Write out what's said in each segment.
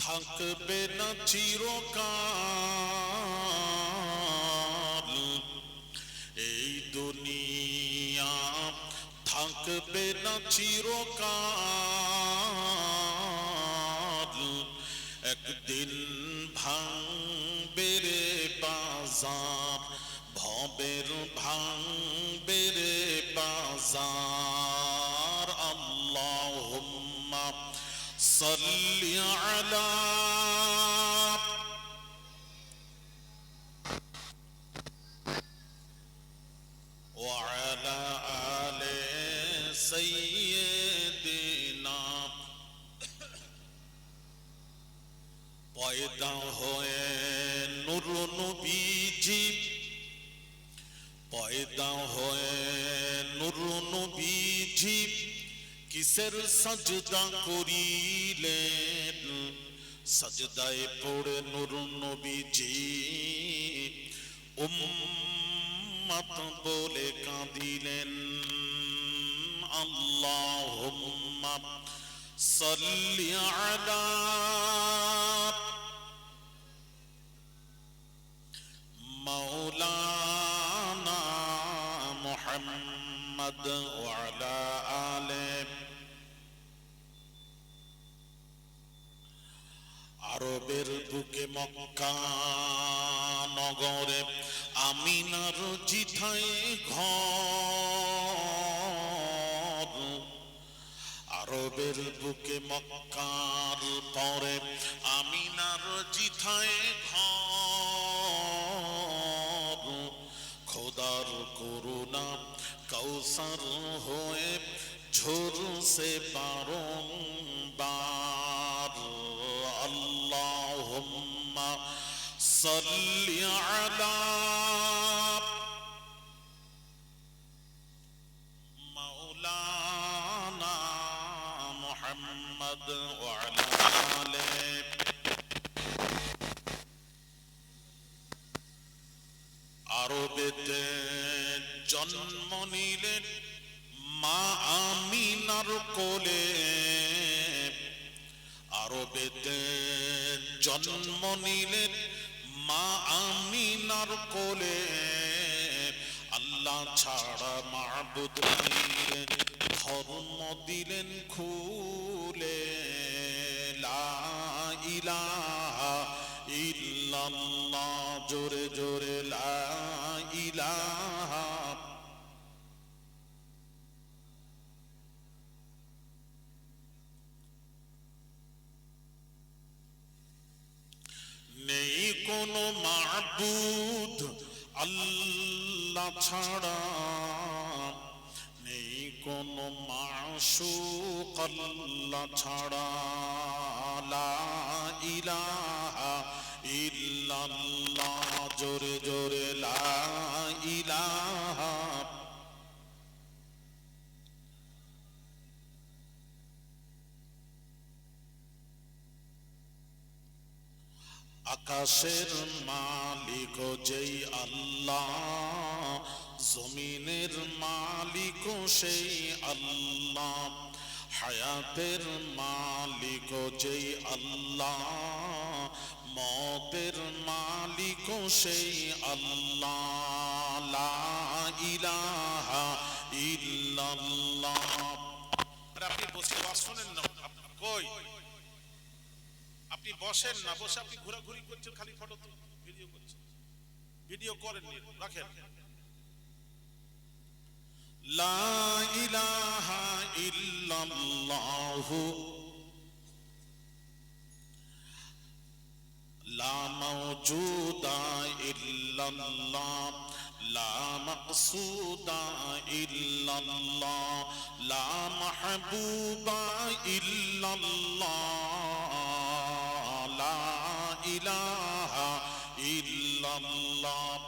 থাকবে না চিরকাল, এই দুনিয়া থাকবে না চিরকাল, একদিন ভাঙবে রে বাজার, ভবের ভাঙবে রে বাজার। আল্লাহুম্মা সাল্লি আলা ওয়া আলা আলি সাইয়্যিদিনা। পয়দা হয়ে নূর নবীজি, পয়দা হয়ে নূর নবীজি কিসের সাজদা করিলেন, সাজদায় পড়ে নূর নবীজি উম্মত বলে কাঁদিলেন। আল্লাহুম্মা সাল্লি আলা মাওলানা মুহাম্মদ ওয়া আলা আলি। আরবের বুকে মক্কা নগরে আমিনার জিথায় ঘর, আরবের বুকে মক্কার পরে আমিনার জিথায় ঘর। খোদার করুণা কৌসার হয়ে ঝরছে বারংবার। আল্লাহুম্মা সাল্লি আলা মাওলানা মুহাম্মদ ওয়া আলা আলি। আরবেতে জন্ম নিলেন মা আমিনার কোলে, আরবেতে জন্ম নিলেন মা আমিনার কোলে। আল্লাহ ছাড়া মাবুদ নেই, ধর্ম দিলেন খুলে। লা ইলাহা ইল্লাল্লাহ, জোরে জোরে লা ইলাহা। নেই কোনো মাবুদ আল্লাহ ছাড়া, নেই কোনো মাশূক আল্লাহ ছাড়া। লা ইলাহা ইল্লাল্লাহ, জোরে জোরে লা ইলাহা। আকাশের মালিক যেই আল্লাহ, জমিনের মালিক সেই আল্লাহ, হায়াতের মালিক যেই আল্লাহ, মতের মালিক সেই আল্লাহ। লা ইলাহা ইল্লাল্লাহ। আপনি বসে শোনেন না, কই আপনি বসেন না, বসে আপনি ঘোরাঘুরি করছেন, খালি ফটো ভিডিও করছেন, ভিডিও করেন রাখেন। লা ইলাহা ইল্লাল্লাহু লা মাওজুদা ইল্লাল্লাহ, লা মাকসুদা ইল্লাল্লাহ, লা মাহবুবা ইল্লাল্লাহ, লা ইলাহা ইল্লাল্লাহ।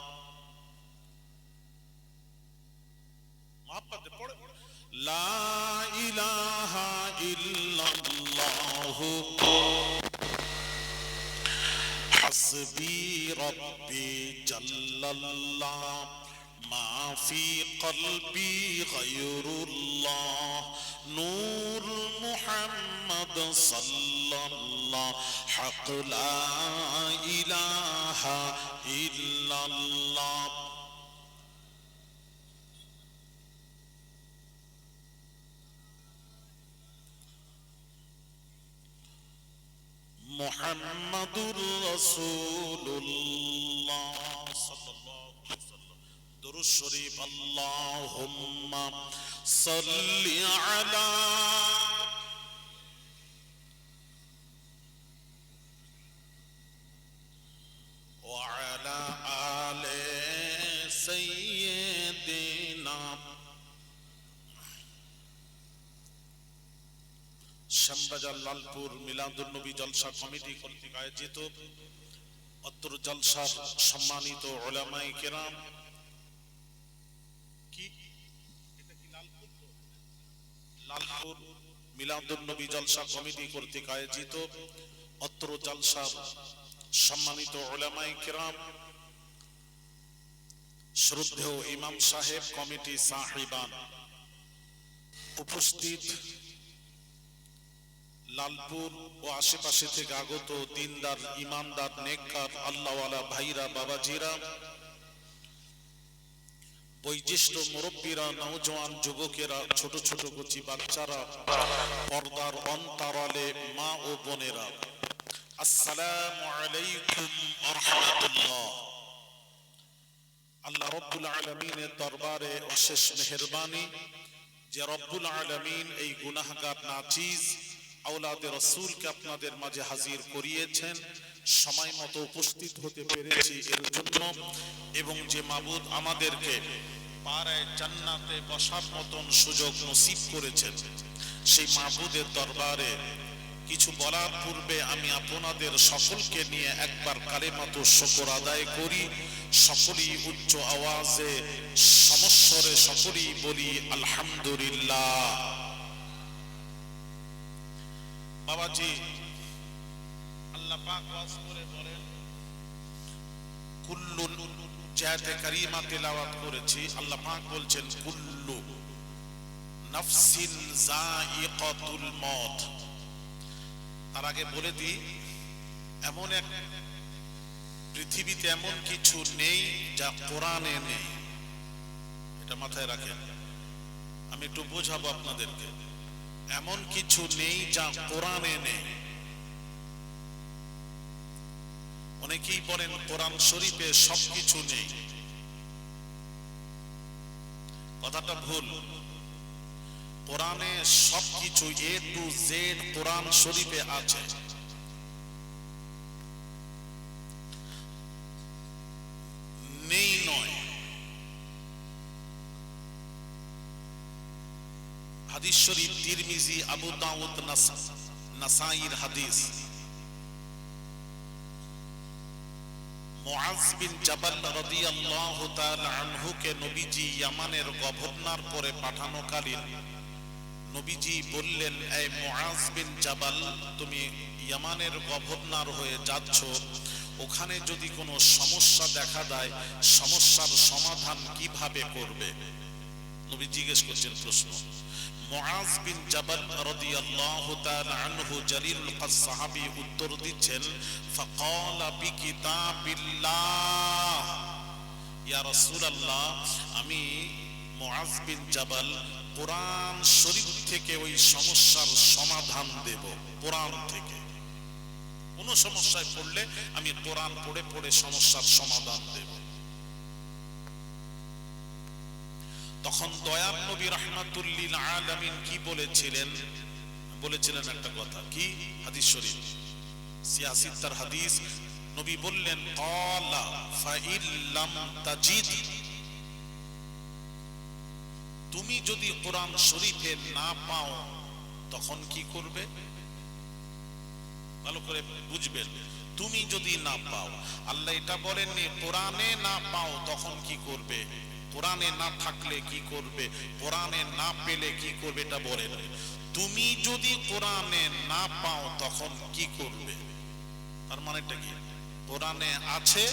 মাপতে পড়ে লা ইলাহা ইল্লাল্লাহু হাসবি রব্বি জাল্লাল্লাহ, মা ফি কলবি গায়রুল্লাহ, নূর মুহাম্মদ সাল্লাল্লাহ, হক লা ইলাহা ইল্লাল্লাহ। মুহাম্মাদুর রাসূলুল্লাহ সাল্লাল্লাহু আলাইহি ওয়াসাল্লাম। দুরূদ শরীফ। আল্লাহুম্মা সাল্লি আলা ওয়া আলা আলি সাইয়্যিদিনা। শ্যামবাজার লালপুর মিলাদুন নবী জলসা কমিটি কর্তৃক আয়োজিত অত্র জলসার সম্মানিত উলামায়ে কেরাম, লালপুর মিলাদুন নবী জলসা কমিটি কর্তৃক আয়োজিত অত্র জলসার সম্মানিত উলামায়ে কেরাম, শ্রদ্ধেয় ইমাম সাহেব, কমিটি সাহিবান, উপস্থিত লালপুর ও আশেপাশে থেকে আগত দিনদার, ইমানদার, নেককার, আল্লাহওয়ালা ভাইরা, বাবাজিরা, বয়োজ্যেষ্ঠ মুরব্বীরা, নওজোয়ান যুবকেরা, ছোট ছোট কচি বাচ্চারা, পর্দার অন্তরালে মা ও বোনেরা, আসসালামু আলাইকুম ওয়া রাহমাতুল্লাহ। আল্লাহ রব্বুল আলামিনের দরবারে অশেষ মেহেরবানি যে রব্বুল আলামিন এই গুনাহগার নাচিজ আওলাদে রাসূলকে আপনাদের মাঝে হাজির করিয়েছেন, সময় মতো উপস্থিত হতে পেরেছি এর জন্য, এবং যে মাবুদ আমাদেরকে পাড়ায় জান্নাতে বসার মতন সুযোগ নসিব করেছেন, সেই মাবুদের দরবারে কিছু বলার পূর্বে আমি আপনাদের সকলকে নিয়ে একবার কালেমাতু শুকর আদায় করি। সকলেই উচ্চ আওয়াজে সমস্বরে সকলেই বলি আলহামদুলিল্লাহ। বাবাজি, আল্লাহ পাক ওয়াজ করে বলেন, কুল্লু জায়াতে কারিমা তেলাওয়াত করেছি। আল্লাহ পাক বলছেন কুল্লু নাফসিন যায়িকাতুল মউত। তার আগে বলে দিই, এমন এক পৃথিবীতে এমন কিছু নেই যা কোরআনে নেই, এটা মাথায় রাখেন। আমি একটু বোঝাবো আপনাদেরকে। এমন কিছু নেই যা কোরআনে নেই। অনেকেই বলেন কোরআন শরীফে সবকিছু নেই, কথাটা ভুল। কোরআনে সবকিছু এ টু জেড কোরআন শরীফে আছে। নেই নয়। হাদিস শরীফ তিরমিজি, আবু দাউদ, নাসাইর হাদিস। মুআজ বিন জাবাল রাদিয়াল্লাহু তাআলা আনহুকে নবীজি ইয়ামানের গভর্নর করে পাঠানোকালীন নবীজি বললেন, এই মুআজ বিন জাবাল, তুমি ইয়ামানের গভর্নর হয়ে যাচ্ছ, ওখানে যদি কোনো সমস্যা দেখা দেয়, সমস্যার সমাধান কিভাবে করবে? নবী জিজ্ঞেস করছেন প্রশ্ন। মুআজ বিন জাবাল রাদিয়াল্লাহু তাআলা আনহু জলিলুল কদর সাহাবী উত্তর দিচ্ছেন, ফাকালা বিকিতাবিল্লাহ, ইয়া রাসূলুল্লাহ, আমি মুআজ বিন জাবাল কোরআন শরীফ থেকে ওই সমস্যার সমাধান দেব। কোরআন থেকে কোন সমস্যায় পড়লে আমি কোরআন পড়ে পড়ে সমস্যার সমাধান দেব। তখন দয়ার নবী রাহমাতুল লিল আলামিন কি বলেছিলেন? বলেছিলেন একটা কথা, কি? হাদিস শরীফ সিয়াসিত্তার হাদিস। নবী বললেন, ক্বালা ফাইল্লাম তাজিদ, তুমি যদি কোরআন শরীফে না পাও তখন কি করবে? ভালো করে বুঝবেন। তুমি যদি না পাও, আল্লাহ এটা বলেননি কোরআনে না পাও তখন কি করবে, কোরআনে না থাকলে কি করবে, কোরআনে না পেলে কি করবে, এটা বলেন। তুমি যদি কোরআনে না পাও তখন কি করবে, তার মানেটা কি? কোরআনে আছে,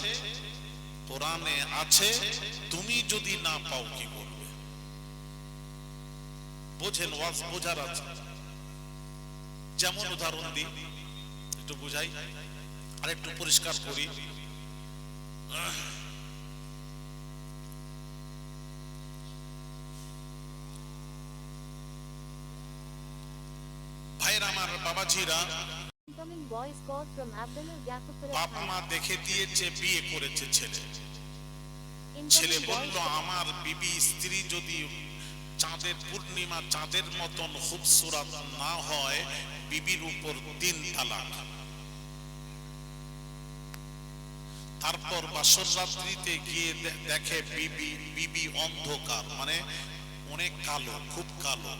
কোরআনে আছে, তুমি যদি না পাও কি করবে? বোঝেন, ওয়াজ বোঝার আছে। যেমন উদাহরণ দিই, একটু বুঝাই আর একটু পরিষ্কার করি। ভাইরা আমার, বাবাজিরা, বাপ মা দেখে দিয়েছে, বিয়ে করেছে ছেলে। ছেলে বলল, আমার বিবি স্ত্রী যদি চাঁদের পূর্ণিমা চাঁদের মতন খুবসুরত না হয়, বিবির উপর 3 তালাক। তারপর বাসর রাত্রিতে গিয়ে দেখে বিবি অন্ধকার, মানে অনেক কালো, খুব কালো।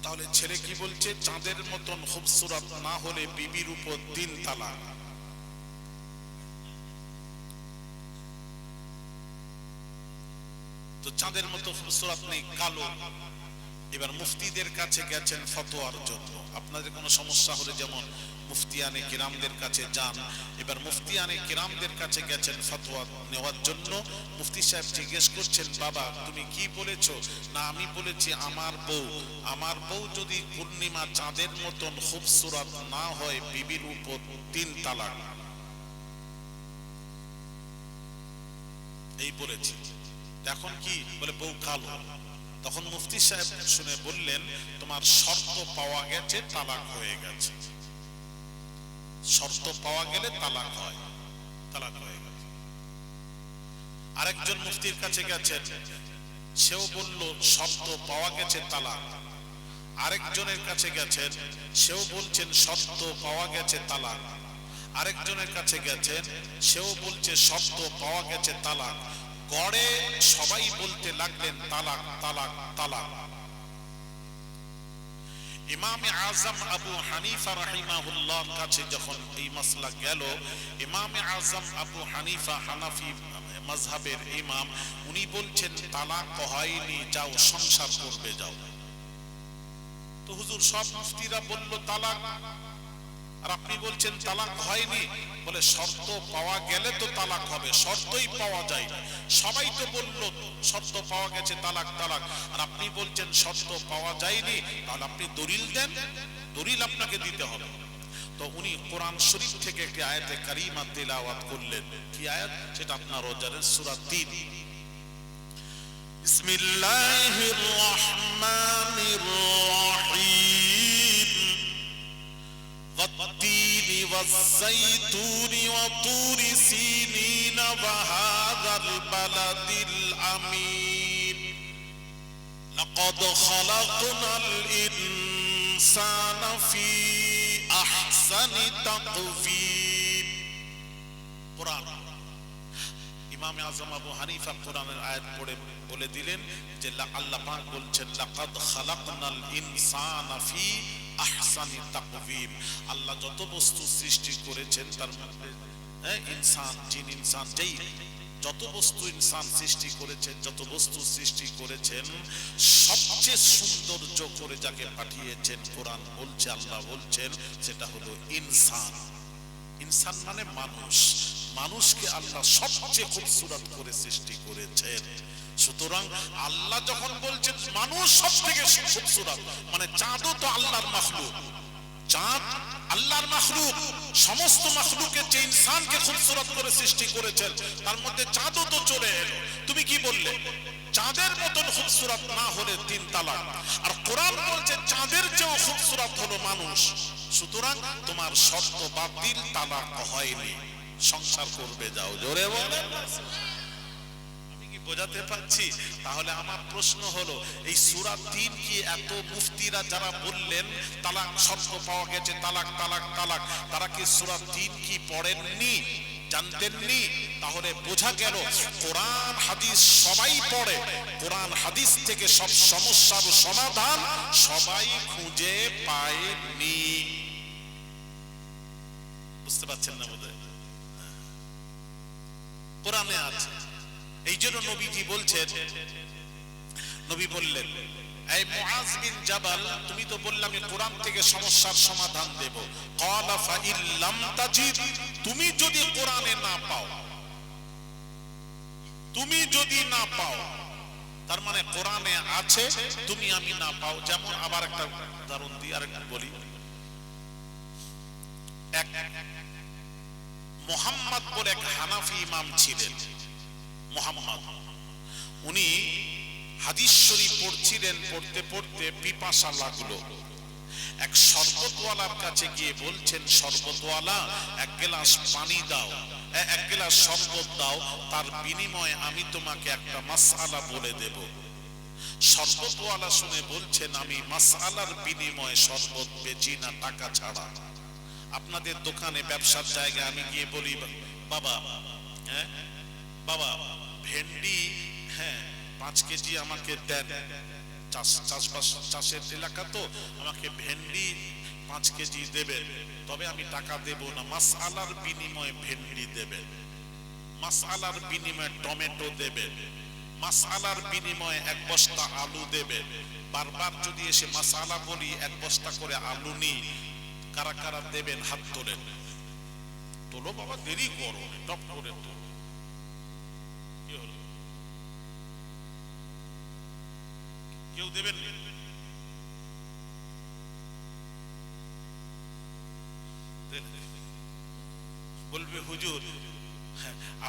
তাহলে ছেলে কি বলছে? চাঁদের মতন খুবসুরত না হলে বিবির উপর 3 তালাক। তো চাঁদের মতো খুবসুরত নেই, কালো। এবার মুফতিদের কাছে গেছেন ফতোয়ার জন্য। আপনাদের কোনো সমস্যা হলে যেমন মুফতিয়ানে কিরামদের কাছে যান, এবার মুফতিয়ানে কিরামদের কাছে গেছেন ফতোয়া নেওয়ার জন্য। মুফতি সাহেব জিজ্ঞেস করছেন, বাবা তুমি কি বলেছো? না, আমি বলেছি আমার বউ যদি পূর্ণিমা চাঁদের মতন খুবসুরত না হয়, বিবির উপর 3 তালাক। এই বলেছি। এখন কি বলে? বউ কালো। তখন মুফতি সাহেব শুনে বললেন, তোমার শর্ত পাওয়া গেছে, তালাক হয়ে গেছে। শর্ত পাওয়া গেলে তালাক হয়, তালাক হয়ে গেছে। আরেকজন মুফতির কাছে গেছেন, সেও বলল শর্ত পাওয়া গেছে, তালাক। আরেকজনের কাছে গেছেন, সেও বলছেন শর্ত পাওয়া গেছে, তালাক। আরেকজনের কাছে গেছেন, সেও বলছে শর্ত পাওয়া গেছে, তালাক। গড়ে সবাই বলতে লাগলেন তালাক, তালাক, তালাক। ইমামে আজম আবু হানিফা রাহিমাহুল্লাহ কাছে যখন এই মাসলা গেল, ইমামে আজম আবু হানিফা হানাফি মাযহাবের ইমাম, উনি বলছেন তালাক হয়নি, যাও সংসার করবে যাও। তো হুজুর, সব মুফতিরা বলল তালাক, আর আপনি বলছেন তালাক হয়নি। বলে শর্ত পাওয়া গেলে তো তালাক হবে, শর্তই পাওয়া যায় না। সবাই তো বলল শর্ত পাওয়া গেছে, তালাক, তালাক, আর আপনি বলছেন শর্ত পাওয়া যায়নি। তাহলে আপনি দলিল দেন, দলিল আপনাকে দিতে হবে। তো উনি কোরআন শরীফ থেকে একটি আয়াতে কারিমা তেলাওয়াত করলেন। কি আয়াত? সেটা আপনারাও জানেন, সূরা 3। বিসমিল্লাহির রহমানির রহিম। والتين والزيتون وطور سينين وهذا البلد الأمين لقد خلقنا الإنسان في أحسن تقويم। قرآن। ইমাম আজম আবু হানিফা কোরআনের আয়াত পড়ে বলে দিলেন যে আল্লাহ পাক বলছেন লাকাদ খালাকনাল ইনসানা ফি আহসানি তাকওয়িম। আল্লাহ যত বস্তু সৃষ্টি করেছেন তার মধ্যে ইনসান, জিন ইনসান, যেই যত বস্তু ইনসান সৃষ্টি করেছেন, যত বস্তু সৃষ্টি করেছেন, সবচেয়ে সৌন্দর্য করে যাকে পাঠিয়েছেন, কোরআন বলছে, আল্লাহ বলছেন, সেটা হলো ইনসান। ইনসান মানে মানুষ। মানুষকে আল্লাহ সবচেয়ে খুবসুরত করে সৃষ্টি করেছেন। সুতরাং আল্লাহ যখন বলছেন মানুষ সবথেকে খুবসুরত, মানে চাঁদও তো আল্লাহর মাখলুক। চাঁদ আল্লাহর মাখলুক। সমস্ত মাখলুকের যে ইনসানকে খুবসুরত করে সৃষ্টি করেছেন, তার মধ্যে চাঁদও তো চলে এলো। তুমি কি বললে? চাঁদের মতন খুবসুরত না হলে 3 তালাক। আর কোরআন বলছে চাঁদের চেয়েও খুবসুরত হলো মানুষ। সুতরাং তোমার শর্ত বাতিল, তালাক হয়নি, সংসার করবে যাও। জোরে বলেন। আমি কি বোঝাতে পারছি? তাহলে আমার প্রশ্ন হলো, এই সূরা 3 কি এত মুফতিরা যারা বললেন তালাক শর্ত পাওয়া গেছে, তালাক, তালাক, তালাক, তারা কি সূরা 3 কি পড়েননি, জানতেননি? তাহলে বোঝা গেল কোরআন হাদিস সবাই পড়ে। কোরআন হাদিস থেকে সব সমস্যার সমাধান সবাই খুঁজে পায়নি। বুঝতে পারছেন না বোধহয়? কোরআনে আছে। এই জন্য নবীজি বলছেন, নবী বললেন, এই মুআজ বিন জাবাল, তুমি তো বললে আমি কোরআন থেকে সমস্যার সমাধান দেব। ক্বালা ফাইল লাম তাজিদ, তুমি যদি কোরআনে না পাও, তুমি যদি না পাও, তার মানে কোরআনে আছে, তুমি আমি না পাও। যেমন আবার একটা উদাহরণ দিই, আরেকটা বলি। এক মোহাম্মদ বলে এক হানাফি ইমাম ছিলেন, মোহাম্মদ, উনি হাদিস শরীফ পড়ছিলেন, পড়তে পড়তে পিপাসা লাগলো। এক শরবতওয়ালার কাছে গিয়ে বলছেন, শরবতওয়ালা এক গ্লাস পানি দাও, এক গ্লাস শরবত দাও, তার বিনিময়ে আমি তোমাকে একটা মাসআলা বলে দেব। শরবতওয়ালা শুনে বলছেন, আমি মাসআলার বিনিময়ে শরবত বেচি না টাকা ছাড়া। আপনাদের দোকানে ব্যবসার জায়গায় আমি গিয়ে বলি, বাবা বাবা ভেন্ডি 5 কেজি আমাকে দেন, চাষবাস চাষের এলাকা তো, আমাকে ভেন্ডি 5 কেজি দেবেন, তবে আমি টাকা দেব না, মাসআলার বিনিময়ে ভেন্ডি দেবেন, মাসআলার বিনিময়ে টমেটো দেবেন, মাসআলার বিনিময়ে 1 বস্তা আলু দেবেন। বারবার যদি এসে মাসআলা বলি 1 বস্তা করে আলু নিই, কারা কারা দেবেন হাত তোলেন। তোলো বাবা, দেরি করো, টপ করে তোলো। কি হলো, কেউ দেবেন? বলবে হুজুর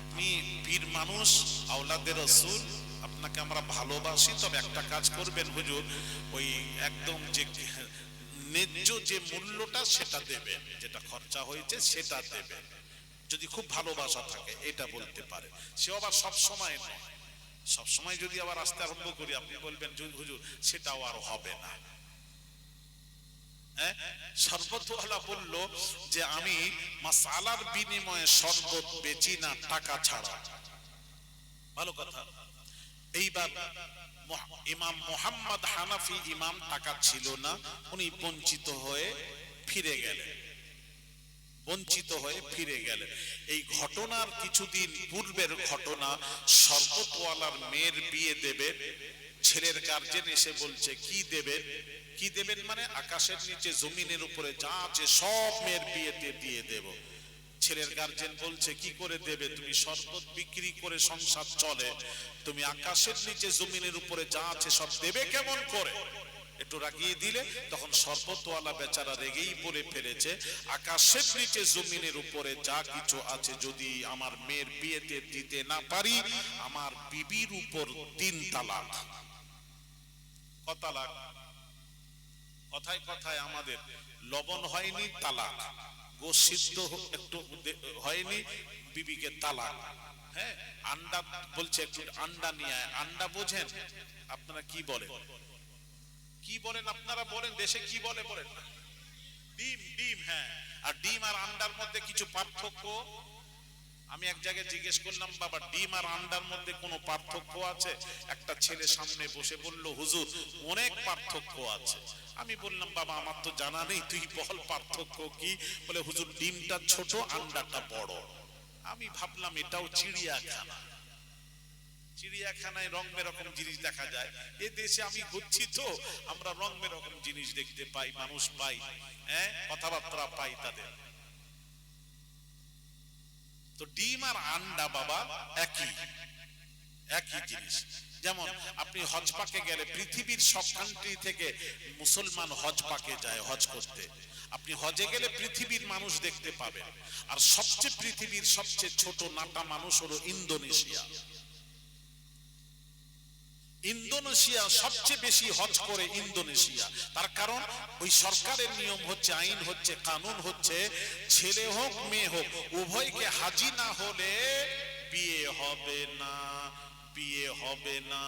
আপনি পীর মানুষ, আওলাদে রাসূল, আপনাকে আমরা ভালোবাসি, তবে একটা কাজ করবেন হুজুর, ওই একদম যে ন্যায্য যে মূল্যটা সেটা দেবেন, যেটা খরচা হয়েছে সেটা দেবেন, যদি খুব ভালোবাসা থাকে এটা বলতে পারে। সে আবার সব সময় নয়, সব সময় যদি আবার আসতে আরম্ভ করি আপনি বলবেন হুজুর সেটাও আর হবে না। শরবতওয়ালা বলল যে আমি মাসআলার বিনিময়ে শরবত বেচি না টাকা ছাড়া। ভালো কথা। এইবার ইমাম মুহাম্মদ হানাফি ইমাম টাকা ছিল না, উনি বঞ্চিত হয়ে ফিরে গেলেন, বঞ্চিত হয়ে ফিরে গেলেন। এই ঘটনার কিছুদিন পূর্বের ঘটনা, শরবতওয়ালার মেয়ের বিয়ে দেবে, ছেলের গার্জেন এসে বলছে কি দেবেন, কি দেবেন মানে আকাশের নিচে জমিনের উপরে যা আছে সব মেয়ের বিয়েতে দিয়ে দেব। ছেলের গার্জেন বলছে কি করে দেবে, তুমি শরবত বিক্রি করে সংসার চলে, তুমি আকাশের নিচে জমিনের উপরে যা আছে সব দেবে কেমন করে? একটু রাগিয়ে দিলে তখন শরবতওয়ালা বেচারা রেগেই বলে ফেলেছে, আকাশের নিচে জমিনের উপরে যা কিছু আছে যদি আমার মেয়ের বিয়েতে দিতে না পারি, আমার বিবির উপর 3 তালাক। কত তালাক? কথায় কথায় আমাদের লবণ হয়নি তালাক, গোশ সিদ্ধ একটু হয়নি বিবিকে তালাক। আন্ডা বলছে একটু আন্ডা নিয়ে আয়, আন্ডা বোঝেন আপনারা কি বলেন? কি বলেন আপনারা বলেন, দেশে কি বলে বলেন? ডিম, ডিম। আর ডিম আর আন্ডার মধ্যে কিছু পার্থক্য? আমি এক জায়গায় জিজ্ঞেস করলাম, বাবা ডিম আর আন্ডার মধ্যে কোনো পার্থক্য আছে? একটা ছেলে সামনে বসে বলল, হুজুর অনেক পার্থক্য আছে। আমি বললাম, বাবা আমার তো জানা নেই, তুই বল পার্থক্য কি? বলে হুজুর ডিমটা ছোট, আন্ডাটা বড়। আমি ভাবলাম এটাও চিড়িয়াখানা, চিড়িয়াখানায় রং বেরকম জিনিস দেখা যায়, এ দেশে আমি ঘুরছি তো আমরা রং বেরকম জিনিস দেখতে পাই, মানুষ পাই, কথাবার্তা পাই তাদের। তো ডিম আর আন্ডা বাবা একই জিনিস। যেমন আপনি হজ পাকে গেলে, পৃথিবীর সব কান্ট্রি থেকে মুসলমান হজ পাকে যায় হজ করতে, আপনি হজে গেলে পৃথিবীর মানুষ দেখতে পাবেন। আর সবচেয়ে পৃথিবীর সবচেয়ে ছোট নাটা মানুষ হলো ইন্দোনেশিয়া। ইন্দোনেশিয়া সবচেয়ে বেশি হজ করে ইন্দোনেশিয়া। তার কারণ ওই সরকারের নিয়ম হচ্ছে, আইন হচ্ছে, কানুন হচ্ছে, ছেলে হোক মেয়ে হোক উভয়কে হাজি না হলে বিয়ে হবে না, বিয়ে হবে না।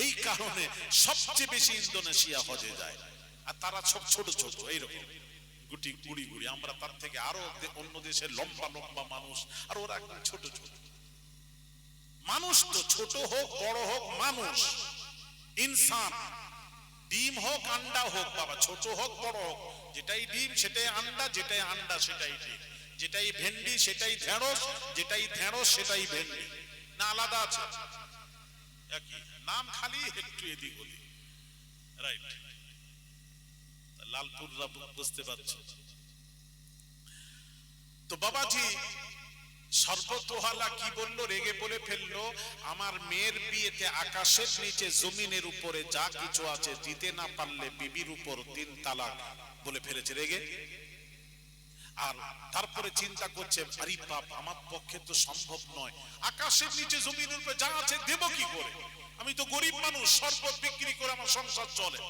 এই কারণে সবচেয়ে বেশি ইন্দোনেশিয়া হজে যায়। আর তারা সব ছোট ছোট এইরকম গুটি গুড়ি গুড়ি, আমরা তার থেকে আরো অন্য দেশের লম্বা লম্বা মানুষ, আর ওরা একদম ছোট ছোট মানুষ। তো ছোট হোক বড় হোক মানুষ, ইনসান। ডিম হোক আন্ডা হোক বাবা, ছোট হোক বড় হোক, যেটাই ডিম সেটাই আন্ডা, যেটাই আন্ডা সেটাই ডিম, যেটাই ভেন্ডি সেটাই ঢেঁড়স, যেটাই ঢেঁড়স সেটাই ভেন্ডি। না আলাদা আছে? একই নাম, খালি একটু এদিক ওদিক। রাইট, লালপুররা বুঝতে পারছো তো? বাবাজি শরবতওয়ালা কি বললো, রেগে বলে ফেললো, আমার মেয়ের বিয়েতে আকাশের নিচে জমিনের উপরে যা কিছু আছে দিতে না পারলে বিবির উপর 3 তালাক বলে ফেলেছে রেগে। আর তারপরে চিন্তা করছে, আরে বাপ, আমার পক্ষে তো সম্ভব নয়, আকাশের নিচে জমিনের উপরে যা আছে দেব কি করে, আমি তো গরিব মানুষ, শরবত বিক্রি করে আমার সংসার চলে।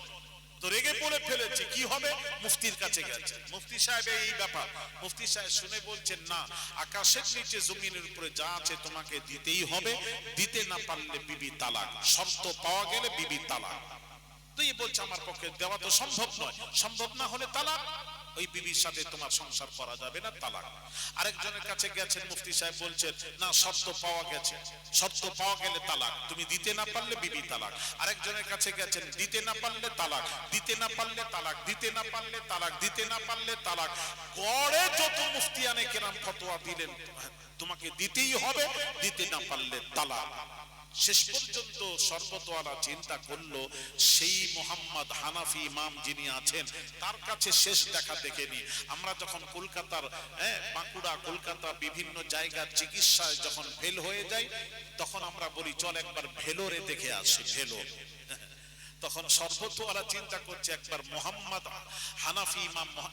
তো রেগে বলে ফেলেছি, কি হবে? মুফতির কাছে গেছে, মুফতি সাহেব এই ব্যাপার। মুফতি সাহেব শুনে বলছেন, না, আকাশের নিচে জমিনের উপরে যা আছে তোমাকে দিতেই হবে, দিতে না পারলে বিবি তালাক, শর্ত পাওয়া গেলে বিবি তালাক। তো এই বলছে, আমার পক্ষে দেওয়া তো সম্ভব নয়, সম্ভব না হলে তালাক, ওই বিবির সাথে তোমার সংসার করা যাবে না, তালাক। আরেকজনের কাছে গেছেন, মুফতি সাহেব বলছেন, না, শর্ত পাওয়া গেছে, শর্ত পাওয়া গেলে তালাক, তুমি দিতে না পারলে বিবি তালাক। আরেকজনের কাছে গেছেন, দিতে না পারলে তালাক, দিতে না পারলে তালাক, দিতে না পারলে তালাক, দিতে না পারলে তালাক। গড়ে যত মুফতিয়ানে কেরাম ফতোয়া দিলেন, তোমাকে দিতেই হবে, দিতে না পারলে তালাক। শেষ পর্যন্ত শরবতওয়ালা চিন্তা করলো, সেই মোহাম্মদ হানাফি ইমাম যিনি আছেন তার কাছে শেষ দেখা দেখেনি। আমরা যখন কলকাতার বাঁকুড়া, কলকাতা বিভিন্ন জায়গার চিকিৎসায় যখন ফেল হয়ে যাই, তখন আমরা বলি, চল একবার ভেলোরে দেখে আসি, ভেলোর। তখন শরবতওয়ালা চিন্তা করছে, একবার মোহাম্মদ হানাফি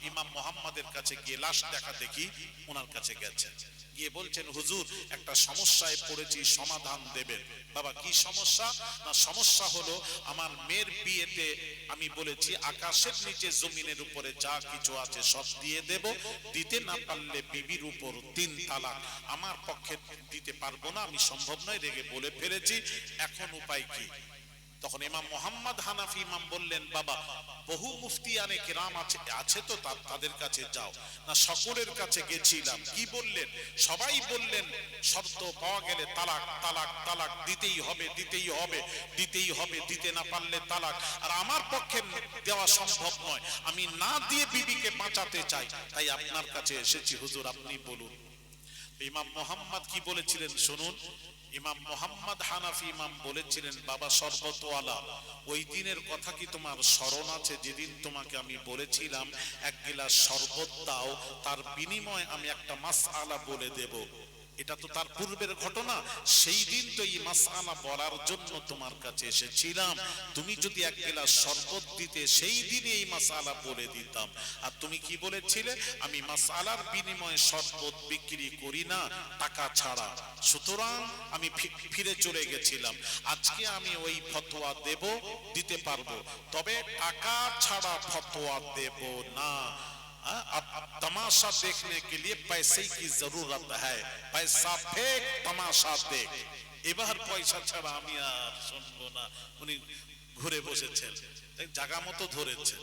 ইমাম মোহাম্মদের কাছে গিয়ে লাশ দেখা দেখি। ওনার কাছে গেছে, গিয়ে বলছেন, হুজুর, একটা সমস্যায় পড়েছি, সমাধান দেবেন। বাবা, কি সমস্যা? না, সমস্যা হলো, আমার মেয়ের বিয়েতে আমি বলেছি আকাশের নিচে জমিনের উপরে যা কিছু আছে সব দিয়ে দেব, দিতে না পারলে বিবির উপর 3 তালাক। আমার পক্ষে দিতে পারবো না, আমি সম্ভব নয়, রেগে বলে ফেলেছি, এখন উপায় কি? তখন ইমাম মোহাম্মদ হানাফি ইমাম বললেন, বাবা, বহু মুফতিয়ানে কেরাম আছে তো, তাদের কাছে যাও না। সকলের কাছে গেছিলাম, কি বললেন? সবাই বললেন, শর্ত পাওয়া গেলে তালাক, তালাক, তালাক, দিতেই হবে, দিতেই হবে, দিতেই হবে, দিতে না পারলে তালাক। আর আমার পক্ষে দেওয়া সম্ভব নয়, আমি না দিয়ে বিবিকে বাঁচাতে চাই, তাই আপনার কাছে এসেছি, হুজুর, আপনি বলুন। ইমাম মোহাম্মদ কি বলেছিলেন শুনুন। ইমাম মোহাম্মদ হানাফি ইমাম বলেছিলেন, বাবা শরবতওয়ালা, ওই দিনের কথা কি তোমার স্মরণ আছে, যেদিন তোমাকে আমি বলেছিলাম এক গিলাস শরবত দাও, তার বিনিময়ে আমি একটা মাসআলা বলে দেব? এটা তো তার পূর্বের ঘটনা। সেই দিন তো এই মাসআলা বলার জন্য তোমার কাছে এসেছিলাম। তুমি যদি এক গ্লাস শরবত দিতে, সেই দিনে এই মাসআলা বলে দিতাম। আর তুমি কি বলেছিলে? আমি মাসআলার বিনিময়ে শরবত বিক্রি করি না, টাকা ছাড়া। সুতরাং আমি ফিরে চলে গেছিলাম। আজকে আমি ওই ফতোয়া দেব, দিতে পারবো, তবে টাকা ছাড়া ফতোয়া দেব না। अब तमाशा देखने के लिए पैसे की जरूरत है, पैसा फेंक, तमाशा देख। এবার পয়সা ছাড়া আমি আর শুনবো না। উনি ঘুরে বসেছেন, জায়গা মতো ধরেছে,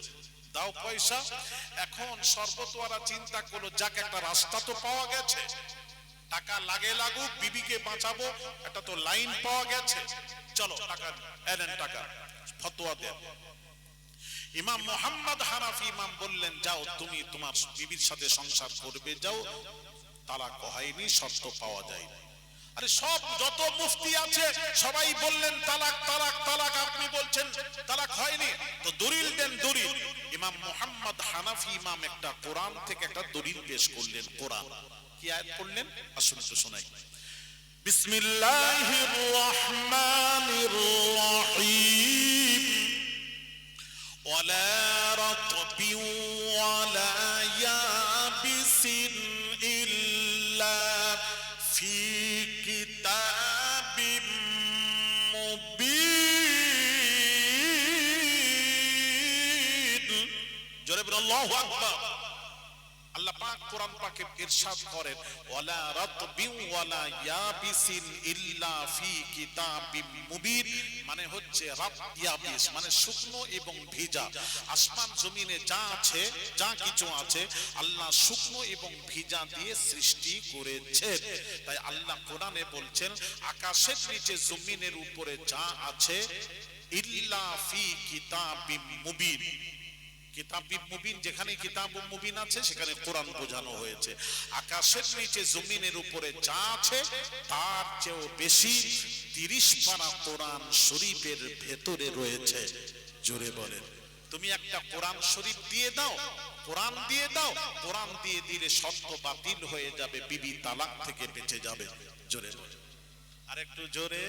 দাও পয়সা। এখন শরবতওয়ালা চিন্তা করলো, যাক, একটা রাস্তা তো পাওয়া গেছে, টাকা লাগে লাগুক, বিবিকে বাঁচাবো, একটা তো লাইন পাওয়া গেছে, চলো টাকা এনেন, টাকা ফতোয়া দেন। ইমাম মোহাম্মদ হানাফি ইমাম বললেন, যাও, তুমি তোমার বিবির সাথে সংসার করবে, যাও, তালাক হয়নি, শর্ত পাওয়া যায়। আরে সব যত মুফতি আছে সবাই বললেন তালাক, তালাক, তালাক, আপনি বলছেন তালাক হয়নি, তো দলিল দেন, দলিল। ইমাম মোহাম্মদ হানাফি ইমাম একটা কোরআন থেকে একটা দলিল পেশ করলেন। কোরআন কি আয়াত পড়লেন? আসুন তো শোনাই। বিসমিল্লাহির রহমানির রহিম। ولا رطب ولا يابس إلا في كتاب مبين। جرب الله أكبر। আল্লাহ পাক কোরআন পাকে ইরশাদ করেন, ওয়ালা রাতবিন ওয়ালা ইয়াবিসিন ইল্লা ফি কিতাবিম মুবিন, মানে হচ্ছে রাত, ইয়াবিস মানে শুকনো এবং ভিজা। আসমান জমিনে যা আছে, যা কিছু আছে, আল্লাহ শুকনো এবং ভিজা দিয়ে সৃষ্টি করেছেন। তাই আল্লাহ কোরআনে বলছেন, আকাশের নিচে জমিনের উপরে যা আছে, ইল্লা ফি কিতাবিম মুবিন। কিতাবুল মুবিন, যেখানে কিতাবুল মুবিন আছে সেখানে কোরআন বোঝানো হয়েছে। আকাশের নিচে জমিনের উপরে যা আছে তার চেয়েও বেশি 30 পারা কোরআন শরীফের ভেতরে রয়েছে। জোরে বলেন। তুমি একটা কোরআন শরীফ দিয়ে দাও, কোরআন দিয়ে দাও, কোরআন দিয়ে দিলে শর্ত বাতিল হয়ে যাবে, বিবি তালাক থেকে বেঁচে যাবে। জোরে বলেন, আর একটু জোরে।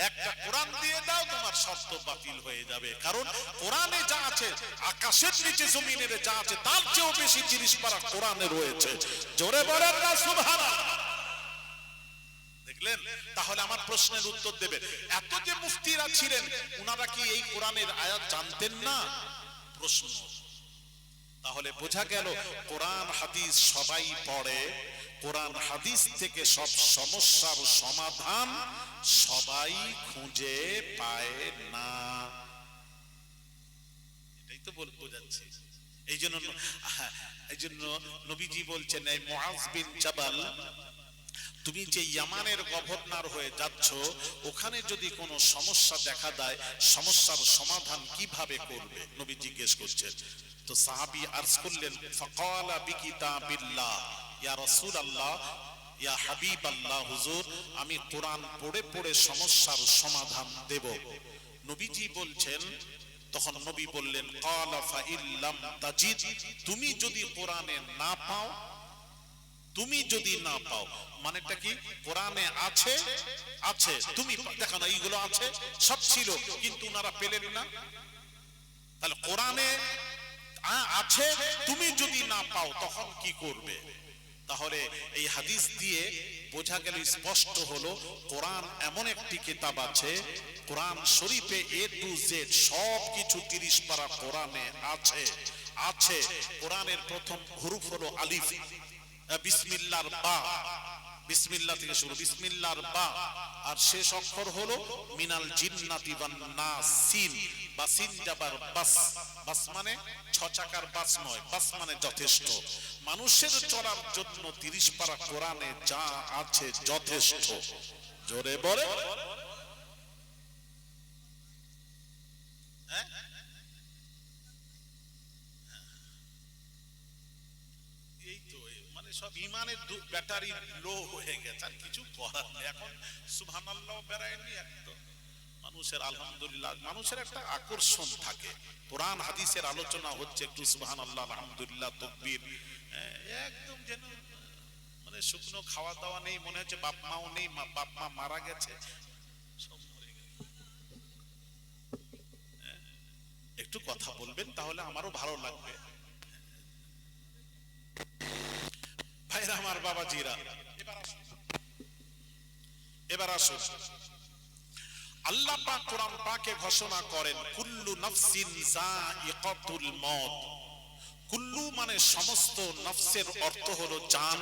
একটা কোরআন দিয়ে দাও, তোমার শর্ত বাতিল হয়ে যাবে। কারণ কোরআনে যা আছে, আকাশের নিচে জমিনের যা আছে, তার চেয়েও বেশি 30 পারা কোরআনে রয়েছে। জোরে বলেন না সুবহানাল্লাহ। দেখলেন? তাহলে আমার প্রশ্নের উত্তর দেবে। এত যে মুফতিরা ছিলেন, ওনারা কি এই কোরআনের আয়াত জানতেন না? প্রশ্ন। তাহলে বোঝা গেল কোরআন হাদিস সবাই পড়ে, কোরআন হাদিস থেকে সব সমস্যার সমাধান সবাই খুঁজে পায় না। এটাই তো বোঝাচ্ছি। এই জন্য নবীজি বলছেন, এই মুআজ বিন জাবাল, তুমি যে ইয়ামানের গভর্নর হয়ে যাচ্ছ, ওখানে যদি কোনো সমস্যা দেখা দেয়, সমস্যার সমাধান কিভাবে করবে? নবী জিজ্ঞেস করছেন। তো সাহাবী আরজ করলেন, ফাকালা বিকিতাবিল্লাহ, ইয়া রাসূলুল্লাহ, ইয়া হাবিবাল্লাহ, হুজুর আমি কোরআন পড়ে পড়ে সমস্যার সমাধান দেব। নবীজি বলছেন, তখন নবী বললেন, ক্বালা ফাইল্লাম তাজিদ, তুমি যদি কোরআনে না পাও, তুমি যদি না পাও, মানেটা কি? কোরআনে আছে, আছে, তুমি দেখো না এইগুলো আছে, সব ছিল, কিন্তু ওনারা পেলেন না। তাহলে কোরআনে আছে, তুমি যদি না পাও তখন কি করবে? তাহলে এই হাদিস দিয়ে বোঝা গেল, স্পষ্ট হলো, কোরআন এমন একটি কিতাব আছে, কোরআন শরীফে এ টু জেড সব কিছু 30 পারা কোরআনে আছে। আছে কোরআনের প্রথম হরফ হলো আলিফ, বিসমিল্লাহর বা, বিসমিল্লাহ থেকে শুরু, বিসমিল্লাহর বা, আর শেষ অক্ষর হলো মিনাল জিন্নাতি ওয়ান নাস, সিন বা সিন জাবার বাস। বাস মানে 6 চাকার বাস নয়, বাস মানে যথেষ্ট। মানুষের চলার জন্য 30 পারা কোরআনে যা আছে যথেষ্ট। জোরে বলে, হ্যাঁ? এই তো মানে সব ইমানের ব্যাটারি লো হয়ে গেছে, আর কিছু করার নেই। এখন সুবহানাল্লাহ বেরায়নি, একদম মানুষের আলহামদুলিল্লাহ, মানুষের একটা আকর্ষণ থাকে। কোরআন হাদিসের আলোচনা হচ্ছে, একটু সুবহানাল্লাহ, আলহামদুলিল্লাহ, তাকবীর, একদম যেন মানে শুকনো খাওয়া দাওয়া নেই, মনে হচ্ছে বাপ মাও নেই, বাপ মা মারা গেছে, সব মরে গেছে। একটু কথা বলবেন, তাহলে আমারও ভালো লাগবে। ভাইরা আমার, বাবাজিরা, এবার আসুন। আল্লাহ পাক কোরআন পাকে ঘোষণা করেন, কুল্লু নাফসিন যায়িকাতুল মউত। কুল্লু মানে সমস্ত, নফসের অর্থ হলো জান,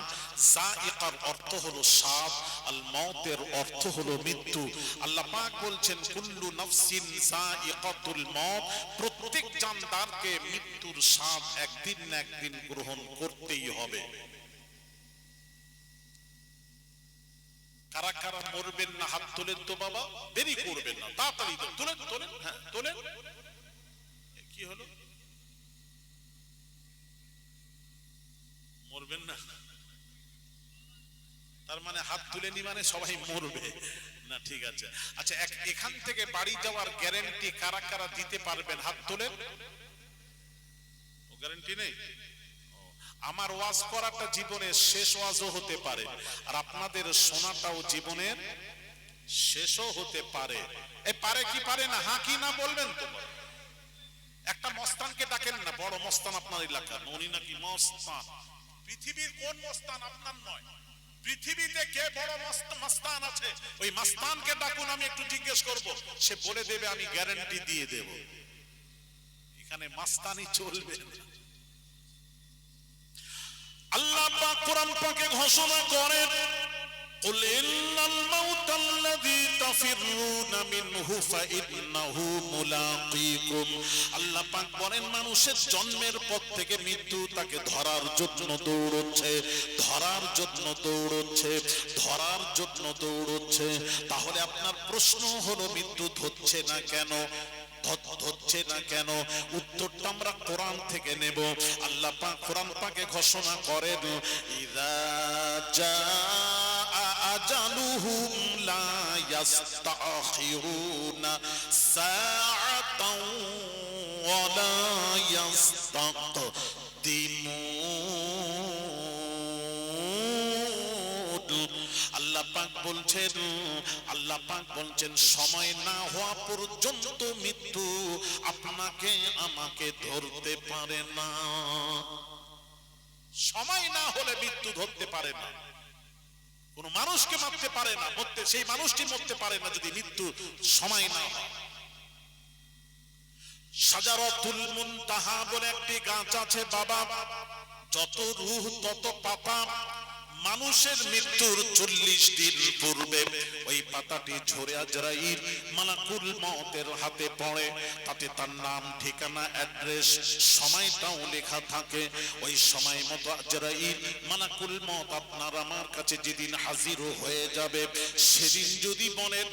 যায়িকার অর্থ হলো স্বাদ, আল মউতের অর্থ হলো মৃত্যু। আল্লাহ পাক বলছেন, কুল্লু নাফসিন যায়িকাতুল মউত, প্রত্যেক জানদারকে মৃত্যুর স্বাদ একদিন না একদিন গ্রহণ করতেই হবে। কারা কারা মরবেন না হাত তোলেন তো বাবা, দেরি করবেন না, তাড়াতাড়ি তোলেন, তোলেন, হ্যাঁ তোলেন। কি হলো? মরবেন না, তার মানে হাত তুলেনি মানে সবাই মরবে না? ঠিক আছে। আচ্ছা, এখান থেকে বাড়ি যাওয়ার গ্যারান্টি কারা কারা দিতে পারবেন? হাত তোলেন। ও গ্যারান্টি নেই? আমার ওয়াজ করাটা জীবনের শেষ ওয়াজও হতে পারে, আর আপনাদের শোনাটাও জীবনের শেষও হতে পারে। এই পারে কি পারে না? হ্যাঁ কি না বলবেন তো। একটা মস্তানকে ডাকেন না, বড় মস্তান আপনার এলাকার, উনি নাকি মস্তান। পৃথিবীর কোন মস্তান? আপনার নয়। পৃথিবীতে কে বড় মস্তান আছে? ওই মস্তানকে ডাকুন, আমি একটু জিজ্ঞেস করব, সে বলে দেবে, আমি গ্যারান্টি দিয়ে দেব। এখানে মাস্তানি চলবে না। আল্লাহ পাক কোরআন পাকে ঘোষণা করেন, কুল ইন্নাল মাউতাল্লাযী তাফিরুনা মিনহু ফাইন্নাহু মুলাকীকুম। আল্লাহ পাক বলেন, মানুষের জন্মের পর থেকে মৃত্যু তাকে ধরার জন্য দৌড়চ্ছে, ধরার জন্য দৌড়চ্ছে, ধরার জন্য দৌড়চ্ছে। তাহলে আপনার প্রশ্ন হলো, মৃত্যু ধরছে না কেন? ধরছে না কেন? উত্তরটা আমরা কোরআন থেকে নেব। আল্লাহ পাক কোরআন পাকে ঘোষণা করেন, ইযা জাআ আজালুহুম লা ইস্তাখিরুনা সাআতাও ওয়া লা ইস্তাকদিমুন। আল্লাহ আল্লাহ পাক বলছেন সময় না হওয়া পর্যন্ত মৃত্যু আপনাকে আমাকে ধরতে পারে না। সময় না হলে মৃত্যু ধরতে পারে না, কোন মানুষকে মারতে পারে না, সেই মানুষটি মরতে পারে না যদি মৃত্যু সময় না হয়। শাজারাতুল মুনতাহা বলে একটি গাছ আছে বাবা, যত রূহ তত পাতা। মানুষের মৃত্যুর 40 দিন পূর্বে ওই পাতাটি ঝরে আজরাইল মালাকুল মউতের হাতে পড়ে, তাতে তার নাম, ঠিকানা, অ্যাড্রেস, সময়টাও লেখা থাকে। ওই সময় মতো আজরাইল মালাকুল মউত আপনার আমার কাছে যেদিন হাজির হয়ে যাবে, সেদিন যদি বলেন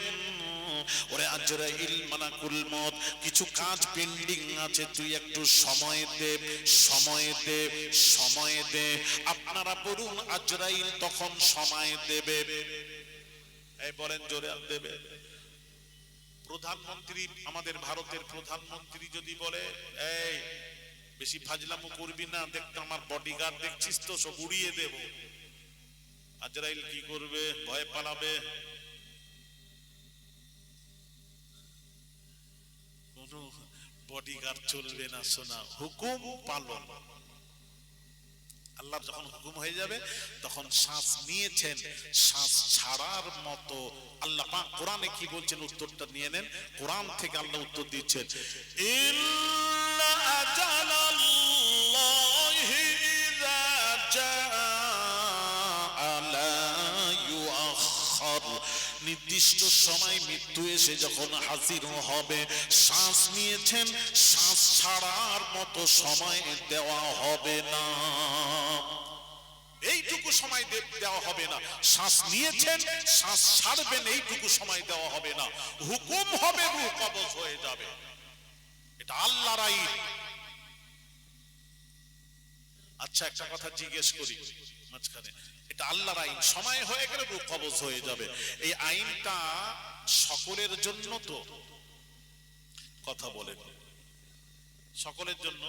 ওরে আজরাইল মালাকুল মউত, কিছু কাজ পেন্ডিং আছে, তুই একটু সময় দে, সময় দে, সময় দে। আপনারা বলুন আজরাইল তখন সময় দেবে? এই বলেন জোরে দেবে? প্রধানমন্ত্রী, আমাদের ভারতের প্রধানমন্ত্রী যদি বলে এই বেশি ফাজলামো করবি না, দেখতে আমার বডিগার্ড দেখছিস তো, সব উড়িয়ে দেব, আজরাইল কি করবে? ভয় পালাবে। বডিগার্ড চলবে না, শোনা হুকুম পালন। আল্লাহ যখন হুকুম হয়ে যাবে তখন শ্বাস নিয়েছেন, শ্বাস ছাড়ার মতো আল্লাহ পাক কোরআনে কি বলছেন উত্তরটা নিয়ে নেন। কোরআন থেকে আল্লাহ উত্তর দিচ্ছেন, ইন্না আজালাল্লাহি ইযা জাআ লা ইউআখার, নির্দিষ্ট সময় মৃত্যু এসে যখন হাজির হবে, শ্বাস নিয়েছেন, শ্বাস ছাড়ার মতো সময় দেওয়া হবে না। এইটুকু সময় দেওয়া হবে না। শ্বাস নিয়েছেন, শ্বাস ছাড়বেন, এইটুকু সময় দেওয়া হবে না। হুকুম হবে, রূহ কবজ হয়ে যাবে। এটা আল্লাহর আইন। আচ্ছা একটা কথা জিজ্ঞেস করি মাঝখানে, এটা আল্লাহর আইন, সময় হয়ে গেলে রূহ কবজ হয়ে যাবে। এই আইনটা সকলের জন্য তো? কথা বলেন, সকলের জন্য?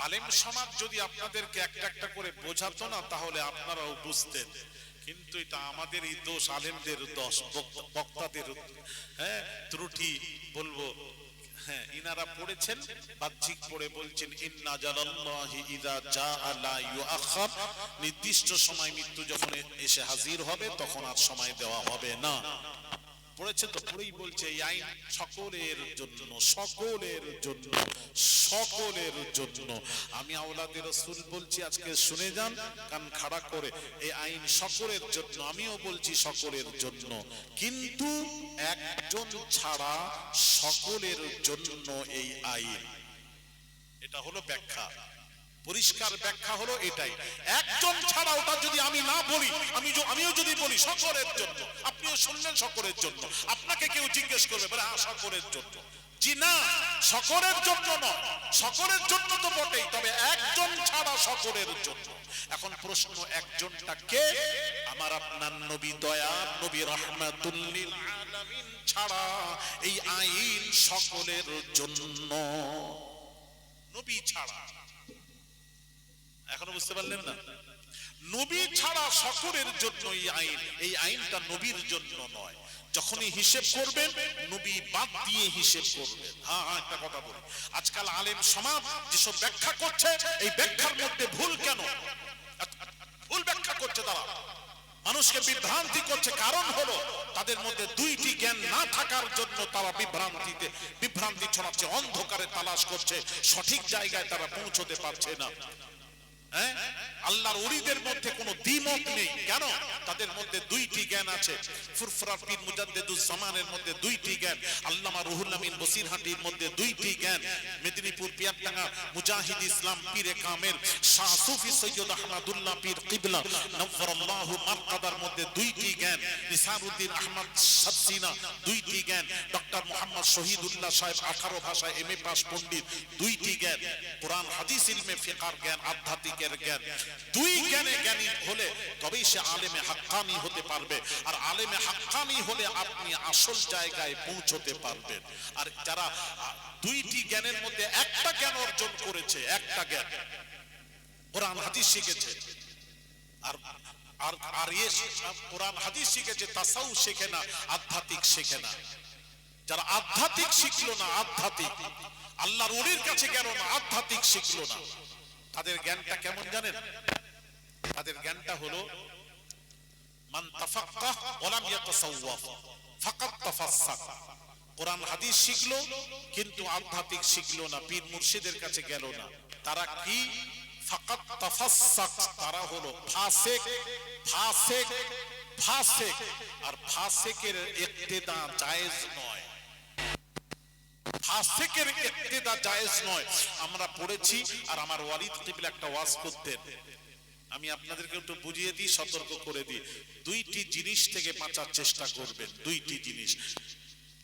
আলেম সমাজ যদি আপনাদেরকে একটা একটা করে বোঝাতো না, তাহলে আপনারাও বুঝতেন। কিন্তু এটা আমাদের এই দোষ, আলেমদের দোষ, বক্তাদের ত্রুটি বলবো। হ্যাঁ, ইনারা পড়েছেন, বাহ্যিক পড়ে বলছেন ইন্না জালাল্লাহি ইযা জাআ লা ইউআখার, নির্দিষ্ট সময় মৃত্যু যখন এসে হাজির হবে তখন আর সময় দেওয়া হবে না। পড়েছে তো, পড়েই বলছে এই আইন সকলের জন্য, সকলের জন্য, সকলের জন্য। আমি আওলাদে রাসূল বলছি, আজকে শুনে যান কান খাড়া করে, এই আইন সকলের জন্য। আমিও বলছি সকলের জন্য, কিন্তু একজন ছাড়া সকলের জন্য এই আইন। এটা হলো ব্যাখ্যা, পরিষ্কার ব্যাখ্যা হলো এটাই। একজন ছাড়া, ওটা যদি আমি না বলি, আমিও যদি বলি সকলের জন্য, আপনিও শুনলেন সকলের জন্য, আপনাকে কেউ জিজ্ঞেস করবে বলে হ্যাঁ সকলের জন্য, জি না, সকলের জন্য নয়। সকলের জন্য তো বটেই, তবে একজন ছাড়া সকলের জন্য। এখন প্রশ্ন, একজনটা কে? আমার আপনার নবী, দয়ার নবী, রাহমাতুল লিল আলামিন ছাড়া এই আইন সকলের জন্য। নবী ছাড়া, এখনো বুঝতে পারলেন না? নবী ছাড়া সকলের জন্য এই আইন। এই আইনটা নবীর জন্য নয়। যখনই হিসেব করবেন, নবী বাদ দিয়ে হিসেব করবেন। হ্যাঁ, একটা কথা বলি, আজকাল আলেম সমাজ যেসব ব্যাখ্যা করছে, এই ব্যাখ্যার মধ্যে ভুল কেন? ভুল ব্যাখ্যা করছে তারা, মানুষকে বিভ্রান্তি করছে। কারণ হলো তাদের মধ্যে দুইটি জ্ঞান না থাকার জন্য তারা বিভ্রান্তি ছড়াচ্ছে, অন্ধকারে তালাশ করছে, সঠিক জায়গায় তারা পৌঁছতে পারছে না। আল্লাহর ওলিদের মধ্যে কোনো দ্বিমত নেই। কেন? তাদের মধ্যে দুইটি জ্ঞান আছে। ফুরফুরা পীর মুজাদ্দিদুজ জামানের মধ্যে দুইটি জ্ঞান, আল্লামা রুহুল আমিন বসিরহাটির মধ্যে দুইটি জ্ঞান, মেদিনীপুর পিয়ারটাঙ্গা মুজাহিদ ইসলাম পীরে কামেল শাহ সুফি সৈয়দ আহমদুল্লাহ পীর কিবলা নওয়ারাল্লাহু মারকাদার মধ্যে দুইটি জ্ঞান, নিসারউদ্দিন আহমদ সাবসিনা দুইটি জ্ঞান, ডক্টর মুহাম্মদ শহীদুল্লাহ সাহেব 18 ভাষায় এমএ পাস পণ্ডিত দুইটি জ্ঞান, কোরআন হাদিস ইলমে ফিকহের জ্ঞান, আধ্যাত্মিক জ্ঞান। দুই জ্ঞানে জ্ঞানী হলে তবেই সে আলেমে হাক্কানি হতে পারবে। আর আলেমে হাক্কানি হলে আপনি আসল জায়গায় পৌঁছতে পারবেন। আর যারা দুইটি জ্ঞানের মধ্যে একটা জ্ঞান অর্জন করেছে, একটা জ্ঞান, কোরআন হাদিস শিখেছে, আর আর আর কোরআন হাদিস শিখেছে, তাসাউফ শেখে না, আধ্যাত্মিক শেখে না। যারা আধ্যাত্মিক শিখলো না, আধ্যাত্মিক আল্লাহর ওলির কাছে গেল না, আধ্যাত্মিক শিখলো না, তাদের জ্ঞানটা কেমন জানেন? তাদের জ্ঞানটা হলো মান তাফাক্কাহ ওয়া লাম ইয়াতাসাওয়াফ ফাকাদ তাফাসসাক। কোরআন হাদিস শিখলো কিন্তু আধ্যাত্মিক শিখলো না, পীর মুর্শিদের কাছে গেল না, তারা কি? ফাকাদ তাফাসসাক, তারা হলো ফাসিক। ফাসিক ফাসিক আর ফাসিকের ইক্তেদা জায়েজ নয়, ফাসিকের ইক্তেদা জায়েজ নয়। আমরা পড়েছি, আর আমার ওয়ালিদ কিবলা একটা ওয়াজ করতেন, আমি আপনাদেরকে একটু বুঝিয়ে দিই, সতর্ক করে দিই। দুইটি জিনিস থেকে বাঁচার চেষ্টা করবেন, দুইটি জিনিস।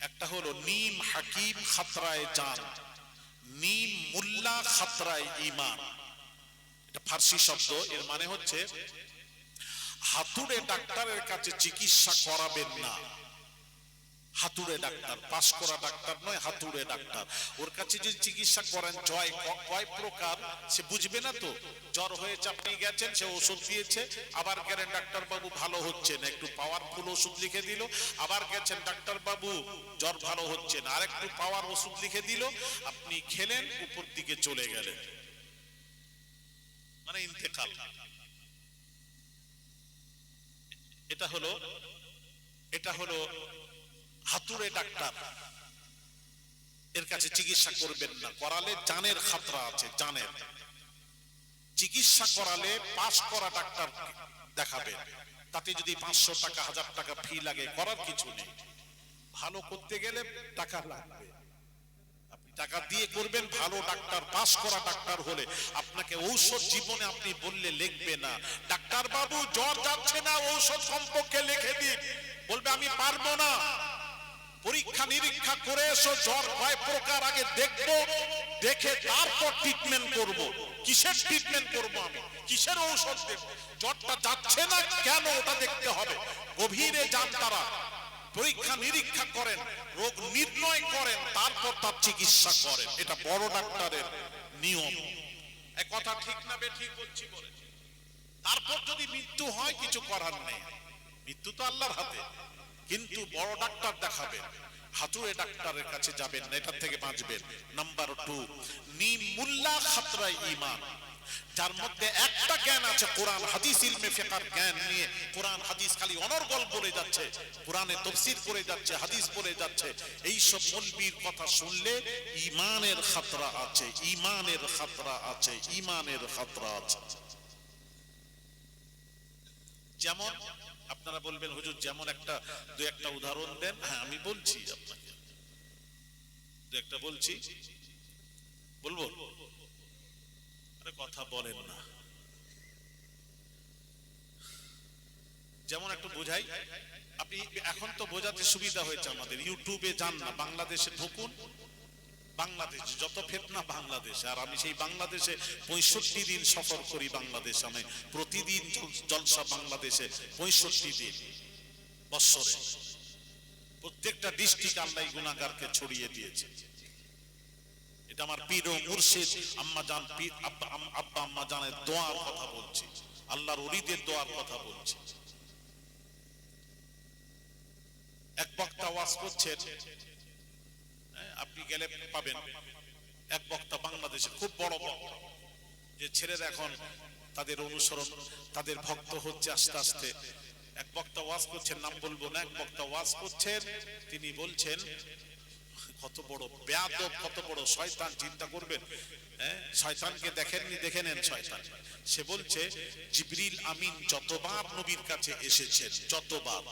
একটা হলো নিম হাকিম খাতরায়ে জান, নিম মুল্লা খাতরায়ে ঈমান। এটা ফার্সি শব্দ, এর মানে হচ্ছে হাতুড়ে ডাক্তারের কাছে চিকিৎসা করাবেন না। হাতুড়ে ডাক্তার, পাশ করা ডাক্তার নয়, হাতুড়ে ডাক্তার। ওর কাছে যদি চিকিৎসা করেন, কয় প্রকার সে বুঝবে না তো। জ্বর হয়েছে, আপনি গেছেন, সে ওষুধ দিয়েছে, আবার গেলেন ডাক্তার বাবু ভালো হচ্ছে না, একটু পাওয়ারফুল ওষুধ লিখে দিল। আবার গেছেন ডাক্তার বাবু জ্বর ভালো হচ্ছে না, আর একটু পাওয়ার ওষুধ লিখে দিল, আপনি খেলেন, উপর দিকে চলে গেলেন, মানে ইন্তেকাল। এটা হলো হাতুড়ে ডাক্তার। এর কাছে চিকিৎসা করবেন না, করালে জানের খাতরা আছে, জানের। চিকিৎসা করালে পাশ করা ডাক্তার দেখাবেন, তাতে যদি 500 টাকা 1000 টাকা ফি লাগে, করার কিছু নেই। ভালো করতে গেলে টাকা লাগবে, আপনি টাকা দিয়ে করবেন। ভালো ডাক্তার, পাশ করা ডাক্তার হলে আপনাকে ঔষধ জীবনে আপনি বললে লিখবে না, ডাক্তার বাবু জ্বর যাচ্ছে না, ঔষধ কমপক্ষে লিখে দিন, বলবে আমি পারবো না। পরীক্ষা নিরীক্ষা করে এসো, জ্বর কয় প্রকার আগে দেখবো, দেখে তারপর ট্রিটমেন্ট করব। কিসের ট্রিটমেন্ট করব? আমি কিসের ঔষধ দেব? জ্বরটা যাচ্ছে না কেন, ওটা দেখতে হবে। গভীরে যান তারা, পরীক্ষা নিরীক্ষা করেন, রোগ নির্ণয় করেন, তারপর তার চিকিৎসা করেন। এটা বড় ডাক্তারের নিয়ম। এক কথা ঠিক না বেঠিক বলছি বলে। তারপর যদি মৃত্যু হয়, কিছু করার নেই, মৃত্যু তো আল্লাহর হাতে, কিন্তু বড় ডাক্তার দেখাবেন, হাতুড়ে ডাক্তারের কাছে যাবেন না, এটার থেকে বাঁচবেন। নাম্বার 2, নিম মুল্লা খাতরায়ে ঈমান। যার মধ্যে একটা জ্ঞান আছে, কোরআন হাদিস, ইলমে ফিকহের জ্ঞান নিয়ে কোরআন হাদিস খালি অনর্গল বলে যাচ্ছে, কোরআনে তাফসীর করে যাচ্ছে, হাদিস পড়ে যাচ্ছে, এই সব মৌলবীর কথা শুনলে ঈমানের খাতরা আছে, ঈমানের খাতরা আছে, ঈমানের খাতরা আছে। যেমন আপনারা বলবেন হুজুর যেমন দু একটা উদাহরণ দেন। হ্যাঁ, আমি বলছি আপনাকে, দু একটা বলছি, বলবো? আরে কথা বলেন না। যেমন একটু বোঝাই, আপনি এখন তো বোঝাতে সুবিধা হয়েছে আমাদের, ইউটিউবে যান না, বাংলাদেশে ঢুকুন, বাংলাদেশ যত ফিতনা বাংলাদেশে। আর আমি সেই বাংলাদেশে 65 দিন সফর করি, বাংলাদেশ আমি প্রতিদিন জলসা, বাংলাদেশে 65 দিন বছরে, প্রত্যেকটা ডিস্ট্রিক্ট আল্লাহ গুনাহগারকে ছড়িয়ে দিয়েছে। এটা আমার পীর ও মুর্শিদ আম্মা জান, পীর আব্বা আম্মা জানের দোয়ার কথা বলছি, আল্লাহর ওলিদের দোয়ার কথা বলছি। এক বক্তা ওয়াজ করছেন, আপনি গেলে পাবেন, এক বক্তা বাংলাদেশে খুব বড় বক্তা, যে ছেলেরা এখন তাদের অনুসরণ, তাদের ভক্ত হচ্ছে আস্তে আস্তে। এক বক্তা ওয়াজ করছেন, নাম বলবো না, এক বক্তা ওয়াজ করছেন, তিনি বলছেন কত বড় বেয়াদব, কত বড় শয়তান, চিন্তা করবেন। শয়তানকে দেখেননি? দেখে নেন শয়তান। সে বলছে জিবরিল আমিন যতবার নবীর কাছে এসেছেন, যতবার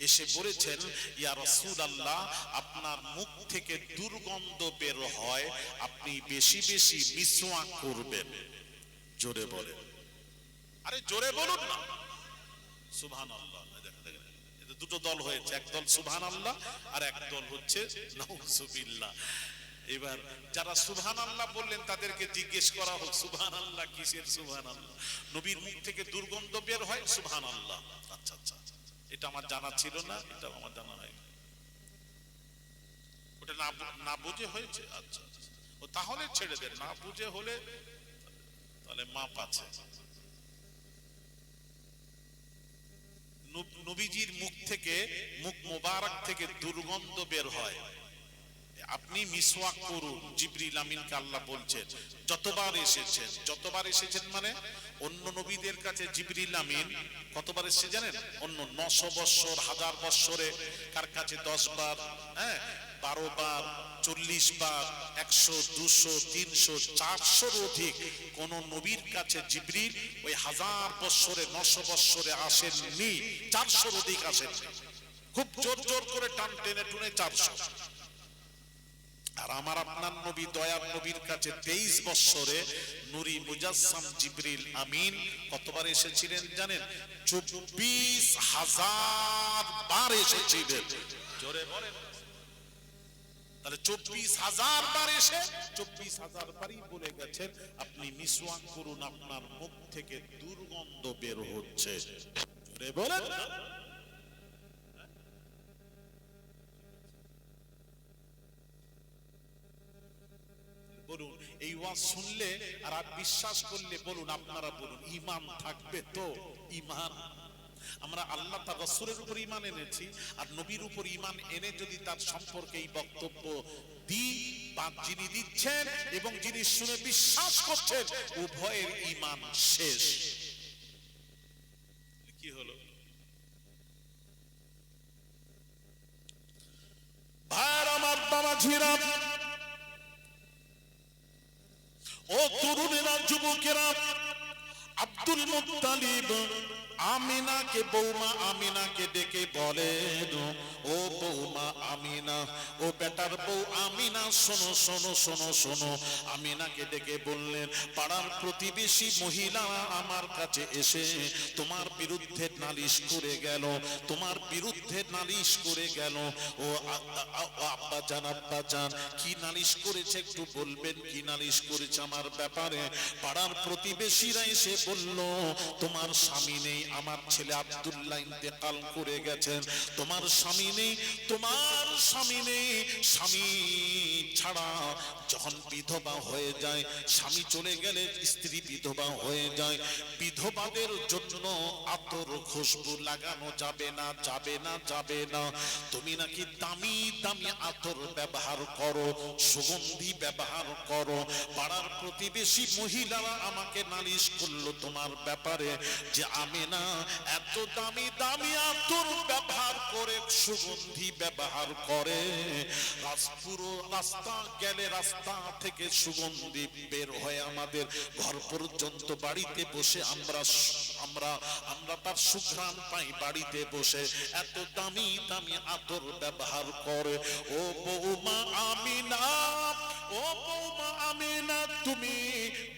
এসে বলেছেন, ইয়া রাসূলুল্লাহ, আপনার মুখ থেকে দুর্গন্ধ বের হয়, আপনি বেশি বেশি মিসওয়াক করবেন। জোরে বলেন, আরে জোরে বলুন না, সুবহানাল্লাহ। দুটো দল হয়েছে, এক দল সুবহানাল্লাহ আর এক দল হচ্ছে নাউযুবিল্লাহ। এবার যারা সুবহানাল্লাহ বললেন তাদেরকে জিজ্ঞেস করা হোক, সুবহানাল্লাহ কিসের সুবহানাল্লাহ? নবীর মুখ থেকে দুর্গন্ধ বের হয়, সুবহানাল্লাহ। আচ্ছা আচ্ছা, এটা আমার জানা ছিল না, এটা আমার জানা হয়, ওটা না বুঝে হয়েছে। আচ্ছা, ও তাহলে ছেড়ে দেন, না বুঝে হলে তাহলে মাপ আছে। নবীজির মুখ থেকে, মুখ মোবারক থেকে দুর্গন্ধ বের হয়। আপনি মিসওয়াক করুন, জিবরিল আমিনকে আল্লাহ বলছেন। যতবার এসেছেন মানে অন্য নবীদের কাছে জিবরিল আমিন কতবার এসেছে জানেন? অন্য 900 বৎসর, 1000 বৎসরে কার কাছে 10 বার, 12 বার, 40 বার, 100, 200, 300, 400 অধিক কোন নবীর কাছে জিবরিল ওই 1000 বৎসরে, 900 বৎসরে আসেননি, 400 অধিক আসেননি। খুব জোর জোর করে টান টেনে টুনে 400। আর আমার আপনার নবী দয়ার নবীর কাছে 23 বৎসরে নূরি মুজাসসাম জিবরিল আমিন কতবার এসেছিলেন জানেন? 24,000 বার এসেছিলেন। জোরে বলেন। তাহলে 24,000 বার এসে 24,000 বারই বলে গেছেন আপনি মিসওয়াক করুন, আপনার মুখ থেকে দুর্গন্ধ বের হচ্ছে। জোরে বলেন। বলুন এই ওয়াজ শুনলে আর বিশ্বাস করলে বলুন, আপনারা বলুন ঈমান থাকবে তো? ঈমান, আমরা আল্লাহ তার রাসূলের উপর ঈমান এনেছি, আর নবীর উপর ঈমান এনে যদি তার সম্পর্কে এই বক্তব্য দিই, বা যিনি দিচ্ছেন এবং যিনি শুনে বিশ্বাস করছেন, উভয়ের ঈমান শেষ। কি হলো ভাইরা আমার, বাবাজিরা, ও তরুণেরা, যুবকেরা, আব্দুল মুত্তালিব আমিনাকে, বৌমা আমিনাকে ডেকে বলেন, ও বৌমা আমিনা, ও বেটার বউ আমিনা, শোনো শোনো শোনো শোনো। আমিনাকে ডেকে বললেন, পাড়ার প্রতিবেশী মহিলারা আমার কাছে এসে তোমার বিরুদ্ধে নালিশ করে গেল, তোমার বিরুদ্ধে নালিশ করে গেল। ও আব্বা জান, আব্বা জান, কি নালিশ করেছে একটু বলবেন? কি নালিশ করেছে আমার ব্যাপারে? পাড়ার প্রতিবেশীরা এসে বলল, তোমার স্বামী নেই, আমার ছেলে আব্দুল্লাহ ইন্তেকাল করে গেছেন, তোমার স্বামী নেই, তোমার স্বামী নেই। স্বামী ছাড়া যখন বিধবা হয়ে যায়, স্বামী চলে গেলে স্ত্রী বিধবা হয়ে যায়, বিধবাদের জন্য আতর খুশবু লাগানো যাবে না, যাবে না, যাবে না। তুমি নাকি দামি দামি আতর ব্যবহার করো, সুগন্ধি ব্যবহার করো। পাড়ার প্রতিবেশী মহিলারা আমাকে নালিশ করলো তোমার ব্যাপারে, যে আমিনা এত দামি দামি আতর ব্যবহার করে, সুগন্ধি ব্যবহার করে, পুরো রাস্তা গেলে রাস্তা থেকে সুগন্ধি বের হয়ে আমাদের ঘর পর্যন্ত, বাড়িতে বসে আমরা আমরা আমরা তার সুঘ্রাণ পাই বাড়িতে বসে, এত দামি দামি আতর ব্যবহার করে। ও বৌমা আমিনা, ও বৌমা আমিনা, তুমি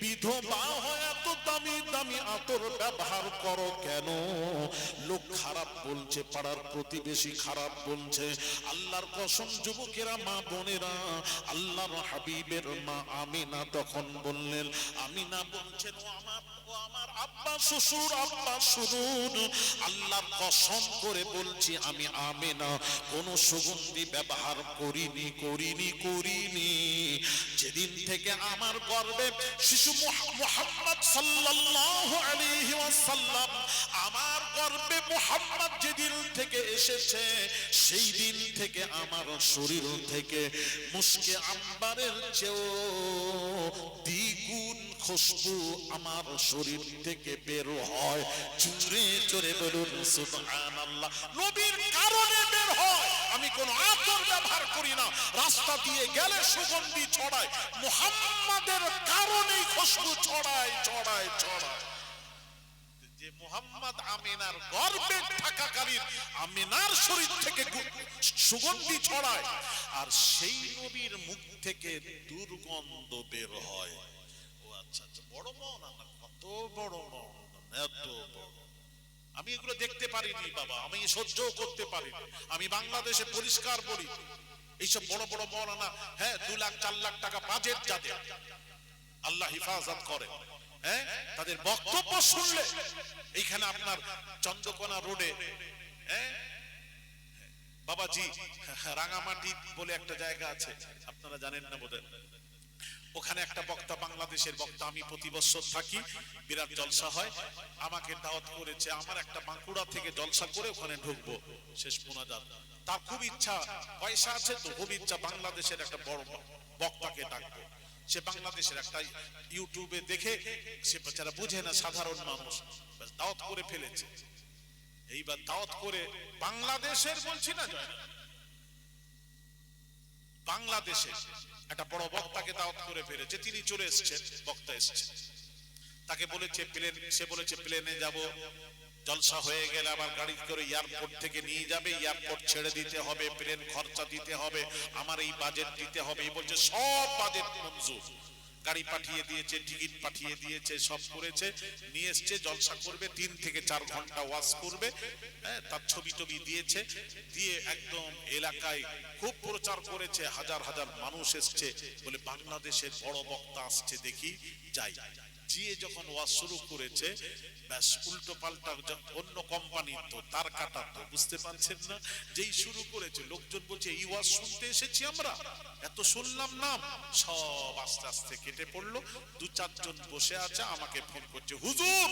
বিধবা হয়ে এত দামি দামি আতর ব্যবহার করো কেন? লোক খারাপ বলছে, পাড়ার প্রতিবেশী খারাপ বলছে। আল্লাহর কসম যুবকেরা, মা বোনেরা, আল্লাহর হাবিবের মা আমিনা তখন বললেন, আমিনা বলছেন, ও আমার আব্বা শ্বশুর, আব্বা শুনুন, আল্লাহর কসম করে বলছি, আমি আমিনা কোনো সুগন্ধি ব্যবহার করিনি, করিনি, করিনি। যেদিন থেকে আমার গর্ভে শিশু মুহাম্মদ সাল্লাল্লাহু আলাইহি ওয়াসাল্লাম, আমার গর্ভে মুহাম্মদ যেদিন থেকে এসেছে, সেই দিন থেকে আমার শরীর থেকে মুশকে আম্বারের চেয়েও দ্বিগুণ খুশবু আমার শরীর থেকে বের হয়। জোরে জোরে বলুন সুবহানাল্লাহ। নবীর কারণে বের হয়, আমি কোন আতর ব্যবহার করি না। রাস্তা দিয়ে গেলে সুগন্ধি ছড়ায়, মুহাম্মাদের কারণেই খুশবু ছড়ায়, ছড়ায়, ছড়ায়। যে মুহাম্মদ আমিনার গর্ভে থাকাকালীন আমিনার শরীর থেকে সুগন্ধি ছড়ায়, আর সেই নবীর মুখ থেকে দুর্গন্ধ বের হয়। ও আচ্ছা আচ্ছা, বড় মন, কত বড় মন, এত বড়। আমি এগুলো দেখতে পারিনি বাবা, আমি সহ্য করতে পারিনি। আমি বাংলাদেশে পরিষ্কার বলি, এইসব বড় বড় মৌলানা, 2 লাখ 4 লাখ টাকা বাজেট যাদের, আল্লাহ হিফাজত করে, তাদের বক্তব্য শুনলে, এইখানে আপনার চন্দ্রকোনা রোডে বাবাজি রাঙামাটি বলে একটা জায়গা আছে, আপনারা জানেন না বোধহয়, ওখানে একটা বক্তা, বাংলাদেশের বক্তা, আমি প্রতি বছর থাকি, বিরাট জলসা হয়, আমাকে দাওয়াত করেছে, আমার একটা বাঁকুড়া থেকে জলসা করে ওখানে ঢুকবো, শেষ মোনাজাত। তার খুব ইচ্ছা, পয়সা আছে তো, খুব ইচ্ছা বাংলাদেশের একটা বড় বক্তাকে ডাকবো। সে বাংলাদেশের একটা ইউটিউবে দেখে, সে বেচারা বুঝে না, সাধারণ মানুষ, দাওয়াত করে ফেলেছে। এইবার দাওয়াত করে বাংলাদেশের, বলছি না জয়, বাংলাদেশে একটা বড় বক্তাকে দাওয়াত করে ফেলেছে। তিনি চলে এসেছেন, বক্তা এসেছে, তাকে বলেছে প্লেন, সে বলেছে প্লেনে যাব, জলসা হয়ে গেলে আবার গাড়ি করে এয়ারপোর্ট থেকে নিয়ে যাবে, এয়ারপোর্ট ছেড়ে দিতে হবে, প্লেন খরচা দিতে হবে, আমার এই বাজেট দিতে হবে। এই বলছে সব বাজেট মঞ্জুর, গাড়ি পাঠিয়ে দিয়েছে, টিকিট পাঠিয়ে দিয়েছে, সব করেছে, নিয়ে এসছে, জলসা করবে, 3 থেকে 4 ঘন্টা ওয়াজ করবে। হ্যাঁ, তার ছবি টবি দিয়েছে, দিয়ে একদম এলাকায় খুব প্রচার করেছে, হাজার হাজার মানুষ এসছে, বলে বাংলাদেশের বড় বক্তা আসছে, দেখি যাই। গিয়ে যখন ওয়াজ শুরু করেছে, ব্যাস উল্টো পাল্টা, অন্য কোম্পানির তো, তার কাটা তো, বুঝতে পারছেন না, যেই শুরু করেছে লোকজন বলছে এই ওয়াজ শুনতে এসেছি আমরা, এত শুনলাম নাম, সব আস্তে আস্তে কেটে পড়লো। 2-4 জন বসে আছে, আমাকে ফোন করছে, হুজুর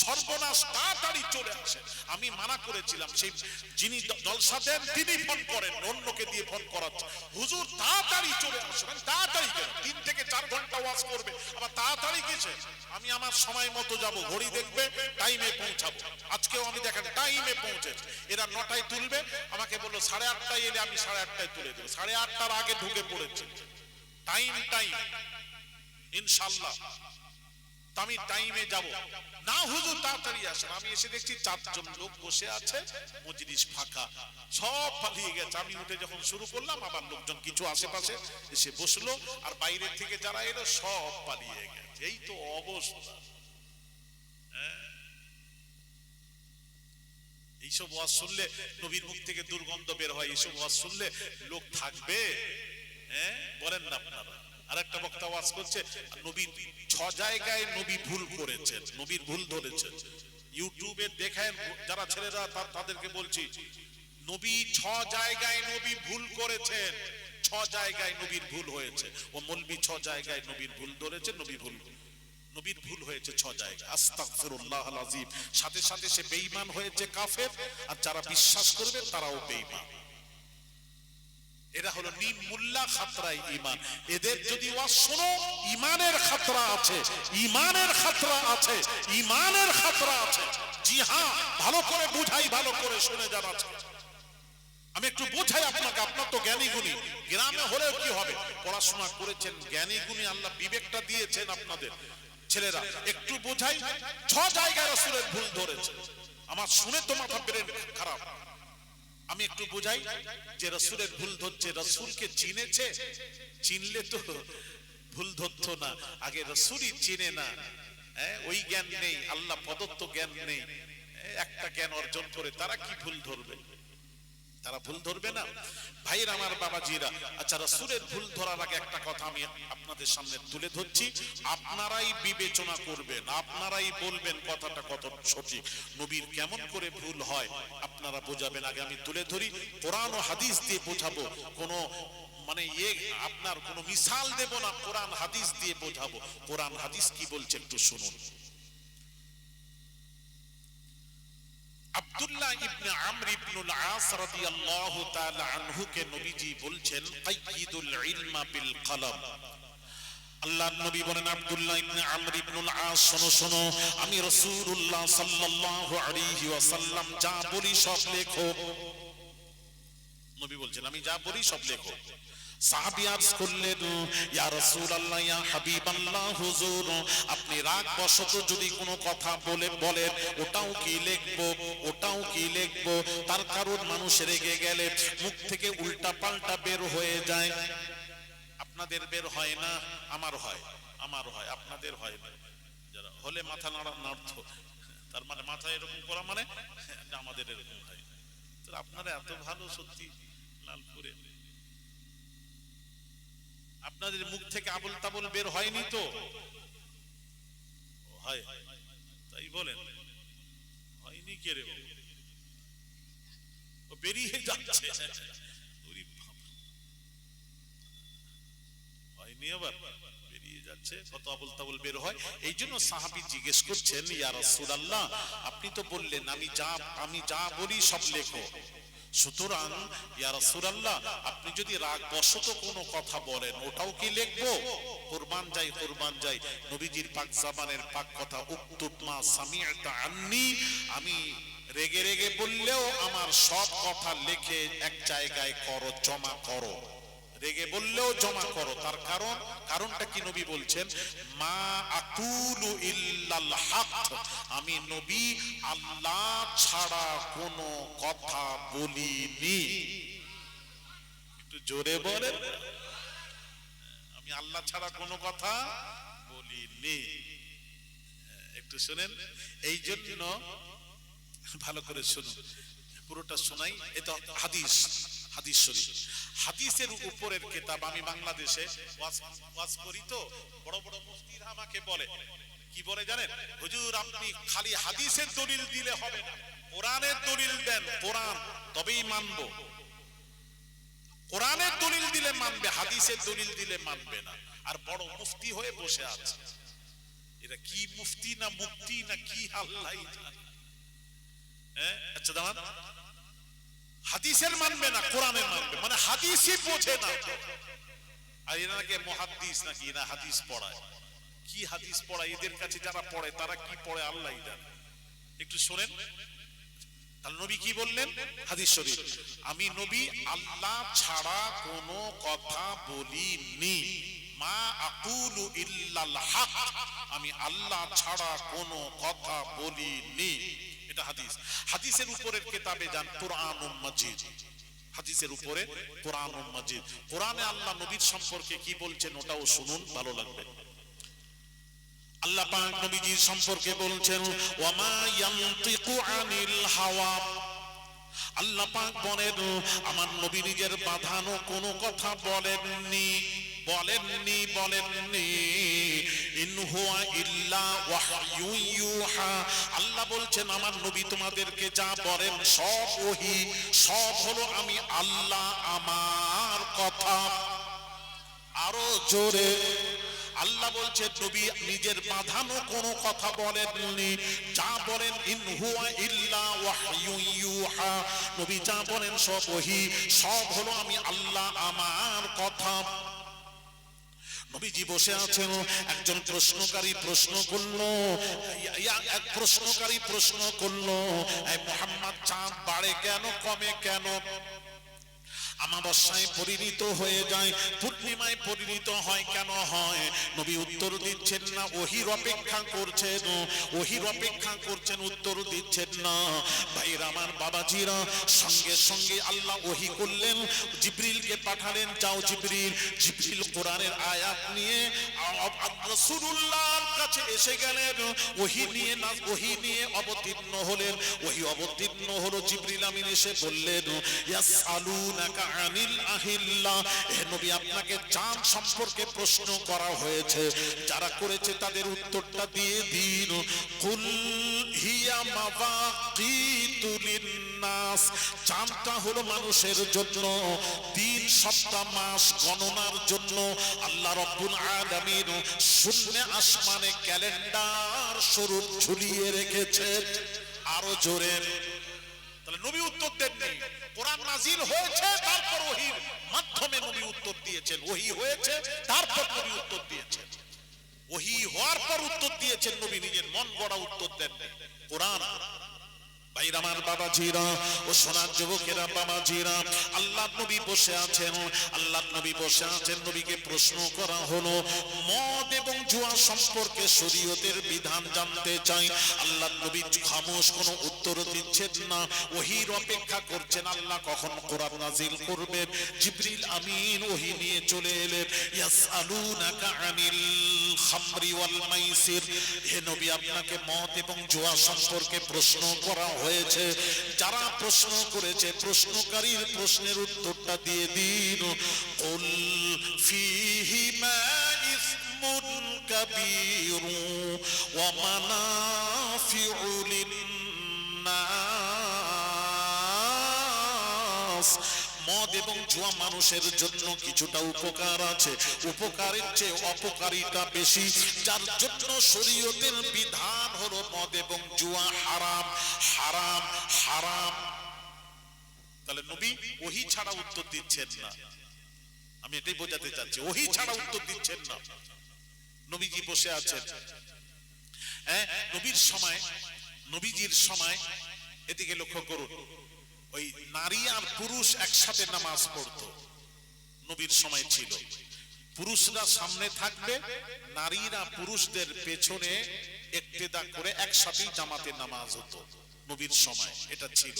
সর্বনাশ, তাড়াতাড়ি চলে আসেন। আমি মানা করেছিলাম, সেই যিনি জলসা দেন তিনি ফোন করেন, অন্যকে দিয়ে ফোন করাচ্ছে, হুজুর তাড়াতাড়ি চলে আসবেন। তাড়াতাড়ি কেন, 3 থেকে 4 ঘন্টা ওয়াজ করবে, আবার তাড়াতাড়ি গেছে। আমি আমার সময় মতো যাব, ঘড়ি দেখবে, টাইমে পৌঁছাবো। আজকেও আমি দেখেন টাইমে পৌঁছেছি। এরা 9টায় তুলবে, আমাকে বললো 8:30টায় এলে আমি 8:30টায় তুলে দেবো, 8:30টার আগে ঢুকে পড়েছে। টাইম ইনশাআল্লাহ, আমি টাইমে যাব না। হুজুর তাড়াতাড়ি আসেন। আমি এসে দেখছি 4 জন লোক বসে আছে, মজলিস ফাঁকা, সব পালিয়ে গেছে। আমি উঠে যখন শুরু করলাম, আবার লোকজন কিছু আশেপাশে এসে বসলো, আর বাইরে থেকে যারা এলো সব পালিয়ে গেছে। এই তো অবস্থা। এইসব ওয়াজ শুনলে নবীর মুখ থেকে দুর্গন্ধ বের হয়, এইসব ওয়াজ শুনলে লোক থাকবে? হ্যাঁ, বলেন না আপনারা। আরেকটা বক্তা ওয়াজ করছে, নবী 6 জায়গায় নবী ভুল করেছেন, নবীর ভুল ধরেছেন। ইউটিউবে দেখেন যারা ছেলেরা, তাদেরকে বলছি, নবী 6 জায়গায় নবী ভুল করেছেন, 6 জায়গায় নবীর ভুল হয়েছে। ও মৌলবি 6 জায়গায় নবীর ভুল ধরেছে, নবীর ভুল হয়েছে 6 জায়গায়। আস্তাগফিরুল্লাহল আযীম। সাথে সাথে সে বেঈমান হয়েছে, কাফের, আর যারা বিশ্বাস করবে তারাও বেঈমান। এরা হলো নিম মুল্লা খাতরাই ঈমান। এদের যদি ওয়াজ শোনো, ঈমানের খাতরা আছে, ঈমানের খাতরা আছে, ঈমানের খাতরা আছে। জি হ্যাঁ, ভালো করে বুঝাই, ভালো করে শুনে যান। আমি একটু বোঝাই আপনাকে, আপনার তো জ্ঞানী গুণী, গ্রামে হলেও কি হবে, পড়াশোনা করেছেন, জ্ঞানী গুণী, আল্লাহ বিবেকটা দিয়েছেন আপনাদের ছেলেরা, একটু বোঝাই। 6 জায়গায় রাসূলের ভুল ধরেছে। আমার শুনে তো মাথা ব্রেন খারাপ। আমি একটু বোঝাই যে রাসূলের ভুল ধরছে, রাসূলকে চিনেছে, চিনলে তো ভুল ধরতো না। আগে রাসূলই চিনে না, ওই জ্ঞান নেই, আল্লাহ প্রদত্ত জ্ঞান নেই, একটা জ্ঞান অর্জন করে তারা কি ভুল ধরবে? তারা ভুল ধরবে না। ভাইয়ের আমার, বাবাজিরা, আচ্ছা, রাসূলের ভুল ধরার আগে একটা কথা আমি আপনাদের সামনে তুলে ধরছি, আপনারাই বিবেচনা করবেন, আপনারাই বলবেন কথাটা কত সঠিক, নবীর কেমন করে ভুল হয় আপনারা বোঝাবেন। আগে আমি তুলে ধরি, কোরআন ও হাদিস দিয়ে বোঝাবো, কোনো মানে আপনার কোনো মিসাল দেব না, কোরআন হাদিস দিয়ে বোঝাবো। কোরআন হাদিস কি বলছে একটু শুনুন। আব্দুল্লাহ ইবনে আমর ইবনুল আস রাদিয়াল্লাহু তাআলা আনহু কে নবীজি বলছেন, কাইয়িদুল ইলমা বিল কলম। আল্লাহর নবী বলেন, আব্দুল্লাহ ইবনে আমর ইবনুল আস, শোনো শোনো, আমি রাসূলুল্লাহ সাল্লাল্লাহু আলাইহি ওয়াসাল্লাম যা বলি সব লেখো। নবী বলছেন, আমি যা বলি সব লেখো। সাহাবী আরজ করলেন, ইয়া রাসূলুল্লাহ, ইয়া হাবিবাল্লাহ, হুজুর আপনি রাগ বশত যদি কোনো কথা বলেন, ওটাও কি লিখবো, ওটাও কি লিখবো? তার কারণ মানুষ রেগে গেলে মুখ থেকে উল্টা পাল্টা বের হয়ে যায়। আপনাদের বের হয় না, আমার হয়, আপনাদের হয় না। যারা হলে মাথা নাড়তো, তার মানে মাথা এরকম করা মানে আমাদের এরকম হয়। আপনারা এত ভালো, সত্যি লালপুরে আপনাদের মুখ থেকে আবল তাবল বের হয়নি তো? হয়, তাই বলেন, হয়নি কে রে? ও বেরিয়ে যাচ্ছে, হয়নি আবার বেরিয়ে যাচ্ছে, কত আবুল তাবুল বের হয়। এই জন্য সাহাবী জিজ্ঞেস করছেন, ইয়া রাসূলুল্লাহ, আপনি তো বললেন আমি যা বলি সব লেখো, সুতরাং ইয়া রাসূলুল্লাহ আপনি যদি রাগ বশত কোনো কথা বলেন ওটাও কি লিখবো? কুরবান যাই নবীজির পাক জাবানের পাক কথা, উক্তুব মা সামি'তা আন্নি, আমি রেগে রেগে বললেও আমার সব কথা লিখে এক জায়গায় করো, জমা করো, রেগে বললেও জমা করো। তার কারণটা কি নবী বলছেন, মা আকুলু ইল্লাল হক, আমি নবী আল্লাহ ছাড়া কোনো কথা বলিনি। একটু জোরে বলেন, আমি আল্লাহ ছাড়া কোনো কথা বলিনি। একটু শুনেন, এই জন্য ভালো করে শুনুন, পুরোটা শোনাই। এটা হাদিস শরীফ, হাদিসের উপরের কিতাব। আমি বাংলাদেশে ওয়াজ করি তো, বড় বড় মুফতিরা আমাকে বলে, কি বলে জানেন, হুজুর আপনি খালি হাদিসের দলিল দিলে হবে না, কোরআনের দলিল দেন, কোরআন তবেই মানবো। কোরআনের দলিল দিলে মানবে, হাদিসের দলিল দিলে মানবে না। আর বড় মুফতি হয়ে বসে আছে, এটা কি মুফতি না মুক্তি না কি আল্লাহ জানে। আচ্ছা দাঁড়ান, হাদিসের মানবে না, কোরআনের মানবে, মানে হাদিসই বোঝে না। আর এরা নাকি মুহাদ্দিস, নাকি এরা হাদিস পড়ায়। কি হাদিস পড়ায়? এদের কাছে যারা পড়ে তারা কি পড়ে আল্লাহই জানে। একটু শোনেন, তাহলে নবী কি বললেন? হাদিস শরীফ, আমি নবী আল্লাহ ছাড়া কোনো কথা বলিনি, মা আকুলু ইল্লাল হক, আমি আল্লাহ ছাড়া কোনো কথা বলিনি। এটা হাদিস। হাদিসের উপরের কিতাবে যান, কুরআনুল মাজিদ, হাদিসের উপরে কুরআনুল মাজিদ, কোরআনে আল্লাহ নবীর সম্পর্কে কি বলছেন ওটাও শুনুন, ভালো লাগবে। আল্লাহ পাক নবীজির সম্পর্কে বলছেন, ওয়ামা ইয়ানতিকু আনিল হাওয়া, আল্লাহ পাক বলেন আমার নবী নিজের বাঁধানো কোনো কথা বলেননি। ইন হুয়া ইল্লা ওয়াহয়ু ইউহা, আল্লাহ বলছেন আমার নবী তোমাদেরকে যা বলেন সব ওহী, সব হলো আমি আল্লাহ আমার কথা। আরো জোরে, আল্লাহ বলছে নবী নিজের বাঁধানো কোনো কথা বলেননি, যা বলেন ইন হুয়া ইল্লা ওয়াহয়ু ইউহা, নবী যা বলেন সব ওহী, সব হলো আমি আল্লাহ আমার কথা। নবীজি বসে আছেন, একজন প্রশ্নকারী প্রশ্ন করলো, এই মুহাম্মদ চাঁদ বাড়ে কেন, কমে কেন? আমাবস্যায় পরিণত হয়ে যায়, পূর্ণিমায় পরিণত হয়, কেন হয়? নবী উত্তর দিচ্ছেন না, ওহীর অপেক্ষা করছেন, উত্তর দিচ্ছেন না। ভাইরা আমার, বাবাজিরা, সঙ্গে সঙ্গে আল্লাহ ওহী করলেন, জিবরিলকে পাঠালেন, যাও জিবরিল কোরআনের আয়াত নিয়ে রাসূলুল্লাহর কাছে এসে গেলেন, ওহী নিয়ে অবতীর্ণ হলেন। ওহী অবতীর্ণ হলো, জিবরিল আমিন এসে বললেন, ইয়াসআলুনাকা আনিল আহিল্লা, হে নবী আপনাকে চাঁদ সম্পর্কে প্রশ্ন করা হয়েছে, যারা করেছে তাদের উত্তরটা দিয়ে দিন। কুল হিয়া মাওয়াকিতু লিন্নাস, চাঁদটা হলো মানুষের জন্য, দিন সপ্তাহ মাস গণনার জন্য আল্লাহ রাব্বুল আলামিন শূন্য আসমানে ক্যালেন্ডার স্বরূপ ঝুলিয়ে রেখেছে। আরো জোরে, তাহলে নবী উত্তর দেননি, কোরআন নাজিল হয়েছে, তারপর ওহীর মাধ্যমে নবী উত্তর দিয়েছেন। ওহী হয়েছে, তারপর নবী উত্তর দিয়েছেন। ওহী হওয়ার পর উত্তর দিয়েছেন, নবী নিজের মন গড়া উত্তর দেননি। কোরআন, ভাইরা আমার, বাবাজিরা ও সোনার যুবকেরা, বাবাজিরা, আল্লাহ নবী বসে আছেন, নবীকে প্রশ্ন করা হলো, মদ এবং জুয়া সম্পর্কে শরীয়তের বিধান জানতে চাই। আল্লাহ নবী খামোশ, কোনো উত্তর দিচ্ছেন না, ওহীর অপেক্ষা করছেন, আল্লাহ কখন কোরআন নাজিল করবেন। জিবরিল আমিন ওহী নিয়ে চলে এলেন, ইয়াসআলুনাকা আনিল খামরি ওয়াল মাইসির, হে নবী আপনাকে মদ এবং জুয়া সম্পর্কে প্রশ্ন করা হয়েছে, যারা প্রশ্ন করেছে প্রশ্নকারীর প্রশ্নের উত্তরটা দিয়ে দিন। কুল ফীহিমা ইসমুন কাবীরু ওয়া মানাফিউ লিন্নাস, মদ এবং জুয়া মানুষের জন্য কিছুটা উপকার আছে, উপকারের চেয়ে অপকারিতা বেশি, যার জন্য শরীয়তের বিধান হলো মদ এবং জুয়া হারাম হারাম হারাম। তাহলে নবী ওহী ছাড়া উত্তর দিচ্ছেন না, আমি এটাই বোঝাতে চাচ্ছি, ওহী ছাড়া উত্তর দিচ্ছেন না। নবীজি বসে আছেন, নবীজির সময় এদিকে লক্ষ্য করুন, ওই নারী আর পুরুষ একসাথে নামাজ পড়তো, নবীর সময় ছিল। পুরুষরা সামনে থাকবে, নারীরা পুরুষদের পেছনে ইক্তেদা করে একসাথেই জামাতের নামাজ হতো নবীর সময়, এটা ছিল।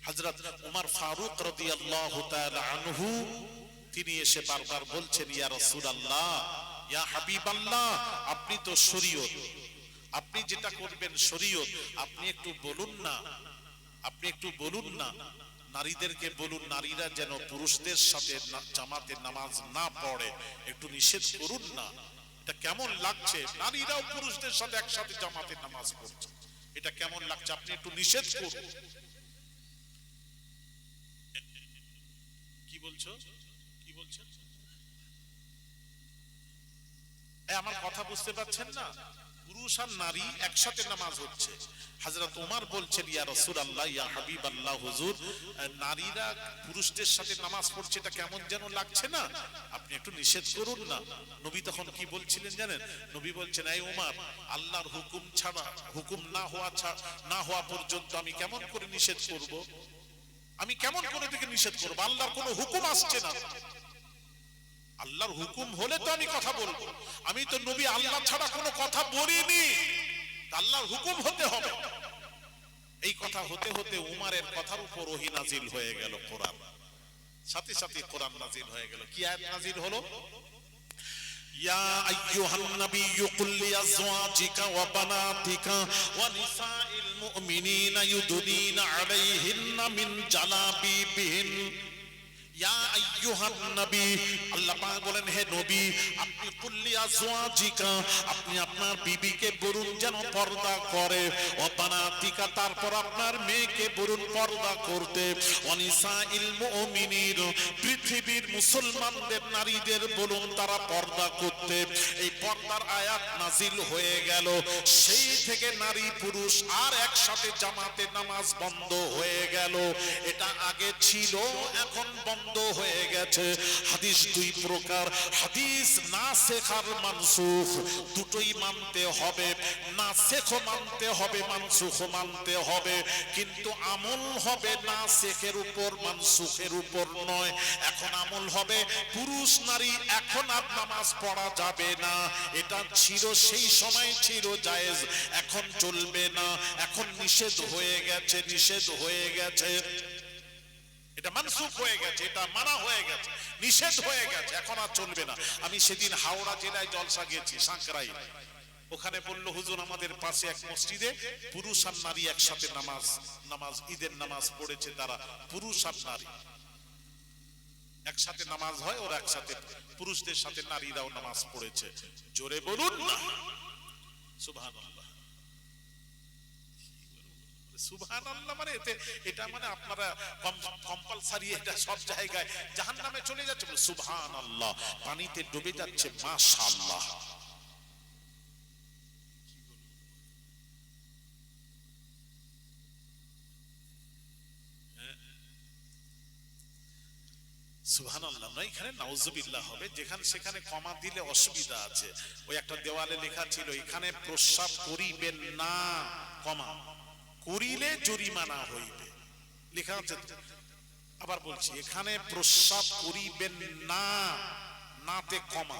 হযরত ওমর ফারুক রাদিয়াল্লাহু তাআলা আনহু তিনি এসে বারবার বলছেন, ইয়া রাসূলুল্লাহ, ইয়া হাবিবাল্লাহ, আপনি তো শরীয়ত, আপনি যেটা করবেন শরীয়ত, আপনি একটু বলুন না, আপনি একটু বলুন না, নারীদেরকে বলুন নারীরা যেন পুরুষদের সাথে জামাতে নামাজ না পড়ে, একটু নিষেধ করুন না। এটা কেমন লাগছে, নারীরাও পুরুষদের সাথে একসাথে জামাতে নামাজ পড়ছে, এটা কেমন লাগছে, আপনি একটু নিষেধ করুন। কি বলছো, কি বলছেন? আমার কথা বুঝতে পারছেন না? পুরুষ আর নারী একসাথে নামাজ হচ্ছে। হযরত ওমর বলছেন, ইয়া রাসূলুল্লাহ, ইয়া হাবিবাল্লাহ, হুজুর, নারীরা পুরুষদের সাথে নামাজ পড়ছে, এটা কেমন যেন লাগছে না, আপনি একটু নিষেধ করুন না। নবী তখন কি বলছিলেন জানেন? নবী বলছেন, এই ওমর, আল্লাহর হুকুম ছাড়া, হুকুম না হওয়া পর্যন্ত আমি কেমন করে নিষেধ করব? আমি কেমন করে থেকে নিষেধ করব? আল্লাহর কোনো হুকুম আসছে না, আল্লাহর হুকুম হলে তো আমি কথা বলবো। আমি তো নবী আল্লাহ ছাড়া কোনো কথা বলিনি, আল্লাহর হুকুম হতে হবে। এই কথা হতে হতে উমারের কথার উপর ওহী নাজিল হয়ে গেল, কোরআন, সাথে সাথে কোরআন নাজিল হয়ে গেল। কি আয়াত নাজিল হলো? ইয়া আইয়ুহান নাবিয়্যু কুল লিআজওয়াজিকা ওয়া বানাতিকা ওয়া নিসাইল মুমিনিনা ইউদনিনা আলাইহিন্না মিন জালাবিবিহিন। ইয়া আইয়ুহান নবী, আল্লাহ পাক বলেন, হে নবী, আপনি কুল্লি আজওয়াজিকা, আপনি আপনার বিবিকে বলুন যেন পর্দা করে, ও বানাতিকা, তারপর আপনার মেয়েকে বলুন পর্দা করতে, ওয়ানিসাইল মুমিনিন, পৃথিবীর মুসলমানদের নারীদের বলুন তারা পর্দা করতে। এই পর্দার আয়াত নাজিল হয়ে গেল, সেই থেকে নারী পুরুষ আর একসাথে জামাতে নামাজ বন্ধ হয়ে গেল। এটা আগে ছিল, এখন বন্ধ হয়ে গেছে। হাদিস দুই প্রকার, হাদিস নাসিখ আর মানসুখ, দুটোই মানতে হবে। নাসিখও মানতে হবে, মানসুখও মানতে হবে, কিন্তু আমল হবে নাসিখের উপর, মানসুখের উপর নয়। এখন আমল হবে পুরুষ নারী এখন আর নামাজ পড়া যাবে না, এটা ছিল সেই সময় ছিল জায়েজ, এখন চলবে না, এখন নিষেধ হয়ে গেছে, নিষেধ হয়ে গেছে, এটা মানসুখ হয়ে গেছে, এটা মানা হয়ে গেছে, নিষেধ হয়ে গেছে, এখন আর চলবে না। আমি সেদিন হাওড়া জেলায় জলসা গেছি, সাঁকরাই, ওখানে বললো হুজুর আমাদের পাশে এক মসজিদে পুরুষ আর নারী একসাথে নামাজ ঈদের নামাজ পড়েছে, তারা পুরুষ আর নারী একসাথে নামাজ হয়, ওরা একসাথে পুরুষদের সাথে নারীরাও নামাজ পড়েছে। জোরে বলুন না সুবহানাল্লাহ। সুবহানাল্লাহ মানে এটা মানে আপনারা কম্পালসারি, এটা সব জায়গায় জাহান্নামে চলে যাচ্ছে, সুবহানাল্লাহ, পানিতে ডুবে যাচ্ছে, মাশাআল্লাহ। সুবহানাল্লাহ নয়, এখানে নাউজুবিল্লাহ হবে, যেখানে সেখানে কমা দিলে অসুবিধা আছে। ওই একটা দেওয়ালে লেখা ছিল, এখানে প্রস্রাব করিবেন না, কমা, করিলে জরিমানা হইবে, লেখা আছে। আবার বলছি, এখানে প্রস্রাব করিবেন না, নাতে কমা,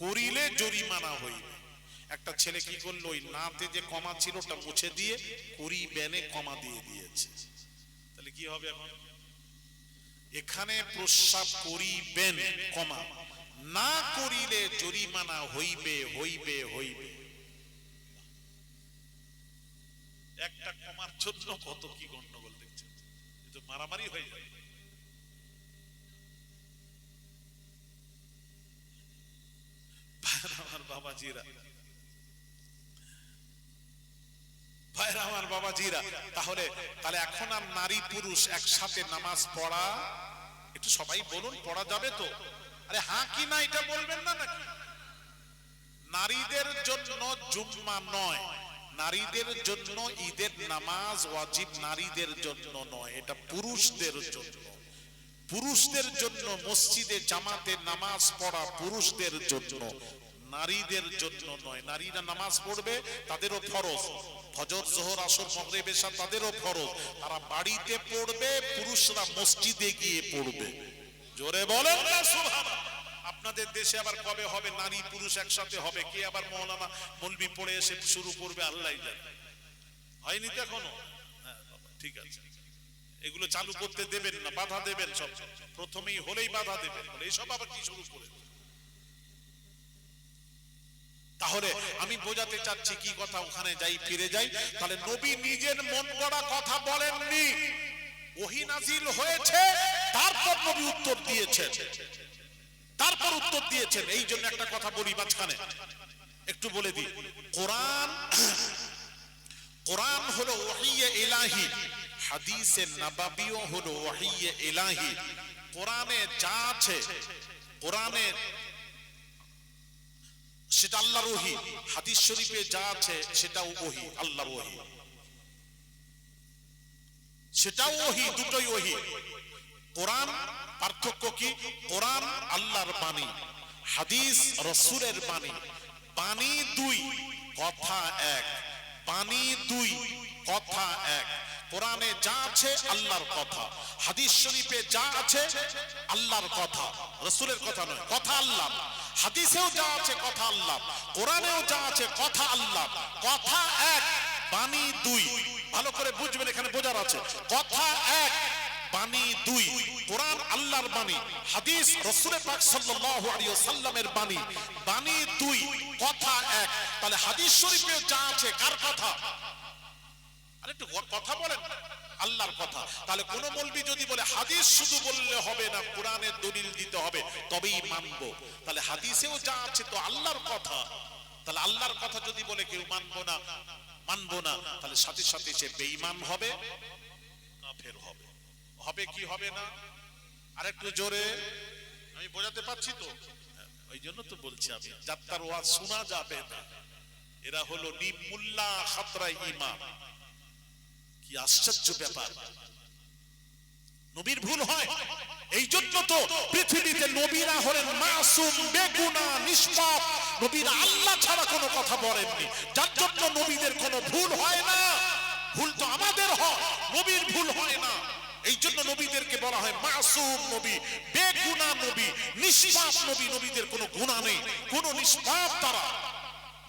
করিলে জরিমানা হইবে। একটা ছেলে কি করলো, ওই নাতে যে কমা ছিল ওটা মুছে দিয়ে করিবেনে কমা দিয়ে দিয়েছে, তাহলে কি হবে এখন? এখানে প্রস্রাব করিবেন কমা, না করিলে জরিমানা হইবে হইবে হইবে। একটা কমার জন্য কত কি গন্ডগোল দেখছেন, কিন্তু মারামারি হয়ে যাবে। আমার বাবাজিরা, ভাইরা আমার বাবাজিরা, তাহলে এখন আর নারী পুরুষ একসাথে নামাজ পড়া একটু সবাই বলুন, পড়া যাবে তো? আরে হ্যাঁ কি না এটা বলবেন না নাকি? নারীদের জন্য জুম্মা নয়, নারীদের জন্য ঈদের নামাজ ওয়াজিব নারীদের জন্য নয়, এটা পুরুষদের জন্য। পুরুষদের জন্য মসজিদে জামাতে নামাজ পড়া পুরুষদের জন্য, নারীদের জন্য নয়। নারীরা নামাজ পড়বে, তাদেরও ফরজ, ফজর জোহর আসর মাগরিব এশা তাদেরও ফরজ, তারা বাড়িতে পড়বে, পুরুষরা মসজিদে গিয়ে পড়বে। জোরে বলেন না সুবহানাল্লাহ। আপনাদের দেশে আবার কবে হবে নারী পুরুষ একসাথে হবে? কে আবার মৌলানা মৌলবি পড়ে এসে শুরু করবে আল্লাহই জানে। হয়নি তো এখনো? হ্যাঁ বাবা ঠিক আছে, এগুলো চালু করতে দেবেন না, বাধা দেবেন, সব প্রথমেই হলেই বাধা দেবেন, এইসব আবার কি শুরু করে? তাহলে আমি বোঝাতে চাচ্ছি কি কথা, ওখানে যাই ফিরে যাই। তাহলে নবী নিজের মন গড়া কথা বলেননি, ওহী নাজিল হয়েছে, তারপর নবী উত্তর দিয়েছেন, তারপর উত্তর দিয়েছেন। এই জন্য একটা কথা বলি মাঝখানে, একটু বলে দিই। কোরআন হলো ওহীয়ে ইলাহি, হাদিসে নববিও হলো ওহীয়ে ইলাহি। কোরআনে যা আছে, কোরআনে সেটা আল্লাহর ওহী, হাদিস শরীফে যা আছে সেটাও ওহী, আল্লাহর ওহী, সেটাও ওহী, দুটোই ওহী। কোরআন পার্থক্য কি? কোরআন আল্লাহর বাণী, হাদিস রাসূলের বাণী। বাণী দুই, কথা এক। বাণী দুই, কথা এক। কোরআনে যা আছে আল্লাহর কথা, হাদিস শরীফে যা আছে আল্লাহর কথা, রাসূলের কথা নয়, কথা আল্লাহ। হাদিসেও যা আছে কথা আল্লাহ, কোরআনেও যা আছে কথা আল্লাহ। কথা এক, বাণী দুই। ভালো করে বুঝবেন, এখানে বোঝার আছে। কথা এক, বাণী দুই। কোরআন আল্লাহর বাণী, হাদিস রাসূল পাক সাল্লাল্লাহু আলাইহি ওয়াসাল্লামের বাণী। বাণী দুই, কথা এক। তাহলে হাদিস শরীফে যা আছে কার কথা? আরে একটু কথা বলেন, আল্লাহর কথা। তাহলে কোন মৌলবি যদি বলে হাদিস শুধু বললে হবে না, কোরআনের দলিল দিতে হবে তবেই মানবো, তাহলে হাদিসেও যা আছে তো আল্লাহর কথা। তাহলে আল্লাহর কথা যদি বলে কেউ মানবো না, তাহলে সাথে সাথে সে বেঈমান হবে, কাফের হবে। হবে কি হবে না? আরেকটু জোরে, আমি বোঝাতে পারছি তো? ওই জন্য তো বলছি আমি, যাত্রার ওয়াজ শোনা যাবে না। এরা হলো নিমুল্লাহ খাতরা ইমাম। কি আশ্চর্য ব্যাপার, নবীর ভুল হয়। এই জন্য তো পৃথিবীতে নবীরা হলেন মাসুম, বেগুনাহ, নিষ্পাপ। নবীরা আল্লাহ ছাড়া কোনো কথা বলেননি, যার জন্য নবীদের কোনো ভুল হয় না। ভুল তো আমাদের হয়, নবীর ভুল হয় না। এই জন্য নবীদেরকে বলা হয় মাসুম নবী, বেগুনাহ নবী, নিষ্পাপ নবী। নবীদের কোনো গুনাহ নেই, কোনো নিষ্পাপ তারা।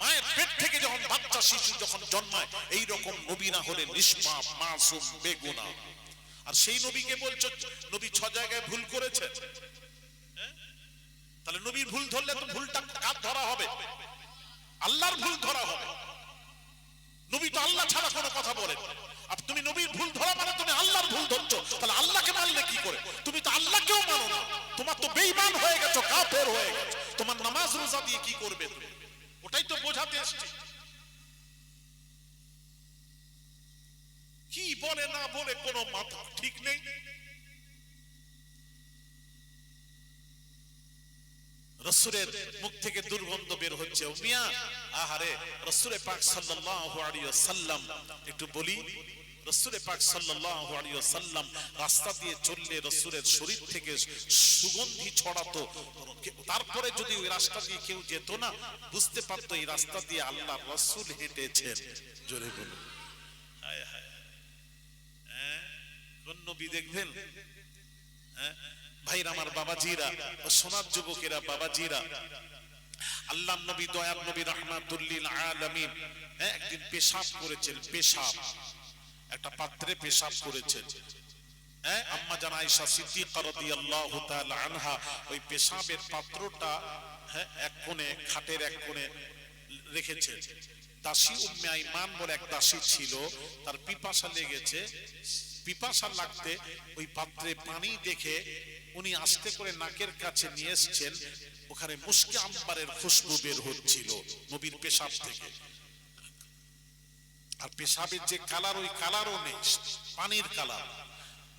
মায়ের পেট থেকে যখন বাচ্চা শিশু যখন জন্মায়, এই রকম নবী না হলে নিষ্পাপ, মাসুম, বেগুনাহ। আর সেই নবীকে বলছো নবী 6 জায়গায় ভুল করেছে। তাহলে নবীর ভুল ধরলে তো ভুলটা কার ধরা হবে? আল্লাহর ভুল ধরা হবে। নবী তো আল্লাহ ছাড়া কোনো কথা বলেন। আর তুমি নবীর ভুল ধরা মানে তুমি আল্লাহর ভুল ধরছো, তাহলে আল্লাহকে মানলে কি করে? তুমি তো আল্লাহকেও মানো না, তোমার তো বেঈমান হয়ে গেছো, কাফের হয়ে গেছো। তোমার নামাজ রোজা দিয়ে কি করবে তুমি? ওটাই তো বোঝাতে এসেছি। কি বলে না বলে কোনো মাথা ঠিক নেই। রাসূলের মুখ থেকে দুর্গন্ধ বের হচ্ছে, ও মিয়া আহারে। রাসূল পাক সাল্লাল্লাহু আলাইহি ওয়াসাল্লাম, একটু বলি, রাসূল পাক সাল্লাল্লাহু আলাইহি ওয়াসাল্লাম রাস্তা দিয়ে চললে রাসূলের শরীর থেকে সুগন্ধি ছড়াতো। তারপরে যদি ওই রাস্তা দিয়ে কেউ যেত না, বুঝতে পারতো এই রাস্তা দিয়ে আল্লাহর রাসূল হেঁটেছেন। জোরে বলুন হায় হায়। কোন নবী দেখবেন? ভাইরা আমার, বাবাজিরা, সোনার যুবকেরা, বাবাজিরা, আল্লাহর নবী, দয়ার নবী, রাহমাতুল লিল আলামিন একদিন পেশাব করেছেন। পেশাব, একটা পাত্রে পেশাব করেছেন। আম্মা জান আয়েশা সিদ্দিকা রাদিয়াল্লাহু তাআলা আনহা ওই পেশাবের পাত্রটা এক কোণে, খাটের এক কোণে রেখেছেন। দাসী উম্মে আইমান বলে এক দাসী ছিল, তার পিপাসা লেগেছে। পিপাসা লাগতে ওই পাত্রে পানি দেখে উনি আস্তে করে নাকের কাছে নিয়ে এসেছেন। ওখানে মুশকে আম্বারের খুশবু বের হচ্ছিল নবীর পেশাব থেকে। আর পেশাবের যে কালার, ওই কালারও নেই, পানির কালার।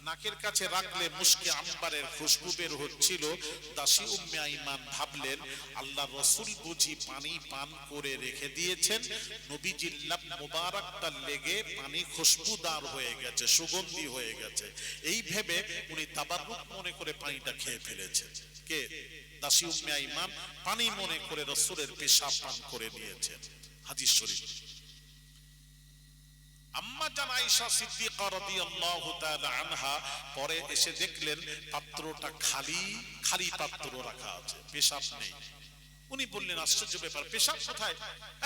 নাকের কাছে রাখলে মুশকে আম্বারের খুশবু বের হচ্ছিল। দাসী উম্মে আইমান ভাবলেন আল্লাহর রাসূল বুঝি পানি পান করে রেখে দিয়েছেন, নবীজির লাব মোবারকটা লেগে পানি খুশবুদার হয়ে গেছে, সুগন্ধি হয়ে গেছে। এই ভেবে উনি তাবাররুক মনে করে পানিটা খেয়ে ফেলেছেন। কে? দাসী উম্মে আইমান পানি মনে করে রাসূলের পেশাব পান করে নিয়েছেন। হাদিস শরীফ। আম্মা জান আয়েশা সিদ্দিকা রাদিয়াল্লাহু তাআলা আনহা পরে এসে দেখলেন পাত্রটা খালি, খালি পাত্র রাখা আছে, পেশাব নেই। উনি বললেন আশ্চর্য ব্যাপার, পেশাব কোথায়?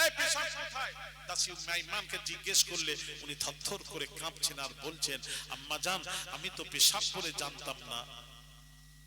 এই পেশাব কোথায়? দাসী উম্মে আইমানকে জিজ্ঞেস করলে উনি থরথর করে কাঁপছেন আর বলছেন আম্মা জান আমি তো পেশাব করে জানতাম না,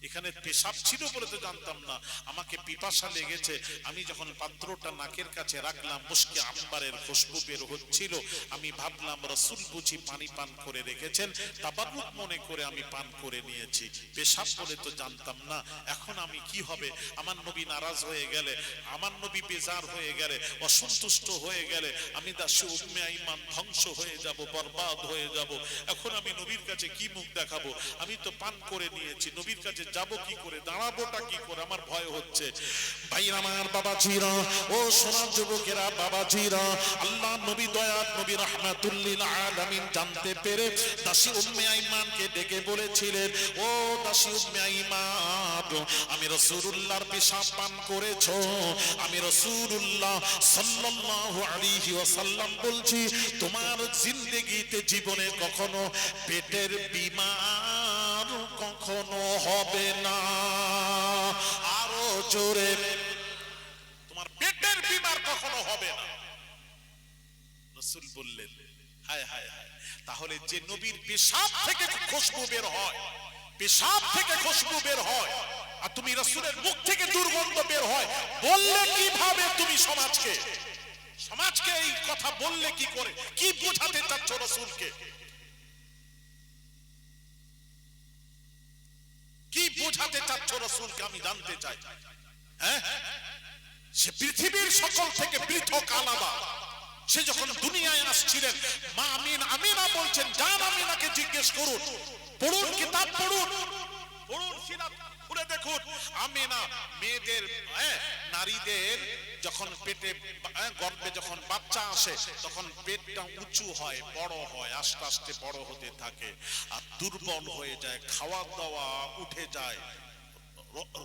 এখানে পেশাব ছিল বলে তো জানতাম না, আমাকে পিপাসা লেগেছে, আমি যখন পাত্রটা নাকের কাছে রাখলাম মুশকে আম্বারের খুশবু বের হচ্ছিল, আমি ভাবলাম রাসূল বুঝি পানি পান করে রেখেছেন, তাবাররুক মনে করে আমি পান করে নিয়েছি, পেশাব বলে তো জানতাম না। এখন আমি কি হবে? আমার নবী নারাজ হয়ে গেলে, আমার নবী বেজার হয়ে গেলে, অসন্তুষ্ট হয়ে গেলে আমি দাসী উম্মে আইমান ধ্বংস হয়ে যাব, বরবাদ হয়ে যাব। এখন আমি নবীর কাছে কি মুখ দেখাবো? আমি তো পান করে নিয়েছি, নবীর কাছে যাব কি করে, দাঁড়াবোটা কি করে, আমার ভয় হচ্ছে। ভাইরা আমার, বাবাজিরা, ও সোনার যুবকেরা, বাবাজিরা, আল্লাহ নবী দয়াত নবী রাহমাতুল লিল আলামিন জানতে পেরে দাসী উম্মে আইমানকে ডেকে বলেছিলেন ও দাসী উম্মে আইমান, আমি রাসূলুল্লাহর পেশাব পান করেছো, আমি রাসূলুল্লাহ সাল্লাল্লাহু আলাইহি ওয়াসাল্লাম বলছি তোমার জিন্দেগিতে জীবনে কখনো পেটের বিমার কখনো হবে না। আরো জোরে, তোমার পেটের বিমার কখনো হবে না। রাসূল বললেন হায় হায় হায়, তাহলে যে নবীর পেশাব থেকে খুশবু বের হয়, পেশাব থেকে খুশবু বের হয়, আর তুমি রাসূলের মুখ থেকে দুর্গন্ধ বের হয়, বললে কিভাবে তুমি সমাজকে? সমাজকে এই কথা বললে কি করে? কি বোঝাতে চাচ্ছ রাসূলকে? কি বোঝাতে চাচ্ছ রাসূলকে আমি জানতে চাই। হ্যাঁ, সে পৃথিবীর সকল থেকে পৃথক, আলাদা। সে যখন দুনিয়ায় আসছিলেন মা আমিনা বলছেন জান আমিনাকে জিজ্ঞেস করুন, পড়ুন কিতাব, পড়ুন সিরাত খুলে দেখুন। আমিনা মেয়েদের, নারীদের যখন পেটে গর্ভে যখন বাচ্চা আসে তখন পেটটা উঁচু হয়, বড় হয়, আস্তে আস্তে বড় হতে থাকে, আর দুর্বল হয়ে যায়, খাওয়া দাওয়া উঠে যায়,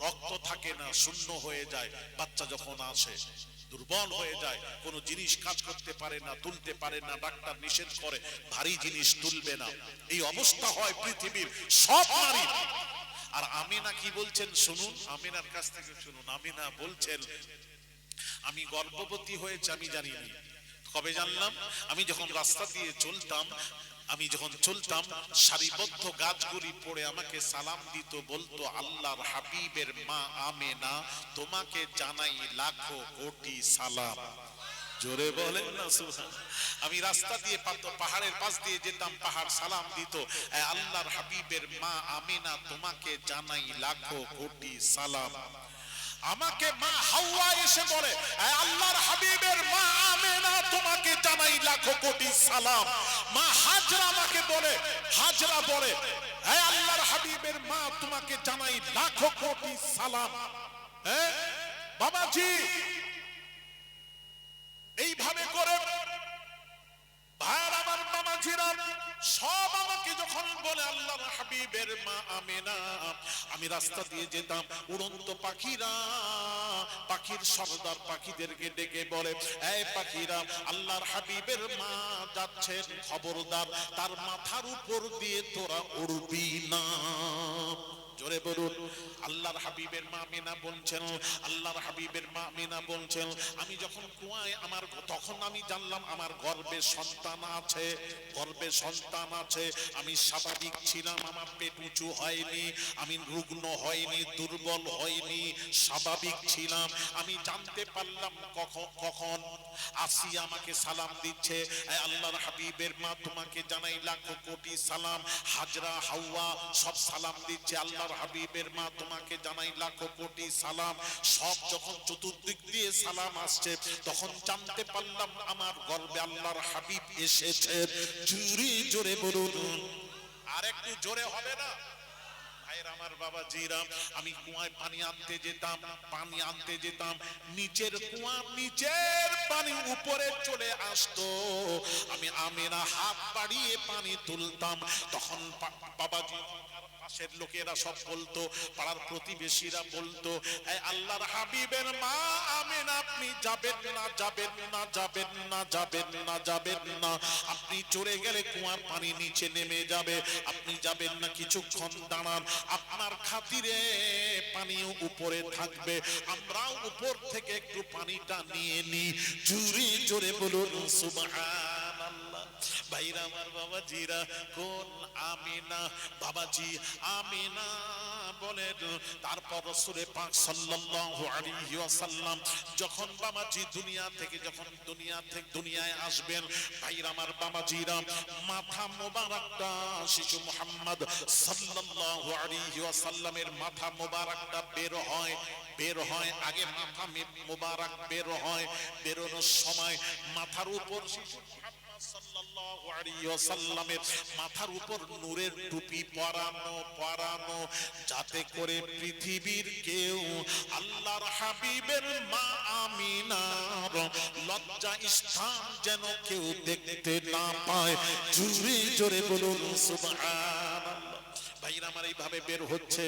রক্ত থাকে না, শূন্য হয়ে যায়। বাচ্চা যখন আসে দুর্বল হয়ে যায়, কোন জিনিস কাজ করতে পারে না, তুলতে পারে না, ডাক্তার নিষেধ করে ভারী জিনিস তুলবে না। এই অবস্থা হয় পৃথিবীর সব নারী। আর আমিনা কি বলছেন শুনুন, আমিনার কাছ থেকে শুনুন। আমিনা বলছেন আমি গর্ভবতী হয়েছে আমি জানিনি। কবে জানলাম? আমি যখন রাস্তা দিয়ে চলতাম, আমি যখন চলতাম সারিবদ্ধ গাছগুলি পড়ে আমাকে সালাম দিত, বলতো আল্লাহর হাবিবের মা আমেনা তোমাকে জানাই লাখো কোটি সালাম। জোরে বলেন না সুবহানাল্লাহ। আমি রাস্তা দিয়ে পাহাড়ের পাশ দিয়ে যেতাম, পাহাড় সালাম দিত আল্লাহর হাবিবের মা আমেনা তোমাকে জানাই লাখো কোটি সালাম। আমাকে মা হাওয়া এসে বলে আল্লাহর হাবিবের মা আমেনা তোমাকে জানাই লাখো কোটি সালাম। মা হাজরা আমাকে বলে, হাজরা বলে আল্লাহর হাবিবের মা তোমাকে জানাই লাখো কোটি সালাম। হ্যাঁ বাবাজি, এইভাবে করে ভাইরা আমার, বাবাজিরা সব আমাকে যখন বলে আল্লাহর হাবিবের মা আমেনা, আমি রাস্তা দিয়ে যেতাম, উড়ন্ত পাখিরা, পাখির সর্দার পাখিদেরকে ডেকে বলে এই পাখিরা আল্লাহর হাবিবের মা যাচ্ছেন, খবরদার তার মাথার উপর দিয়ে তোরা উড়বি না। জোরে বলুন। আল্লাহর হাবিবের মা আমিনা বলছেন, আল্লাহর হাবিবের মা আমিনা বলছেন আমি যখন কুয়ায় আমার, তখন আমি জানলাম আমার গর্ভে সন্তান আছে, গর্ভে সন্তান আছে। আমি স্বাভাবিক ছিলাম, আমার পেট উঁচু হয়নি, আমি রুগ্ন হয়নি, দুর্বল হয়নি, স্বাভাবিক ছিলাম। আমি জানতে পারলাম কখন আসিয়া আমাকে সালাম দিচ্ছে আল্লাহর হাবিবের মা তোমাকে জানাই লাখো কোটি সালাম। হাজরা হাওয়া সব সালাম দিচ্ছে আল্লাহর হাবিবের মা তোমাকে জানাই লাখো কোটি সালাম। সব যখন চতুর্দিক দিয়ে সালাম আসছে তখন জানতে পারলাম আমার গর্ভে আল্লাহর হাবিব এসেছে। জোরে জোরে বলুন। আর একটু জোরে হবে না? আমার বাবা জিরাম, আমি কুয়ায় পানি আনতে যেতাম, নিচের কুয়া, নিচের পানি উপরে চলে আসতো, আমি আমেনা হাত বাড়িয়ে পানি তুলতাম, তখন বাবাজি পাশের লোকেরা সব বলতো, পাড়ার প্রতিবেশীরা বলতো, এই আল্লাহর হাবিবের মা আমেনা, আপনি যাবেন না, যাবেন না, যাবেন না, যাবেন না, যাবেন না, আপনি চলে গেলে কুয়ার পানি নিচে নেমে যাবে, আপনি যাবেন না, কিছুক্ষণ দাঁড়ান, আপনার খাতিরে পানিও উপরে থাকবে, আমরাও উপর থেকে একটু পানিটা নিয়ে নি। জোরে জোরে বলুন সুবহানাল্লাহ। ভাইরা আমার বাবাজিরা, কোন আমিনা? বাবাজি আমিনা বলেন। তারপর রাসূলে পাক সাল্লাল্লাহু আলাইহি ওয়াসাল্লাম যখন বাবাজি দুনিয়ায় আসবেন, ভাইরা আমার বাবাজিরা, মাথা মোবারকটা শিশু মুহাম্মদ সাল্লাল্লাহু আলাইহি ওয়াসাল্লামের মাথা মোবারকটা বের হয় আগে মাথা মোবারক বেরোনোর সময় মাথার উপর শিশু সাল্লাল্লাহু আলাইহি ওয়াসাল্লামের মাথার উপর নূরের টুপি পরানো, যাতে করে পৃথিবীর কেউ আল্লাহর হাবিবের মা আমিনার লজ্জা স্থান যেন কেউ দেখতে না পায়। জোরে জোরে বলুন সুবহানাল্লাহ। ভাইরা আমার এইভাবে বের হচ্ছে,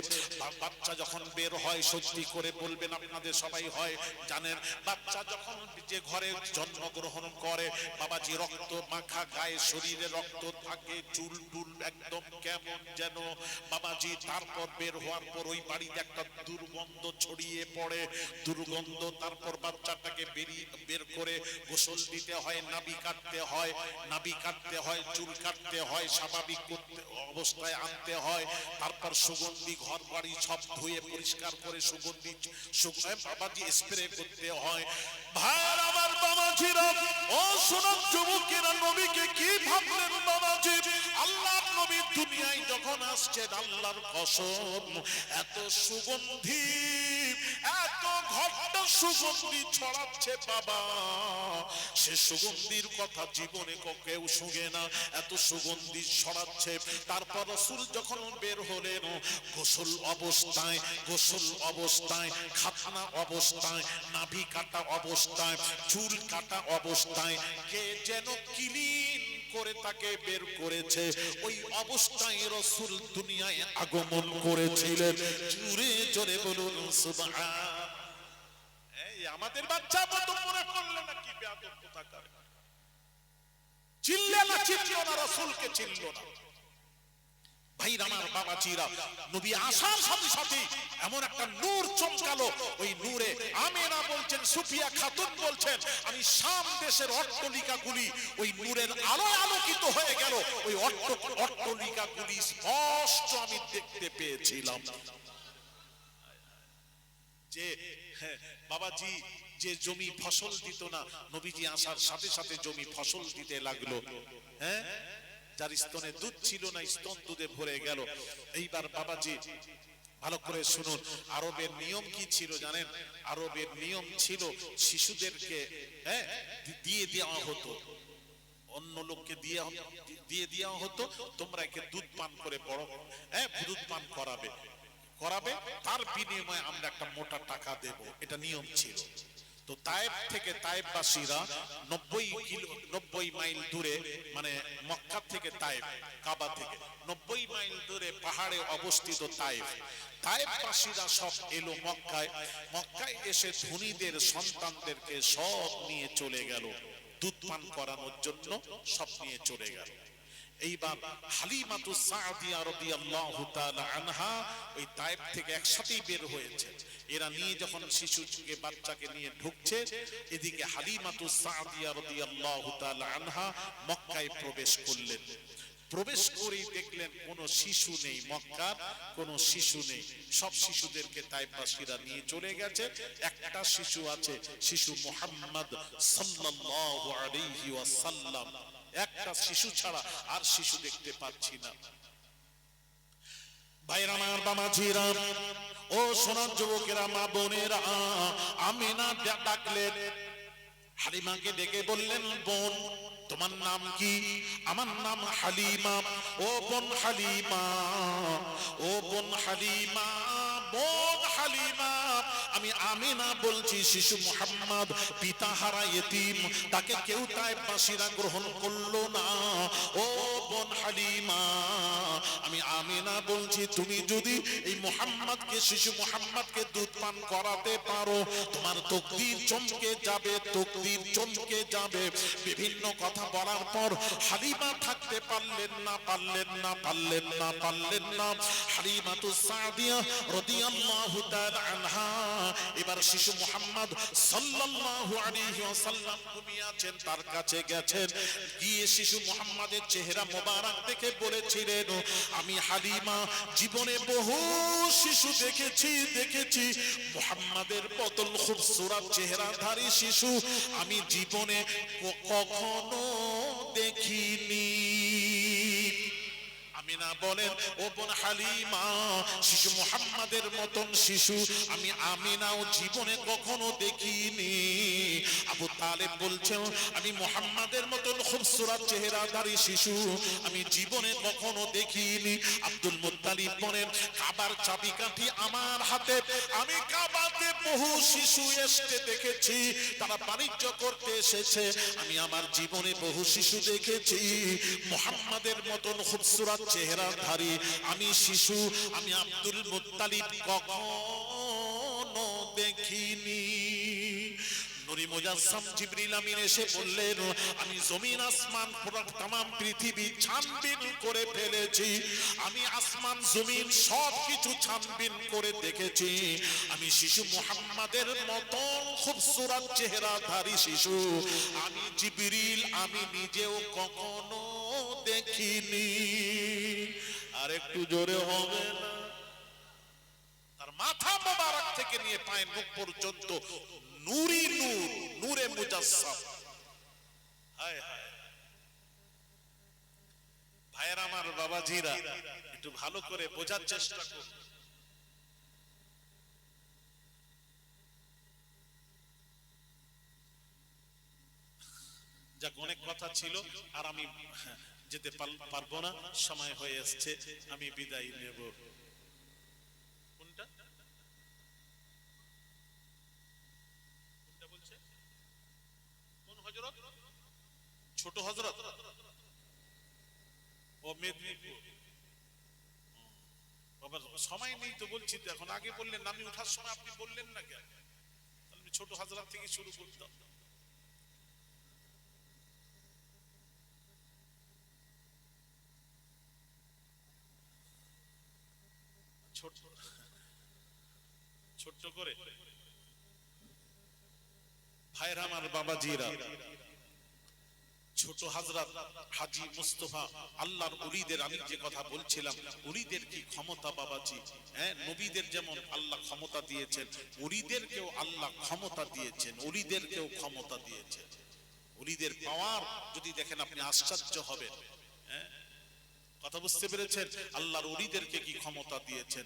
বাচ্চা যখন বের হয়, সত্যি করে বলবেন, আপনাদের সবাই হয় জানেন, বাচ্চা যখন যে ঘরে জন্মগ্রহণ করে, বাবাজি রক্ত মাখা গায়ে, শরীরে রক্ত থাকে, চুল টুল একদম কেমন যেন বাবাজি, তারপর বের হওয়ার পর ওই বাড়িতে একটা দুর্গন্ধ ছড়িয়ে পড়ে, দুর্গন্ধ, তারপর বাচ্চাটাকে বের করে গোসল দিতে হয়, নাভি কাটতে হয়, চুল কাটতে হয়, স্বাভাবিক অবস্থায় আনতে হয়, তারপর সুগন্ধি ঘর বাড়ি সব ধুয়ে পরিষ্কার করে সুগন্ধি বাবাজি স্প্রে করতে হয়। ভাইরা আমার বাবাজিরা, ও সোনার যুবকেরা, নবীকে কি ভাবলেন বাবাজি? আল্লাহর নবী দুনিয়ায় যখন আসছেন, আল্লাহর কসম, এত সুগন্ধি, এত ঘটনা সুগন্ধি ছড়াচ্ছে বাবা, সে সুগন্ধির কথা জীবনে কেউ শুনে না, এত সুগন্ধি ছড়াচ্ছে। তারপর রাসূল যখন বের হলেন, গোসল অবস্থায়, খাতনা অবস্থায়, নাভি কাটা অবস্থায়, চুল কাটা অবস্থায়, কে যেন ক্লিন করে তাকে বের করেছে, ওই অবস্থায় রাসূল দুনিয়ায় আগমন করেছিলেন। জোরে জোরে বলুন সুবহান। এই আমাদের বাচ্চা মত মনে করলে নাকি বেয়াদব কোথাকার, চিল্লে না, চিল্লিও না, রাসূলকে চিল্লো না। ভাইরা আমার বাবাজিরা, নবী আসার সাথে সাথে এমন একটা নূর চমকালো, ওই নূরে আমিনা বলছেন, সুফিয়া খাতুন বলছেন, আমি শাম দেশের অট্টালিকাগুলি ওই নূরের আলোয় আলোকিত হয়ে গেল, ওই অট্টালিকাগুলি স্পষ্ট আমি দেখতে পেয়েছিলাম। যে বাবাজি যে জমি ফসল দিত না, নবীজি আসার সাথে সাথে জমি ফসল দিতে লাগলো। হ্যাঁ, যার স্তনে দুধ ছিল না, স্তন দুধে ভরে গেল। এইবার বাবাজি ভালো করে শুনুন, আরবের নিয়ম কি ছিল জানেন? আরবের নিয়ম ছিল শিশুদেরকে দিয়ে দেওয়া হতো, অন্য লোককে দিয়ে দেওয়া হতো, তোমরা একে দুধ পান করে বড়, দুধ পান করাবে, তার বিনিময়ে আমরা একটা মোটা টাকা দেব, এটা নিয়ম ছিল। তো তায়েফ থেকে, তায়েফবাসীরা 90 মাইল দূরে, মানে মক্কা থেকে তায়েফ, কাবা থেকে 90 মাইল দূরে পাহাড়ে অবস্থিত তায়েফবাসীরা সব এলো মক্কায় এসে ধনীদের সন্তানদেরকে সব নিয়ে চলে গেল, দুধ পান করানোর জন্য সব নিয়ে চলে গেল। এইবার হালিমাতুস সাদিয়া রাদিয়াল্লাহু তাআলা আনহা ওই তায়েফ থেকে একসাথেই বের হয়েছে। এরা নিয়ে যখন শিশুকে, বাচ্চাকে নিয়ে ঢুকছে, এদিকে হালিমাতুস সাদিয়া রাদিয়াল্লাহু তাআলা আনহা মক্কায় প্রবেশ করলেন। প্রবেশ করেই দেখলেন কোনো শিশু নেই, মক্কার কোনো শিশু নেই, সব শিশুদেরকে তায়েফবাসীরা নিয়ে চলে গেছে। একটা শিশু আছে, শিশু মুহাম্মদ সাল্লাল্লাহু আলাইহি ওয়াসাল্লাম, একটা শিশু ছাড়া আর শিশু দেখতে পাচ্ছি না। ভাইরা আমার বাবাজিরা, ও সোনার যুবকেরা, মা বোনেরা, আমিনা ডাকলেন, হালিমাকে ডেকে বললেন, বোন তোমার নাম কি? আমার নাম হালিমা। ও বোন হালিমা, ও বোন হালিমা, বোন হালিমা, আমি আমিনা বলছি, শিশু মুহাম্মদ পিতাহারা ইতিম, তাকে কেউ তায়েফবাসীরা গ্রহণ করলো না। ও বোন হালিমা, আমি আমিনা বলছি, তুমি যদি এই মুহাম্মদকে, শিশু মুহাম্মদকে দুধ পান করাতে পারো, তোমার তকদীর চমকে যাবে, তকদীর চমকে যাবে। বিভিন্ন কথা বলার পর হালিমা থাকতে পারলেন না, পারলেন না, পারলেন না, পারলেন না। হালিমাতুস সাদিয়া রাদিয়াল্লাহু তাআলা আনহা এবার শিশু মুহাম্মদ সাল্লাল্লাহু আলাইহি ওয়াসাল্লাম ঘুমিয়ে আছেন, তার কাছে গেছেন, গিয়ে শিশু মুহাম্মাদের চেহারা মোবারক দেখে বলেছিলেন, আমি হালিমা জীবনে বহু শিশু দেখেছি, মুহাম্মাদের মতন খুবসুরত চেহারাধারী শিশু আমি জীবনে কখনো দেখিনি। আমিনা বলেন, ও বোন হালিমা, শিশু মুহাম্মাদের মতন শিশু আমি আমিনাও জীবনে কখনো দেখিনি। আবু তালেব বলছেন, আমি মুহাম্মাদের মতন খুবসুরত চেহারাধারী শিশু আমি জীবনে কখনো দেখিনি। আব্দুল মুত্তালিব বলেন, কাবার চাবিকাঠি আমার হাতে, আমি কাবাতে বহু শিশু এসে দেখেছি, তারা বাণিজ্য করতে এসেছে, আমি আমার জীবনে বহু শিশু দেখেছি, মুহাম্মাদের মতন খুবসুরত চেহারাধারী আমি শিশু আমি আব্দুল মুত্তালিব কখনো দেখিনি। নূরে মুজাসসাম জিবরিল আমিন এসে বললেন, আমি জমিন আসমান পুরো तमाम পৃথিবী ছানবিন করে ফেলেছি, আমি আসমান জমিন সবকিছু ছানবিন করে দেখেছি, আমি শিশু মুহাম্মাদের মতন খুবসুরত চেহারাধারী শিশু আমি জিবরিল আমি নিজেও কখনো দেখিনি। আর একটু জোরে হবে না? তার মাথা মোবারক থেকে নিয়ে পায়ের মুখ পর্যন্ত নূরি নূর, নূরে মুজাসসাম। হায় হায় ভাইয়ের আমার, বাবাজিরা একটু ভালো করে বোঝার চেষ্টা করুন। যাক, অনেক কথা ছিল, আর আমি যেতে পারবো না, সময় হয়ে আসছে, আমি বিদায় নেব। কোনটা কোনটা বলছে? কোন হযরত? ছোট হযরত ও মেদিনীপুর। বাবা সময় নেই তো বলছি তো, এখন আগে বললেন, আমি ওঠার সময় আপনি বললেন না কেন? তাহলে আমি ছোট হযরত থেকে শুরু করতাম। ছোট্ট করে ভাইরা আমার, বাবাজিরা, ছোট হযরত হাজী মুস্তাফা আল্লাহর ওলিদের, আমি যে কথা বলছিলাম, ওলিদের কি ক্ষমতা বাবাজি! হ্যাঁ, নবীদের যেমন আল্লাহ ক্ষমতা দিয়েছেন, ওলিদেরকেও আল্লাহ ক্ষমতা দিয়েছেন, ওলিদেরকেও ক্ষমতা দিয়েছেন। ওলিদের পাওয়ার যদি দেখেন আপনি আশ্চর্য হবেন। হ্যাঁ, কথা বুঝতে পেরেছেন? আল্লাহর ওলিদেরকে কি ক্ষমতা দিয়েছেন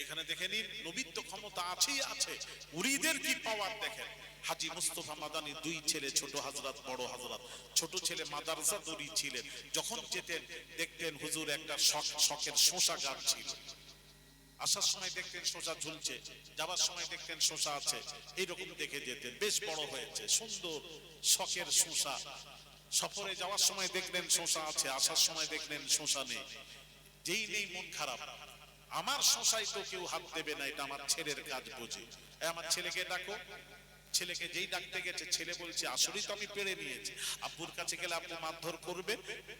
এখানে দেখে নিন। নবীর তো ক্ষমতা আছেই আছে, ওলিদের কি পাওয়ার দেখেন। হাজী মুস্তাফা মাদানী দুই ছেলে, ছোট হযরত বড় হযরত। ছোট ছেলে মাদ্রাসা দৌড়ি ছিলেন, যখন যেতেন দেখতেন হুজুর একটা শখের শসা গাছ ছিল, আসার সময় দেখতেন শসা ঝুলছে, যাবার সময় দেখতেন শসা আছে, এইরকম দেখে যেতেন। বেশ বড় হয়েছে, সুন্দর শখের শসা। সফরে যাওয়ার সময় দেখলেন শসা আছে, আসার সময় দেখলেন শসা নেই। যেই নেই মন খারাপ, আমার শসায় তো কেউ হাত দেবে না, এটা আমার ছেলের কাজ বুঝি। আমার ছেলেকে ডাকো। ছেলেকে যেই ডাকতে গেছে, ছেলে বলছে আসলেই তো আমি পেড়ে নিয়েছি। আব্বুর কাছে গেলে আব্বু মারধর করবে,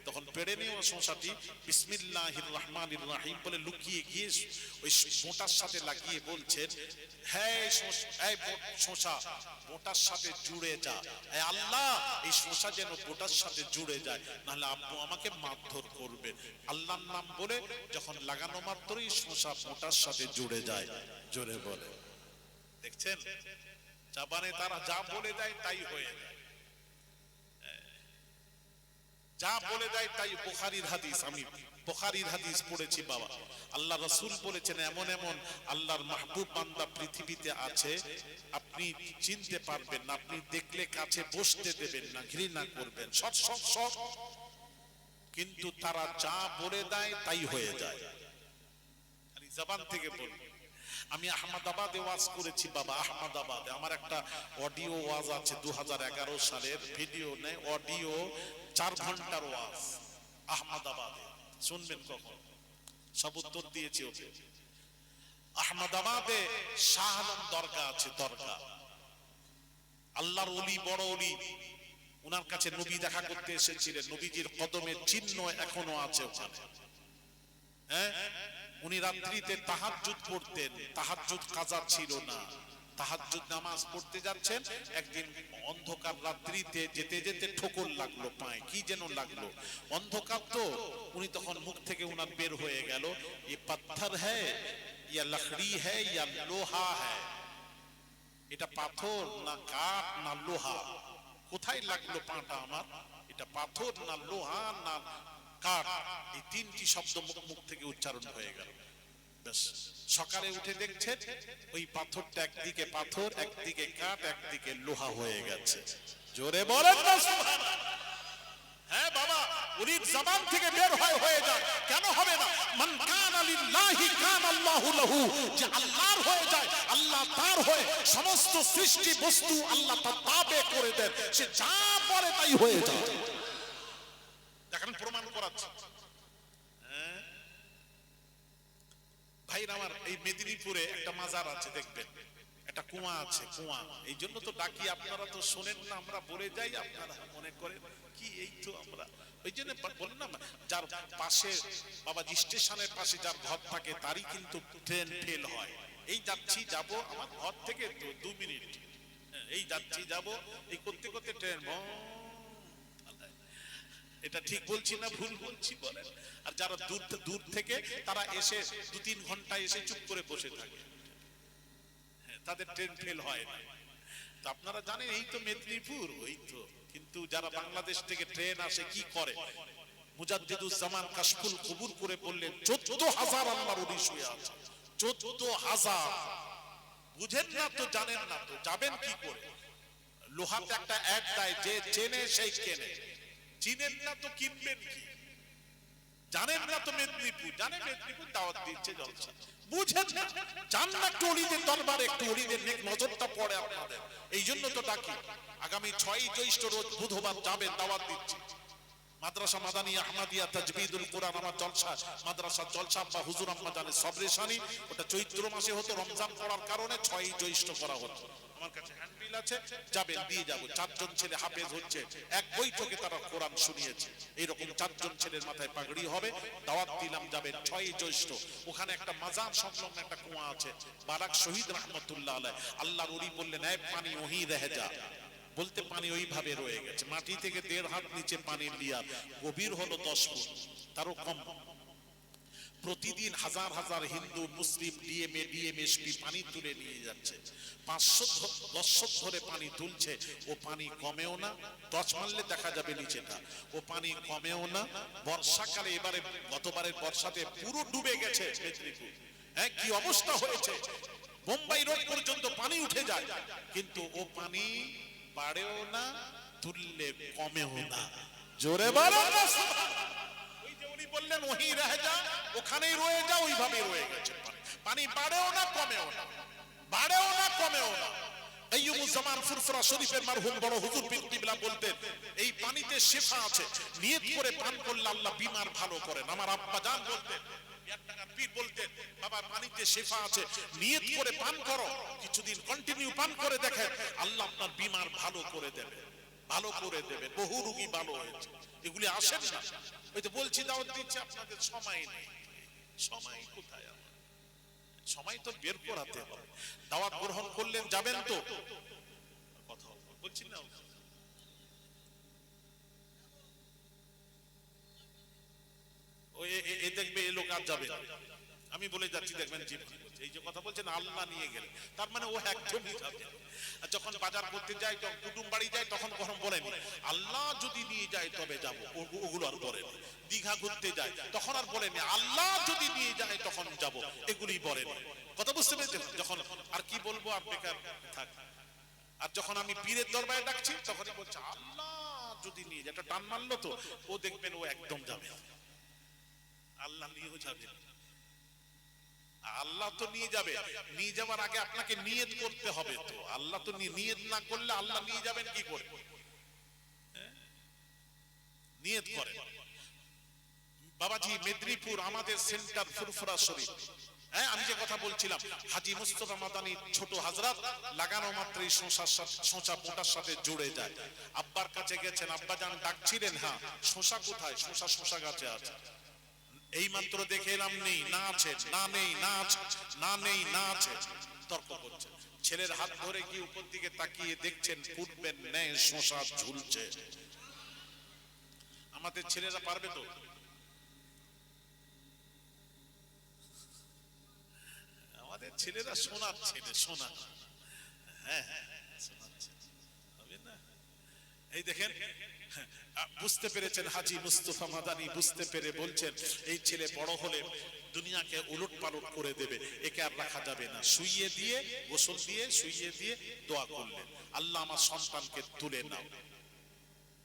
তখন পেড়ে নেওয়া শসাটি বিসমিল্লাহির রহমানির রহিম বলে লুকিয়ে গিয়ে ওই মোটার সাথে লাগিয়ে বলছেন, হ্যাঁ শসা মোটার সাথে জুড়ে যা, আল্লাহ এই শসা যেন মোটার সাথে জুড়ে যায়, নাহলে আব্বু আমাকে মারধর করবে। আল্লাহর নাম বলে যখন লাগানো মাত্রই শসা মোটার সাথে জুড়ে যায়। জোরে বলে, দেখছেন? জাবানে তারা যা বলে দেয় তাই হয়ে যায়। যা বলে দেয় তাই বুখারীর হাদিস। আমি বুখারীর হাদিস পড়েছি বাবা। আল্লাহ রাসূল বলেছেন এমন এমন আল্লাহর মাহবুব বান্দা পৃথিবীতে আছে আপনি চিনতে পারবেন না, আপনি দেখলে কাছে বসতে দেবেন না, ঘৃণা করবেন, সব সব সব, কিন্তু তারা যা বলে দেয় তাই হয়ে যায়। খালি জবান থেকে বলি। আমি আহমদাবাদে ওয়াজ করেছি বাবা, আহমদাবাদে আমার একটা অডিও ওয়াজ আছে 2011 সালের, ভিডিও নেই, অডিও 4 ঘন্টার ওয়াজ আহমদাবাদে, শুনবেন কখন, সব উত্তর দিয়েছি ওকে। আহমদাবাদে শাহ আলম দরগা আছে, দরগা, আল্লাহর ওলি, বড় ওলি, ওনার কাছে নবী দেখা করতে এসেছিলেন, নবীজির কদমের চিহ্ন এখনো আছে ওখানে। হ্যাঁ, উনি রাত্রিতে তাহাজ্জুদ পড়তেন, তাহাজ্জুদ কাজা ছিল না, তাহাজ্জুদ নামাজ পড়তে যাচ্ছেন, একদিন অন্ধকার রাত্রিতে যেতে যেতে ঠোকর লাগলো পায়ে, কি যেন লাগলো, অন্ধকার তো, উনি তখন মুখ থেকে উনার বের হয়ে গেল, ये पत्थर है या लकड़ी है या लोहा है, এটা পাথর না কাঠ না লোহা, কোথায় লাগলো পাটা আমার, এটা পাথর না লোহা না কাঠ, এই তিনটি শব্দ মুখ থেকে উচ্চারণ হয়ে গেল। বেশ, সকালে উঠে দেখছেন ওই পাথরটা একদিকে পাথর, একদিকে কাঠ, একদিকে লোহা হয়ে গেছে। জোরে বলেন না সুবহানাল্লাহ। হ্যাঁ বাবা, উনি জবান থেকে বের হয়ে যায়, কেন হবে না? মান কানা লিল্লাহি কানা আল্লাহু লাহু, যে আল্লাহর হয়ে যায় আল্লাহ তার হয়ে, সমস্ত সৃষ্টি বস্তু আল্লাহ তার তাবে করে দেন, সে যা বলে তাই হয়ে যায়। দেখেন প্রমাণ করাচ্ছে। ভাইরা আমার, এই মেদিনীপুরে একটা মাজার আছে, দেখবেন একটা কুয়া আছে, কুয়া, এই জন্য তো ডাকি, আপনারা তো শোনেন না, আমরা বলে যাই, আপনারা মনে করেন কি এই তো আমরা, ওই জন্য বলেন না, যার পাশে বাবাজি স্টেশনের পাশে যার ঘর থাকে তারই কিন্তু ট্রেন ফেল হয়। এই যাচ্ছি যাব, আমার ঘর থেকে তো 2 মিনিট, এই যাচ্ছি যাব, এই করতে করতে ট্রেন, এটা ঠিক বলছি না ভুল বলছি বলেন? আর যারা দূর থেকে তারা এসে 2-3 ঘন্টা এসে চুপ করে বসে থাকে, তাদের ট্রেন ফেল হয় না। তো আপনারা জানেন এই তো মেদিনীপুর, ওই তো, কিন্তু যারা বাংলাদেশ থেকে ট্রেন আসে কি করে, মুজাদ্দিদুজ্জামান কাশফুল কবুর করে বললেন 14,000 আল্লাহর ওলি শুয়ে আছে, 14,000। বুঝেন না তো, জানেন না তো, যাবেন কি করে? লোহাতে একটা অ্যাড দেয়, যে চেনে সেই কেনে, চিনেন না তো কিনবেন কি? জানেন না তো মেদিনীপুর, জানেন মেদিনীপুর দাওয়াত দিচ্ছে, জলসা, বুঝেন না, জান না একটু ওলিদের দরবারে, একটু ওলিদের নেক নজরটা পড়ে আপনাদের। এই জন্য তো ডাকি, আগামী 6ই জ্যৈষ্ঠ রোজ বুধবার যাবেন, দাওয়াত দিচ্ছি, মাদ্রাসা মাদানিয়া আহমদিয়া তাজবিদুল কোরআন আমার জলসা, মাদ্রাসা জলসা বা হুজুর আম্মা জানে সবরেশানি, ওটা চৈত্র মাসে হতো, রমজান পড়ার কারণে 6ই জ্যৈষ্ঠ করা হতো। আমার কাছে হ্যান্ডবিল আছে, যাবেন, দিয়ে যাব। 4 জন ছেলে হাফেজ হচ্ছে, এক বৈঠকে তারা কোরআন শুনিয়েছে, এইরকম 4 জন ছেলের মাথায় পাগড়ি হবে, দাওয়াত দিলাম, যাবেন 6ই জ্যৈষ্ঠ। ওখানে একটা মাজার সংলগ্ন একটা কুয়া আছে, বারাক শহীদ রহমতুল্লাহ আলাইহ, আল্লাহর ওলি বললেন এই পানি ওহি রহে যা, বলতে পানি ওইভাবে রয়ে গেছে, মাটি থেকে 1.5 হাত নিচে পানির লিয়ার, গভীর হলো 10 ফুট, তারও কম। প্রতিদিন হাজার হাজার হিন্দু মুসলিম ডিএমএ ডিএমএসপি পানি তুলে নিয়ে যাচ্ছে, 500 দশক ধরে পানি তুলছে, ও পানি কমেও না, টর্চ মারলে দেখা যাবে নিচেটা, ও পানি কমেও না। বর্ষাকালে এবারে গতবারের বর্ষাতে পুরো ডুবে গেছে মেদিনীপুর, হ্যাঁ কি অবস্থা হয়েছে, বোম্বাই রোড পর্যন্ত পানি উঠে যায়, কিন্তু ও পানি বাড়েও না, তুললে কমেও না। জোরে বলো না সুবহানাল্লাহ। ওই যে উনি বললেন ওহি রহে যা, ওখানেই রয়ে যা, ওইভাবেই রয়ে গেছে পানি, বাড়েও না কমেও না, বাড়েও না কমেও না। আইয়ুবুজ্জামান ফুরফুরা শরীফের মারহুম বড় হুজুর পীর কিবলা বলতেন এই পানিতে শিফা আছে, নিয়ত করে পান করলে আল্লাহ বিমার ভালো করেন। আমার আব্বা জান বলতেন, পীর বলতেন বাবা পানিতে শিফা আছে, নিয়ত করে পান করো, কিছুদিন কন্টিনিউ পান করে দেখেন, আল্লাহ আপনার বিমার ভালো করে দেবে, ভালো করে দেবে। বহু রোগী ভালো হয়েছে, এগুলি আসেন না। ওই তো বলছি দাওয়াত দিচ্ছে, আপনাদের সময় নেই, সময় কোথায়, সময় তো বের করাতে হবে। দাওয়াত গ্রহণ করলেন, যাবেন তো, কথা বলছি না, ওই দেখবে এই লোক আর যাবে, আমি বলে যাচ্ছি, দেখবেন জীবনে এই যে কথা বলছেন আল্লাহ নিয়ে গেলে, তার মানে ও একদমই যাবে। আর যখন বাজার করতে যায়, যখন কুটুম বাড়ি যায়, তখন কখন বলেনি আল্লাহ যদি নিয়ে যায় তবে যাব, ওগুলো আর বলেনি। দীঘা ঘুরতে যায় তখন আর বলেনি আল্লাহ যদি নিয়ে যায় তখন যাব, এগুলি বলেনি। কথা বুঝতে পেরেছেন? যখন আর কি বলবো, আর বেকার থাক। আর যখন আমি পীরের দরবারে ডাকছি তখনই বলছে আল্লাহ যদি নিয়ে যায়, একটা টান মারলো তো ও দেখবেন ও একদম যাবে, আল্লাহ নিয়েও যাবে। আল্লাহ তো নিয়ে যাবে, নিয়ে যাওয়ার আগে আপনাকে নিয়ত করতে হবে। তো আল্লাহ তো নিয়ত না করলে আল্লাহ নিয়ে যাবেন কি করে? নিয়ত করে। বাবাজি মেদিনীপুর আমাদের সেন্টার ফুরফুরা শরীফ, হ্যাঁ আমি যে কথা বলছিলাম, হাজী মুস্তাফা মাদানী ছোট হাজরাত লাগানো মাত্রই শোঁচা পোটার সাথে জুড়ে যায়। আব্বার কাছে গেছেন, আব্বা জান ডাকছিলেন, হ্যাঁ শোঁচা কোথায়? শোঁচা গাছে আছে। এই মাত্র দেখে এলাম নেই, না আছে, না নেই, না আছে, না নেই, না আছে, তর্ক করছে। ছেলের হাত ধরে গিয়ে উপর দিকে তাকিয়ে দেখছেন পূর্বের ন্যায় শোঁচা ঝুলছে। আমাদের ছেলেরা পারবে তো? আমাদের ছেলেরা সোনার ছেলে, সোনা। হ্যাঁ শোনাচ্ছে হবে না। এই দেখেন, বুঝতে পেরেছেন হাজী মুস্তাফা মাদানী, বুঝতে পেরে বলছেন এই ছেলে বড় হলে দুনিয়াকে উলট পালট করে দেবে, একে আর রাখা যাবে না। শুইয়ে দিয়ে, গোসল দিয়ে, শুইয়ে দিয়ে দোয়া করলেন, আল্লাহ আমার সন্তানকে তুলে নাও।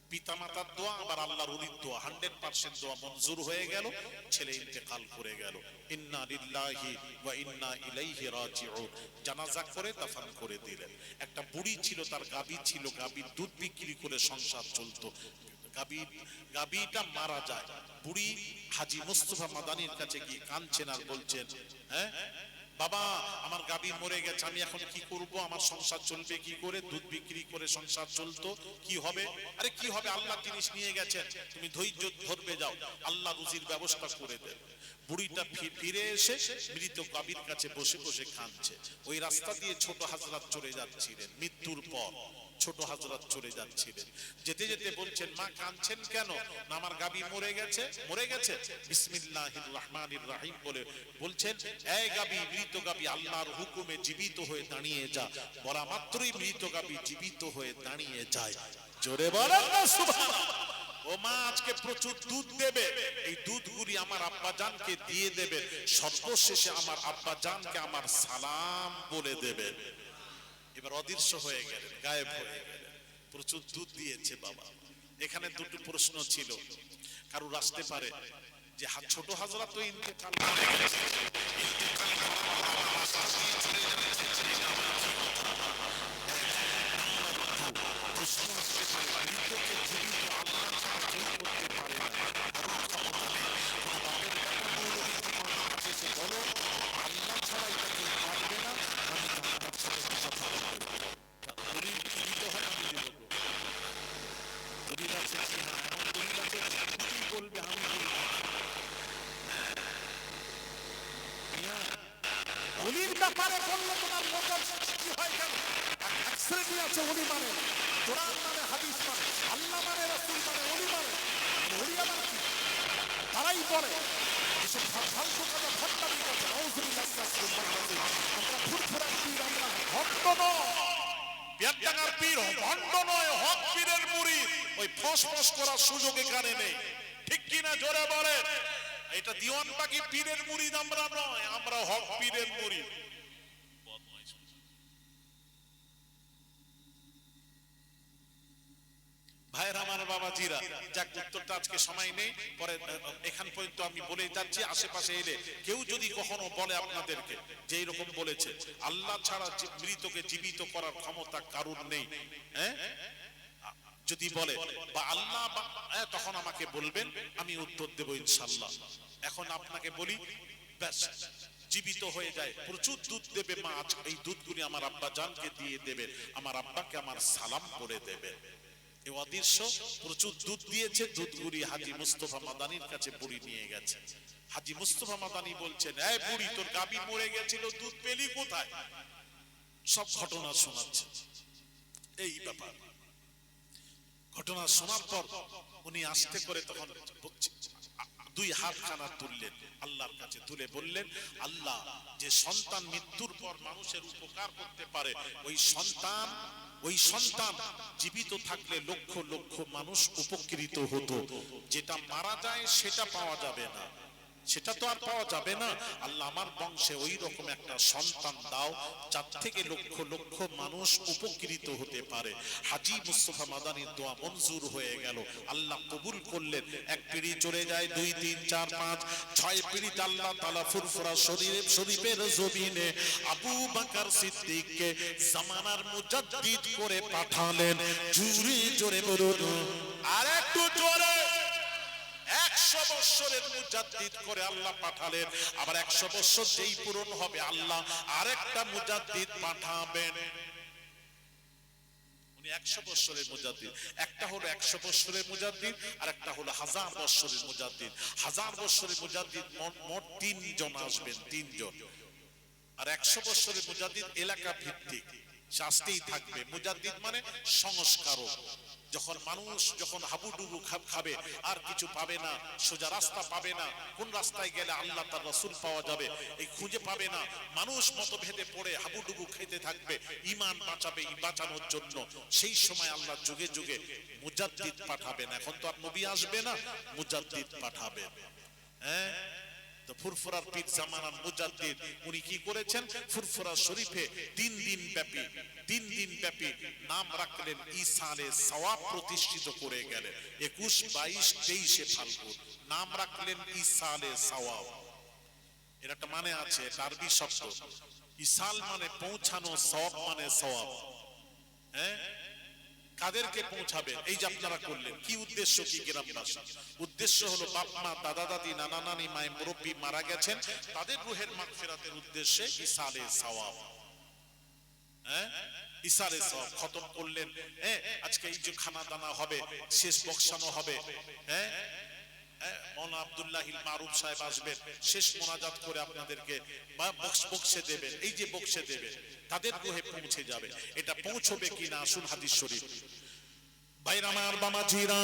পিতামাতার দোয়া আবার আল্লাহর ওলির দোয়া 100% দোয়া মঞ্জুর হয়ে গেল, ছেলে ইন্তেকাল করে গেল। ইন্না লিল্লাহি ওয়া ইন্না ইলাইহি রাজিউন। জানাজা করে দাফন করে দিলেন। একটা বুড়ি ছিল, তার গাবি ছিল, গাবির দুধ বিক্রি করে সংসার চলতো। গাবিটা মারা যায়। বুড়ি হাজী মুস্তাফা মাদানীর কাছে গিয়ে কাঁদছেন আর বলছেন, হ্যাঁ বাবা আমার গাবি মরে গেছে, আমি এখন কি করব? আমার সংসার চলবে কি করে? দুধ বিক্রি করে সংসার চলতো, কি হবে? আরে কি হবে, আল্লাহ জিনিস নিয়ে গেছেন, তুমি ধৈর্য ধরবে, যাও, আল্লাহ রুজির ব্যবস্থা করে দেন। বুড়িটা ফিরে এসে মৃত গাবির কাছে বসে বসে কাঁদছে। ওই রাস্তা দিয়ে ছোট হাজরাত চলে যাচ্ছিলেন, মৃত্যুর পর ছোট হাজরাত চলে যাচ্ছিলেন। যেতে যেতে বলছেন, মা কাঁদছেন কেন? না আমার গাবি মরে গেছে। মরে গেছে? বিসমিল্লাহির রহমানির রহিম বলে বলছেন, এই গাবি, মৃত গাবি আল্লাহর হুকুমে জীবিত হয়ে দাঁড়িয়ে যা। বলা মাত্রই মৃত গাবি জীবিত হয়ে দাঁড়িয়ে যায়। জোরে বলেন না সুবহানাল্লাহ। ও মা আজকে প্রচুর দুধ দেবে, এই দুধগুলি আমার আব্বা জানকে দিয়ে দেবে, সর্বশেষে আমার আব্বা জানকে আমার সালাম বলে দেবে। এবার অদৃশ্য হয়ে গেলেন, গায়েব হয়ে গেলেন। প্রচুর দুধ দিয়েছে বাবা। এখানে দুটো প্রশ্ন ছিল, কারুর আসতে পারে যে ছোট হাজরা তো ইন্তেকাল করে গেছে, ইন্তেকাল করার পর রাস্তা দিয়ে চলে যাচ্ছে, প্রশ্ন আসতে পারে মৃতকে জীবিত আল্লাহ ছাড়া কেউ করতে পারে না। বলো আল্লাহ ছাড়া এটা কেউ পারবে না, আমি আপনার সাথে কথা বলবো। দলিল জীবিত হয় আমি বলবো, দলিল আছে কি? হ্যাঁ এমন দলিল আছে, তুমি বলবে আমি বলবো। দলিল ব্যাপারে বললে তোমার মোটর কি হয় কেন? এক শ্রেণী আছে ওলি মানে, কোরআন মানে, হাদিস মানে, আল্লাহ মানে, রাসূল মানে, ওলি মানে। ওলি আবার কি? তারাই বলে এসব ফালতু কথা, ভণ্ডামি কথা। আমরা ফুরফুরার পীর, আমরা ভণ্ড নয়। পেটডাঙ্গার পীর ভণ্ড নয়, হক পীরের মুরিদ। ওই ফসফস করার সুযোগ এখানে নেই, ঠিক কিনা? জোরে বলে। এটা দিওয়ানবাগি পীরের মুরিদ আমরা নয়, আমরা হক পীরের মুরিদ। ভাইয়ের আমার বাবাজিরা, যাক উত্তরটা আজকে সময় নেই, পরে এখান পর্যন্ত আমি বলে যাচ্ছি। আশেপাশে এলে কেউ যদি কখনো বলে আপনাদেরকে যে এইরকম বলেছে, আল্লাহ ছাড়া মৃতকে জীবিত করার ক্ষমতা কারুর নেই, হ্যাঁ যদি বলে বা আল্লাহ, তখন আমাকে বলবেন, আমি উত্তর দেব ইনশাআল্লাহ। এখন আপনাকে বলি, ব্যাস জীবিত হয়ে যায়, প্রচুর দুধ দেবে মা, এই দুধগুলি আমার আব্বা জানকে দিয়ে দেবে, আমার আব্বাকে আমার সালাম করে দেবে। এই অদৃশ্য প্রচুর দুধ দিয়েছে, দুধগুলি হাজী মুস্তাফা মাদানীর কাছে বুড়ি নিয়ে গেছে। হাজী মুস্তাফা মাদানী বলছেন, এই বুড়ি তোর গাবি মরে গেছিল, দুধ পেলি কোথায়? সব ঘটনা শোনাচ্ছে। এই ব্যাপার ঘটনা শোনার পর উনি আস্তে করে তখন দুই হাতখানা তুললেন, আল্লাহর কাছে তুলে বললেন, আল্লাহ, যে সন্তান মৃত্যুর পর মানুষের উপকার করতে পারে, ওই সন্তান জীবিত থাকলে লক্ষ লক্ষ মানুষ উপকৃত হতো। যেটা মারা যায় সেটা পাওয়া যাবে না, সেটা তো আর পাওয়া যাবে না। আল্লাহ, আমার বংশে ওই রকম একটা সন্তান দাও যার থেকে লক্ষ লক্ষ মানুষ উপকৃত হতে পারে। হাজী মুস্তাফা মাদানির দোয়া মঞ্জুর হয়ে গেল, আল্লাহ কবুল করলেন। এক পিঁড়ি চলে যায়, 2, 3, 4, 5, 6 পিঁড়িতে আল্লাহ তাআলা ফুরফুরা শরীফের জমিনে আবু বকর সিদ্দিককে জামানার মুজাদ্দিদ করে পাঠালেন। জোরে জোরে বলুন, আর একটু জোরে। 100 বছরের মুজাদ্দিদ করে আল্লাহ পাঠালেন। আবার 100 বছর যেই পূরণ হবে, আল্লাহ আরেকটা মুজাদ্দিদ পাঠাবেন। উনি 100 বছরের মুজাদ্দিদ। একটা হলো 100 বছরের মুজাদ্দিদ, আর একটা হলো 1000 বছরের মুজাদ্দিদ। 1000 বছরের মুজাদ্দিদ মোট 3 জন আসবেন, 3 জন। আর 100 বছরের মুজাদ্দিদ এলাকা ভিত্তিক শাস্তিই থাকবে। মুজাদ্দিদ মানে সংস্কারক। যখন মানুষ হাবুডুবু খাবে, আর কিছু পাবে না, সোজা রাস্তা পাবে না, কোন রাস্তায় গেলে আল্লাহ তার রাসূল পাওয়া যাবে এই খুঁজে পাবে না, মানুষ মতভেদে পড়ে হাবুডুবু খেতে থাকবে, ঈমান বাঁচানোর জন্য সেই সময় আল্লাহ যুগে যুগে মুজাদ্দিদ পাঠাবেন। এখন তো আর নবী আসবে না, মুজাদ্দিদ পাঠাবেন। হ্যাঁ, তো ফুরফুরার পীর জামানার মুজাদ্দিদ উনি কি করেছেন? ফুরফুরা শরীফে 3 দিন ব্যাপী নাম রাখলেন, ঈসা আলাইহিস সাওয়াব প্রতিষ্ঠিত করে গেলেন। 21, 22, 23 ফাল্গুন নাম রাখলেন ঈসা আলাইহিস সাওয়াব। এর একটা মানে আছে, এটা আরবি শব্দ। ইসাল মানে পৌঁছানো, সওয়াব মানে সওয়াব। হ্যাঁ, কাদেরকে পৌঁছাবেন? এই যে আপনারা করলেন, কি উদ্দেশ্য? কি গ্রামবাসী উদ্দেশ্য হলো বাপ মা, দাদা দাদি, নানা নানি, মায়ের মুরব্বী মারা গেছেন, তাদের রুহের মাগফিরাতের উদ্দেশ্যে ঈসা আলাইহিস সাওয়াব। হ্যাঁ, ঈসা আলাইহিস সাওয়াব খতম করলেন। হ্যাঁ, আজকে এই যে খানা দানা হবে, শেষ বক্সানো হবে। হ্যাঁ, মৌলানা আব্দুল্লাহিল মারুফ সাহেব আসবেন, শেষ মোনাজাত করে আপনাদেরকে বক্সে দেবেন। এই যে বক্সে দেবেন, তাদের রুহে পৌঁছে যাবে। এটা পৌঁছবে কিনা আসুন হাদিস শরীফ। ভাইরা আমার, বাবাজিরা,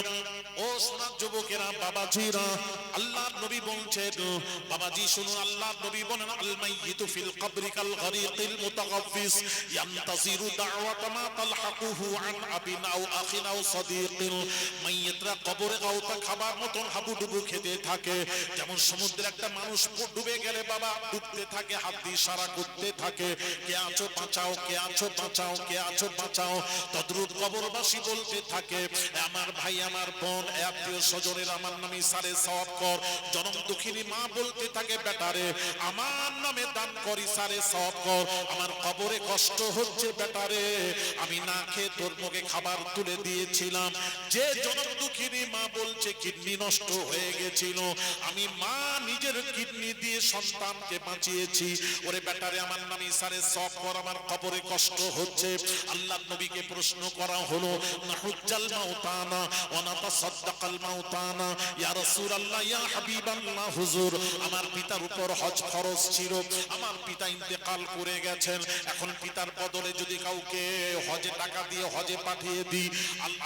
ও সোনার যুবকেরা, বাবাজিরা, আল্লাহর নবী বলছেন, বাবাজি শুনুন, আল্লাহর নবী বলেন, আল মাইয়িতু ফিল কবরি কাল গরিকিল মুতাগাফফিস ইয়ান্তাজিরু দাওয়াতা মা তালহাকুহু আন আবিন আও আখিন আও সাদিকিন। মাইয়িতরা কবরে গাওতা খাবার মতন হাবুডুবু খেতে থাকে। যেমন সমুদ্রে একটা মানুষ ডুবে গেলে বাবা ডুবতে থাকে, হাত দিয়ে ইশারা করতে থাকে, কে আছো বাঁচাও, কে আছো বাঁচাও, কে আছো বাঁচাও। তদ্রূপ কবরবাসী বলতে থাকে, আমার ভাই, আমার বোন, আত্মীয় স্বজনের আমার নামে সারে সওয়াব কর। জনম দুঃখিনী মা বলতে থাকে, বেটারে আমার নামে দান করি, সারে সওয়াব কর। আমার কবরে কষ্ট হচ্ছে বেটারে, আমি না খেয়ে তোর মুখে খাবার তুলে দিয়েছিলাম। যে জনম দুঃখিনী মা বলছে, কিডনি নষ্ট হয়ে গেছিল, আমি মা নিজের কিডনি দিয়ে সন্তানকে বাঁচিয়েছি। ওরে বেটারে আমার নামে সারে সওয়াব কর, আমার কবরে কষ্ট হচ্ছে। আল্লাহর নবীকে প্রশ্ন করা হলো, নাহুজ্জাল মাউতানা ওয়া নাতাসাদদাকাল মাউতানা, ইয়া রাসূলুল্লাহ, ইয়া হাবিবাল্লাহ, হুজুর আমার পিতার উপর হজ ফরজ ছিল, আমার পিতা ইন্তেকাল করে গেছেন, এখন পিতার বদলে যদি কাউকে হজে টাকা দিয়ে হজে পাঠিয়ে দিই,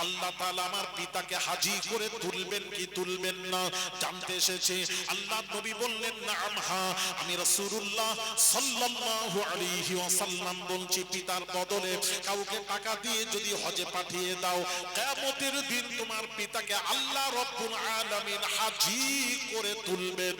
আল্লাহ তাআলা আমার পিতাকে হাজী করে তুলবেন কি তুলবেন না জানতে এসেছে। আল্লাহর নবী বললেন, নাম, হ্যাঁ, আমি রাসূলুল্লাহ সাল্লাল্লাহু আলাইহি ওয়াসাল্লাম বলছি, পিতার বদলে কাউকে টাকা দিয়ে যদি হজে পাঠিয়ে দাও, কিয়ামতের দিন তোমার পিতাকে আল্লাহ রাব্বুল আলামিন হাজী করে তুলবেন।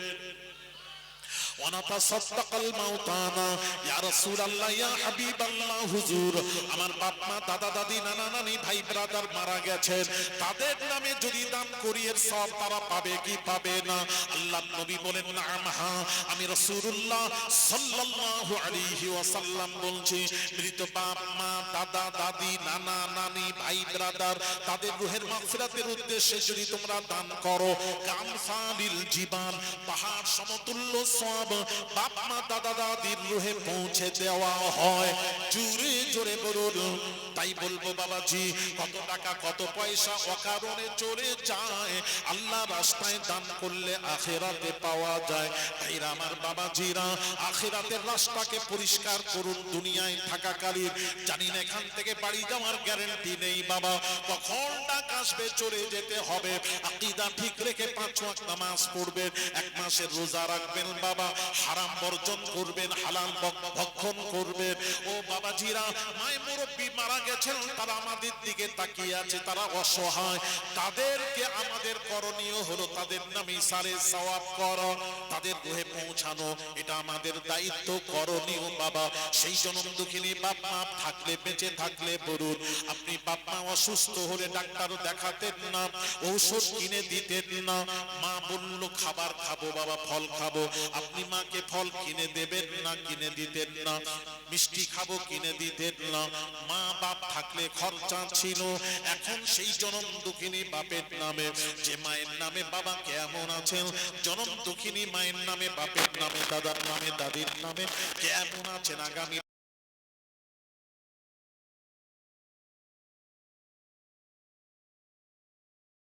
ওয়ানাতাসাদদাকাল মাউতানা, ইয়া রাসূলুল্লাহ, ইয়া হাবিবাল্লাহ, হুজুর আমার বাপ মা, দাদা দাদি, নানা নানি, ভাই ব্রাদার মারা গেছেন, তাদের নামে যদি দান করি এর সওয়াব তারা পাবে কি পাবে না? আল্লাহর নবী বলেন, নাম, হ্যাঁ, আমি রাসূলুল্লাহ সাল্লাল্লাহু আলাইহি ওয়াসাল্লাম বলছি, মৃত বাপ মা, দাদা দাদি, নানা নানি, ভাই ব্রাদার, তাদের রূহের মাগফিরাতের উদ্দেশ্যে যদি তোমরা দান করো, কামসালিল জিবাল, পাহাড় সমতুল্য সওয়াব সওয়াব বাপ মা দাদা দাদির রুহে পৌঁছে দেওয়া হয়। জোরে জোরে বলুন। তাই বলবো বাবাজি, কত টাকা কত পয়সা অকারণে চলে যায়, আল্লাহ রাস্তায় দান করলে আখিরাতে পাওয়া যায়। ভাইরা আমার, বাবাজিরা, আখিরাতের রাস্তাকে পরিষ্কার করুন। দুনিয়ায় থাকাকালীন জানি না এখান থেকে বাড়ি যাওয়ার গ্যারান্টি নেই বাবা, কখন ডাক আসবে চলে যেতে হবে। আকীদা ঠিক রেখে 5 ওয়াক্ত নামাজ পড়বেন, 1 মাসের রোজা রাখবেন বাবা, হারাম বর্জন করবেন, হালাল ভক্ষণ করবেন। ও বাবাজিরা, মায় মুরব্বী মারা গেছেন, তারা আমাদের দিকে তাকিয়ে আছে, তারা অসহায়, তাদেরকে আমাদের করণীয় হলো তাদের নামে সারে সওয়াব করা, তাদের রুহে পৌঁছানো, এটা আমাদের দায়িত্ব, করণীয় বাবা। সেই জনম দুঃখিনী বাপ মা থাকলে, বেঁচে থাকলে বলুন, আপনি বাপ মা অসুস্থ হলে ডাক্তার দেখাতেন না, ঔষধ কিনে দিতেন না। মা বলল খাবার খাবো বাবা, ফল খাবো, আপনি মাকে ফল কিনে দেবেন না, কিনে দিতেন না। মিষ্টি খাবো, কিনে দিতেন না। মা বাপ থাকলে খরচা ছিল। এখন সেই জনম দুঃখিনী বাপের নামে, যে মায়ের নামে বাবা কেমন আছেন, জনম দুঃখিনী মায়ের নামে, বাপের নামে, দাদার নামে, দাদির নামে কেমন আছেন, আগামী